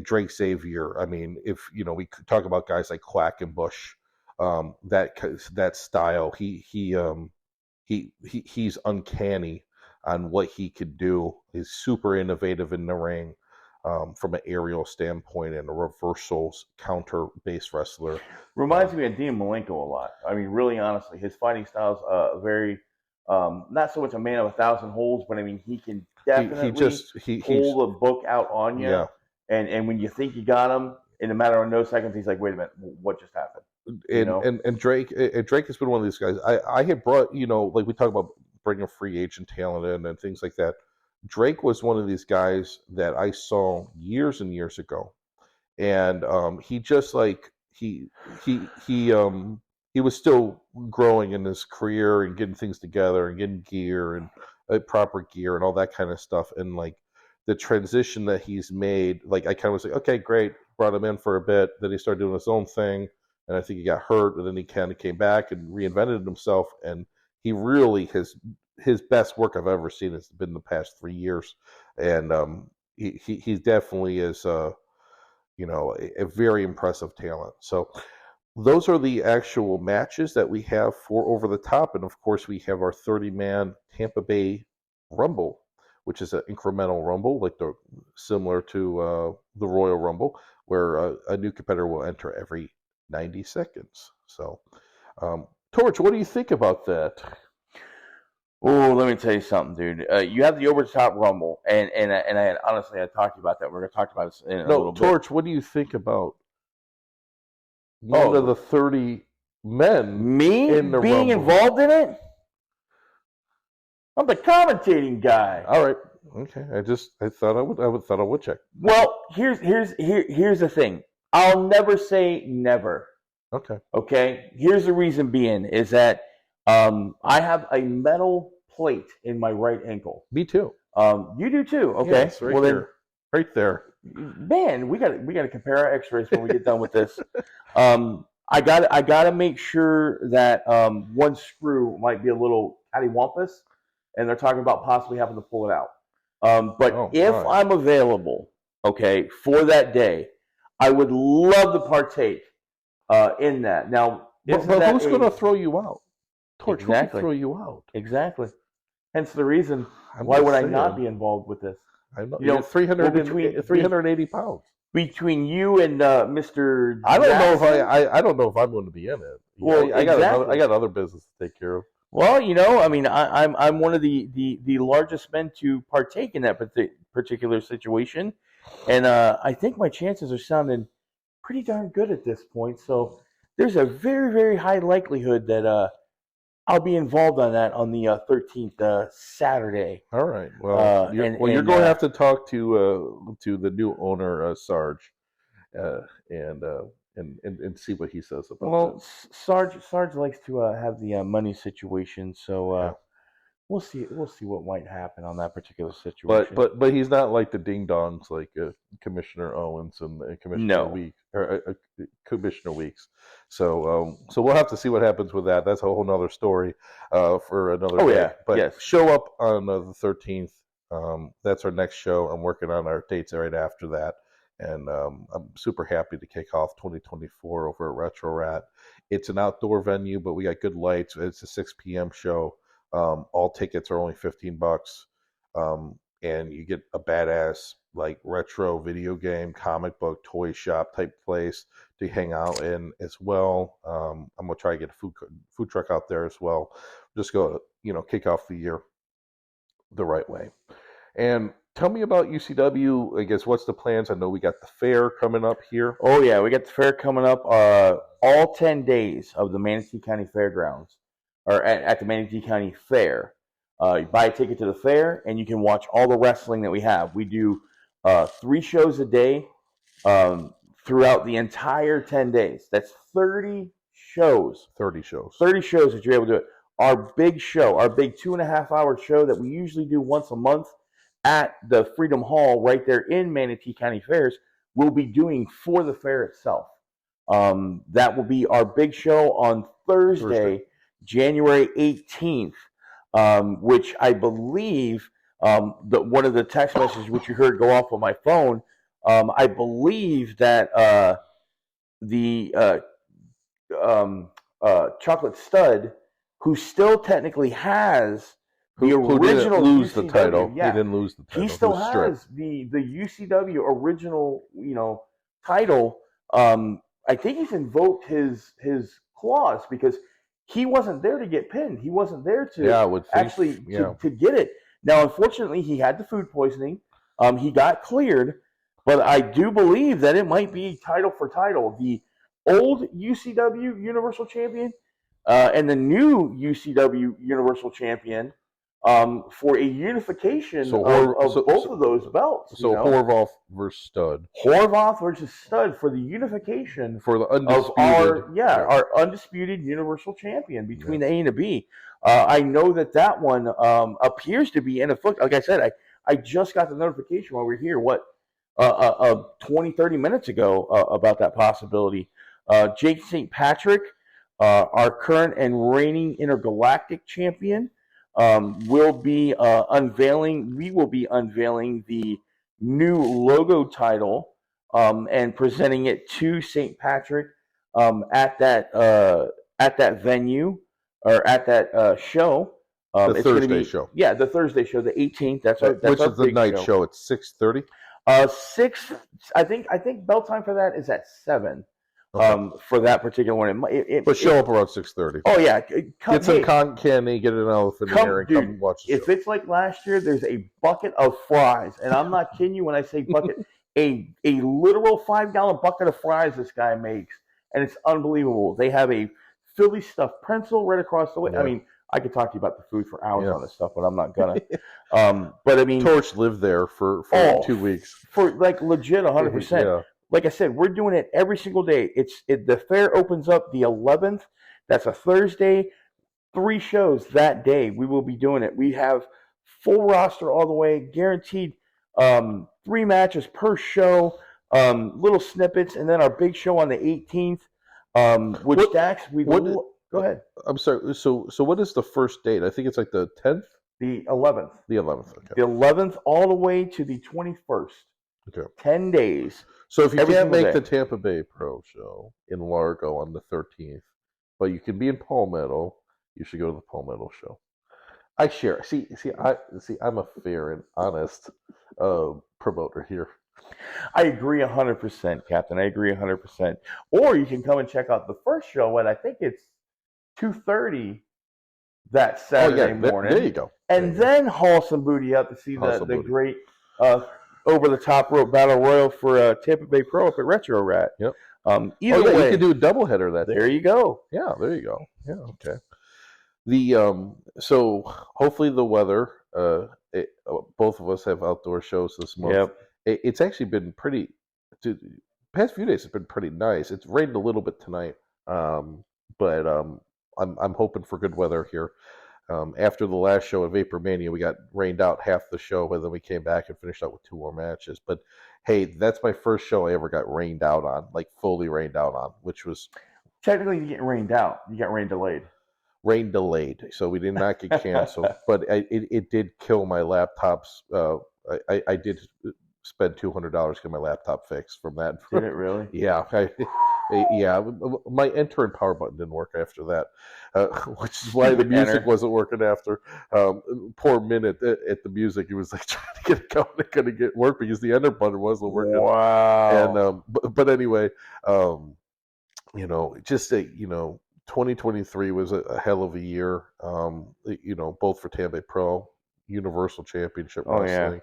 Drake Xavier, I mean, if we could talk about guys like Quackenbush, that style, he's uncanny on what he could do. He's super innovative in the ring. From an aerial standpoint and a reversals counter-based wrestler. Reminds me of Dean Malenko a lot. I mean, really honestly, his fighting style is very, not so much a man of 1,000 holds, but I mean, he can definitely pull the book out on you. Yeah. And when you think you got him, in a matter of no seconds, he's like, wait a minute, what just happened? And Drake has been one of these guys. I had brought, like we talk about bringing free agent talent in and things like that. Drake was one of these guys that I saw years and years ago, and he just he was still growing in his career and getting things together and getting gear and proper gear and all that kind of stuff. And like the transition that he's made, like I kind of was like, okay, great, brought him in for a bit. Then he started doing his own thing, and I think he got hurt, and then he kind of came back and reinvented himself, and he really has. His best work I've ever seen has been the past 3 years, and he definitely is a very impressive talent. So those are the actual matches that we have for Over the Top, and of course we have our 30-man Tampa Bay Rumble, which is an incremental Rumble, similar to the Royal Rumble, where a new competitor will enter every 90 seconds. So, Torch, what do you think about that? Oh, let me tell you something, dude. You have the Over the Top Rumble, and I had, honestly, I talked to you about that. We're going to talk about this in a little bit. Torch, what do you think about one of the 30 men being Rumble? involved in it? I'm the commentating guy. All right, okay. I thought I would check. Well, here's the thing. I'll never say never. Okay. Okay. Here's the reason being is that I have a metal plate in my right ankle. Me too. You do too. Okay. Yes, right there. Right there. Man, we got to compare our X-rays when we get done with this. I got to make sure that one screw might be a little cattywampus, and they're talking about possibly having to pull it out. But if I'm available, okay, for that day, I would love to partake in that. Now, but who's going to throw you out? Torch, exactly. Who can throw you out? Exactly. Hence the reason why would I not be involved with this? I'm not, 380 pounds. Between you and Mr. I don't know if I don't know if I'm going to be in it. Well, I got other business to take care of. Well, I mean, I'm one of the largest men to partake in that particular situation, and I think my chances are sounding pretty darn good at this point. So there's a very, very high likelihood that I'll be involved on that on the 13th Saturday. All right. Well, you're going to have to talk to the new owner, Sarge, and see what he says about that. Sarge likes to have the money situation, so we'll see what might happen on that particular situation. But he's not like the ding dongs like Commissioner Owens and Commissioner Commissioner Weeks. So we'll have to see what happens with that. That's a whole nother story for another day. Yeah. But yes. Show up on the 13th. That's our next show. I'm working on our dates right after that. And I'm super happy to kick off 2024 over at Retro Rat. It's an outdoor venue, but we got good lights. It's a 6 p.m. show. All tickets are only $15, and you get a badass like retro video game, comic book, toy shop type place to hang out in as well. I'm gonna try to get a food truck out there as well. Just go, kick off the year the right way. And tell me about UCW. I guess what's the plans? I know we got the fair coming up here. Oh yeah, we got the fair coming up. All 10 days of the Manatee County Fairgrounds. Or at the Manatee County Fair. You buy a ticket to the fair, and you can watch all the wrestling that we have. We do 3 shows a day throughout the entire 10 days. That's 30 shows. 30 shows. 30 shows that you're able to do it. Our big show, our big 2.5-hour show that we usually do once a month at the Freedom Hall right there in Manatee County Fairs, we'll be doing for the fair itself. That will be our big show on Thursday. January 18th, which I believe one of the text messages which you heard go off on my phone, I believe that the Chocolate Stud, who still technically has the original didn't lose UCW, the title. Yeah, he didn't lose the title. He still has the UCW original title. I think he's invoked his clause because he wasn't there to get pinned. He wasn't there to to get it. Now, unfortunately, he had the food poisoning. He got cleared, but I do believe that it might be title for title. The old UCW Universal Champion and the new UCW Universal Champion for a unification of both of those belts. So Horvath versus Stud. Horvath versus Stud for the unification for the undisputed our undisputed Universal Champion between the A and the B. I know that one appears to be in a foot. Like I said, I just got the notification while we were here. 20, 30 minutes ago about that possibility. Jake St. Patrick, our current and reigning intergalactic champion. We will be unveiling the new logo title and presenting it to St. Patrick at that venue or at that show. The It's going to Thursday be show. Yeah, the Thursday show, the 18th. That's which our is the big night show at 6:30. 6. I think bell time for that is at 7. Okay. For that particular one, But show up around 6:30. Oh yeah, Get some cotton candy, get an elephant in here, and dude, come watch the show. If it's like last year, there's a bucket of fries, and I'm not kidding you when I say bucket. a literal 5-gallon bucket of fries this guy makes, and it's unbelievable. They have a Philly stuffed pretzel right across the way. Yeah. I mean, I could talk to you about the food for hours Yeah. on this stuff, but I'm not gonna. But I mean, Torch lived there for 2 weeks. For like legit 100%. Yeah. Like I said, we're doing it every single day. The fair opens up the 11th. That's a Thursday. 3 shows that day. We will be doing it. We have full roster all the way, guaranteed 3 matches per show, little snippets, and then our big show on the 18th, which Dax, go ahead. I'm sorry. So what is the first date? I think it's like the 10th? The 11th. The 11th, okay. The 11th all the way to the 21st. Okay. 10 days. So if you every can't single make day. the Tampa Bay Pro show in Largo on the 13th, but you can be in Palmetto, you should go to the Palmetto show. I share. I'm a fair and honest promoter here. I agree 100%, Captain. I agree 100%. Or you can come and check out the first show at, I think it's 2:30 that Saturday morning. There you go. And then haul some booty up to see the great over-the-top rope battle royal for Tampa Bay Pro up at Retro Rat. Yep. Either way, you could do a doubleheader that day. There you go. Yeah, there you go. Yeah, okay. So hopefully the weather. Both of us have outdoor shows this month. Yep. It's actually been pretty. The past few days have been pretty nice. It's rained a little bit tonight, but I'm hoping for good weather here. After the last show at Vapor Mania, we got rained out half the show, but then we came back and finished out with 2 more matches. But hey, that's my first show I ever got rained out on, like fully rained out on, which was technically you get rained out. You got rain delayed. Rain delayed, so we did not get canceled. But it did kill my laptops. I did spend $200 to get my laptop fixed from that. Did it really? Yeah. Yeah, my enter and power button didn't work after that, which is why the music wasn't working after. Poor Minute at the music, he was like trying to get it going, it couldn't get work because the enter button wasn't working. Wow. And but anyway, just 2023 was a hell of a year. Both for Tampa Pro, Universal Championship Wrestling,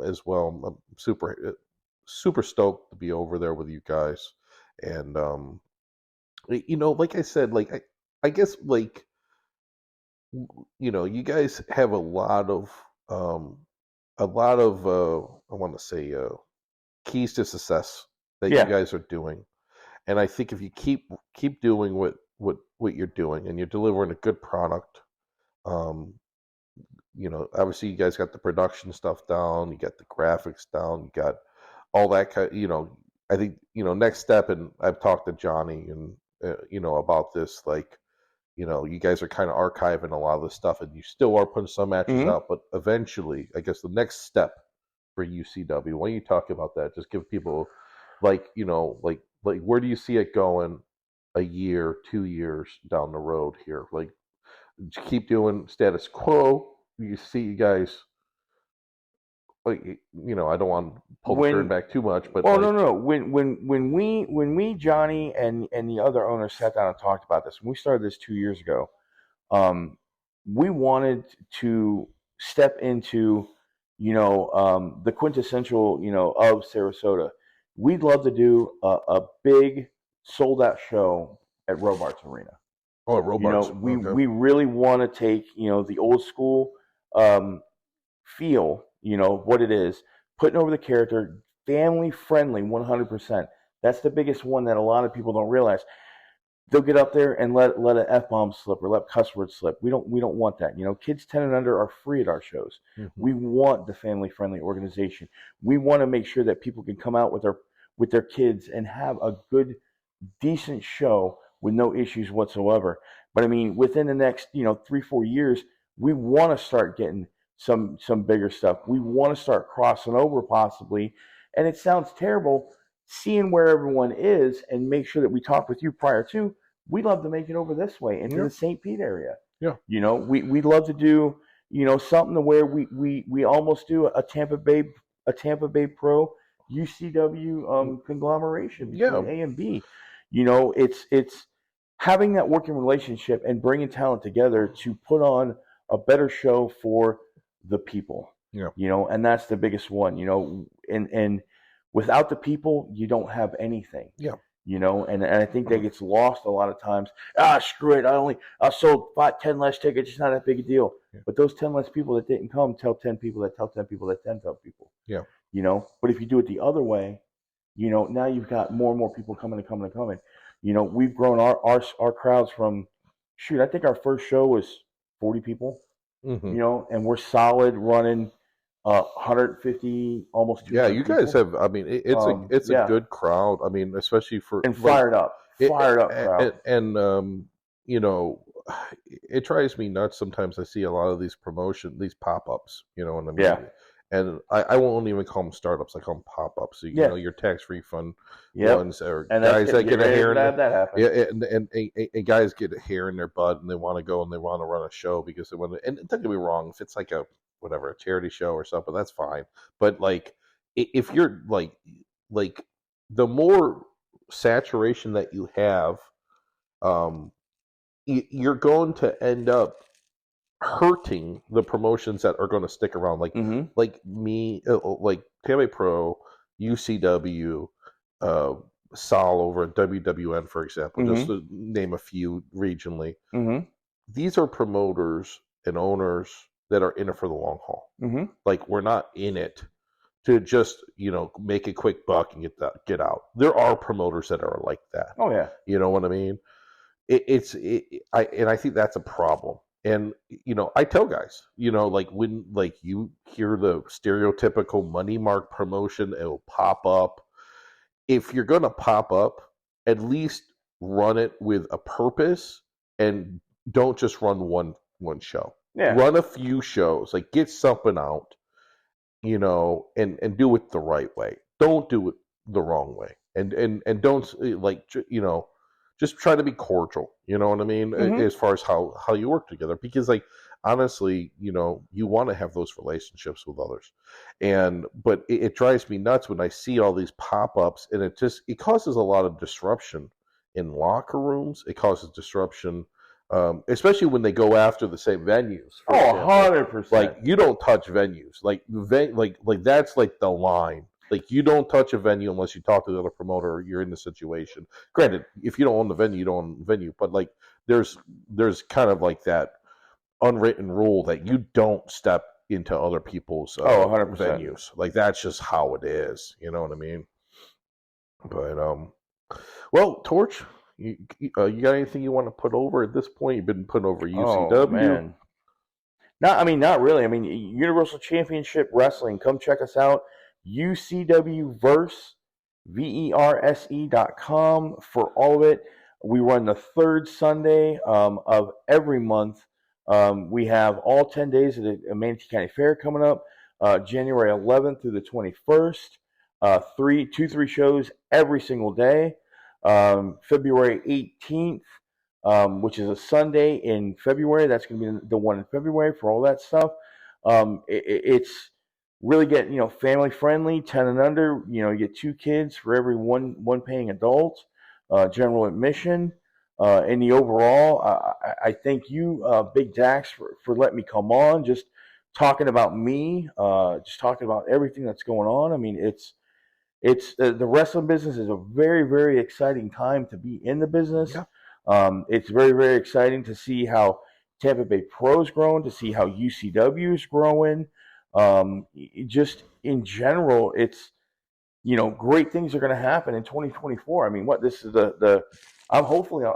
as well. I'm super stoked to be over there with you guys. And like I said, like I guess like you guys have a lot of I want to say keys to success that you guys are doing. And I think if you keep doing what you're doing and you're delivering a good product, obviously you guys got the production stuff down, you got the graphics down, you got all that kind. I think next step, and I've talked to Johnny and about this, like you guys are kind of archiving a lot of this stuff, and you still are putting some matches out, but eventually, I guess the next step for UCW. Why don't you talk about that? Just give people like where do you see it going a year, 2 years down the road here? Like, keep doing status quo. You see, you guys. Like, I don't want to pull the curtain back too much, but no. When we Johnny and the other owners sat down and talked about this, when we started this 2 years ago, we wanted to step into the quintessential of Sarasota. We'd love to do a big sold out show at Robarts Arena. Oh, at Robarts. We really want to take the old school feel. What it is, putting over the character, family friendly, 100%. That's the biggest one that a lot of people don't realize. They'll get up there and let an F-bomb slip or let cuss words slip. We don't want that. Kids 10 and under are free at our shows. Mm-hmm. We want the family friendly organization. We want to make sure that people can come out with their kids and have a good, decent show with no issues whatsoever. But I mean, within the next 3-4 years, we want to start getting some bigger stuff. We want to start crossing over possibly, and it sounds terrible, seeing where everyone is and make sure that we talk with you prior to. We'd love to make it over this way into the St. Pete area. Yeah. We'd love to do, something to where we almost do a Tampa Bay Pro UCW conglomeration between A and B. It's having that working relationship and bringing talent together to put on a better show for the people. Yeah. And that's the biggest one. And without the people, you don't have anything. Yeah. And I think that gets lost a lot of times. Screw it. I sold 10 less tickets. It's not that big a deal. Yeah. But those 10 less people that didn't come tell 10 people that tell 10 people that 10 tell people. Yeah. But if you do it the other way, now you've got more and more people coming. We've grown our crowds from, I think our first show was 40 people, and we're solid running 150, almost 200 Yeah, you guys people. have, I mean, it's a good crowd. I mean, especially for. And fired up crowd. And it drives me nuts sometimes. I see a lot of these these pop-ups, what I mean? Yeah. And I won't even call them startups. I call them pop-ups. So, your tax refund ones, or and guys that get a hair and guys get a hair in their butt and they want to go and they want to run a show because they want to. And don't get me wrong, if it's like a charity show or something, that's fine. But like, if you're like the more saturation that you have, you're going to end up hurting the promotions that are going to stick around, like me, like Tampa Pro, UCW, Sol over at WWN, for example, just to name a few regionally. These are promoters and owners that are in it for the long haul. Like, we're not in it to just make a quick buck and get out. There are promoters that are like that. Oh yeah, you know what I mean. I think that's a problem. And, I tell guys, like when you hear the stereotypical money mark promotion, it'll pop up. If you're going to pop up, at least run it with a purpose and don't just run one show. Yeah. Run a few shows, like get something out, and do it the right way. Don't do it the wrong way. And don't just try to be cordial, you know what I mean? As far as how you work together, because honestly, you want to have those relationships with others. But it drives me nuts when I see all these pop-ups, and it causes a lot of disruption in locker rooms. It causes disruption, especially when they go after the same venues. 100%. Like, you don't touch venues. Like that's like the line. Like, you don't touch a venue unless you talk to the other promoter or you're in the situation. Granted, if you don't own the venue, you don't own the venue. But like, there's kind of like that unwritten rule that you don't step into other people's 100%. venues. Like, that's just how it is. You know what I mean? But well, Torch, you got anything you want to put over at this point? You've been putting over UCW. Oh, man. Not really. I mean, Universal Championship Wrestling. Come check us out. UCWverse, VERSE.com for all of it. We run the third Sunday of every month. We have all 10 days of the Manatee County Fair coming up, January 11th through the 21st. 3 shows every single day. February 18th, which is a Sunday in February. That's going to be the one in February for all that stuff. It's really get family friendly, 10 and under. You get 2 kids for every one paying adult. General admission. In the overall, I thank you, Big Dax, for letting me come on. Just talking about me, just talking about everything that's going on. I mean, it's the wrestling business is a very, very exciting time to be in the business. Yeah. It's very, very exciting to see how Tampa Bay Pro's growing, to see how UCW is growing. Just in general, it's great things are going to happen in 2024. I mean, this is I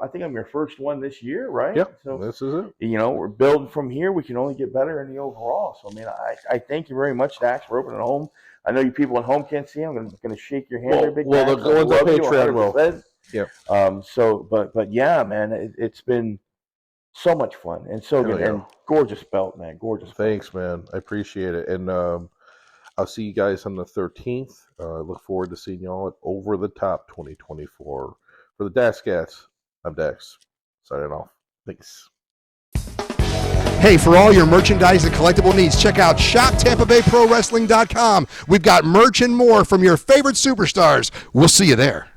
think I'm your first one this year, right? Yeah. So this is it. We're building from here. We can only get better in the overall. So, I mean, I thank you very much, Dax, for opening home. I know you people at home can't see. I'm going to shake your hand there, Big Dax. The ones on Patreon will. Yeah. But yeah, man, it's been So much fun and so Hell good. yeah. And gorgeous belt, man. Gorgeous. Thanks, man. I appreciate it. And I'll see you guys on the 13th. Look forward to seeing y'all at Over the Top 2024. For the Daxcast, I'm Dax. Signing off. Thanks. Hey, for all your merchandise and collectible needs, check out ShopTampaBayProWrestling.com. We've got merch and more from your favorite superstars. We'll see you there.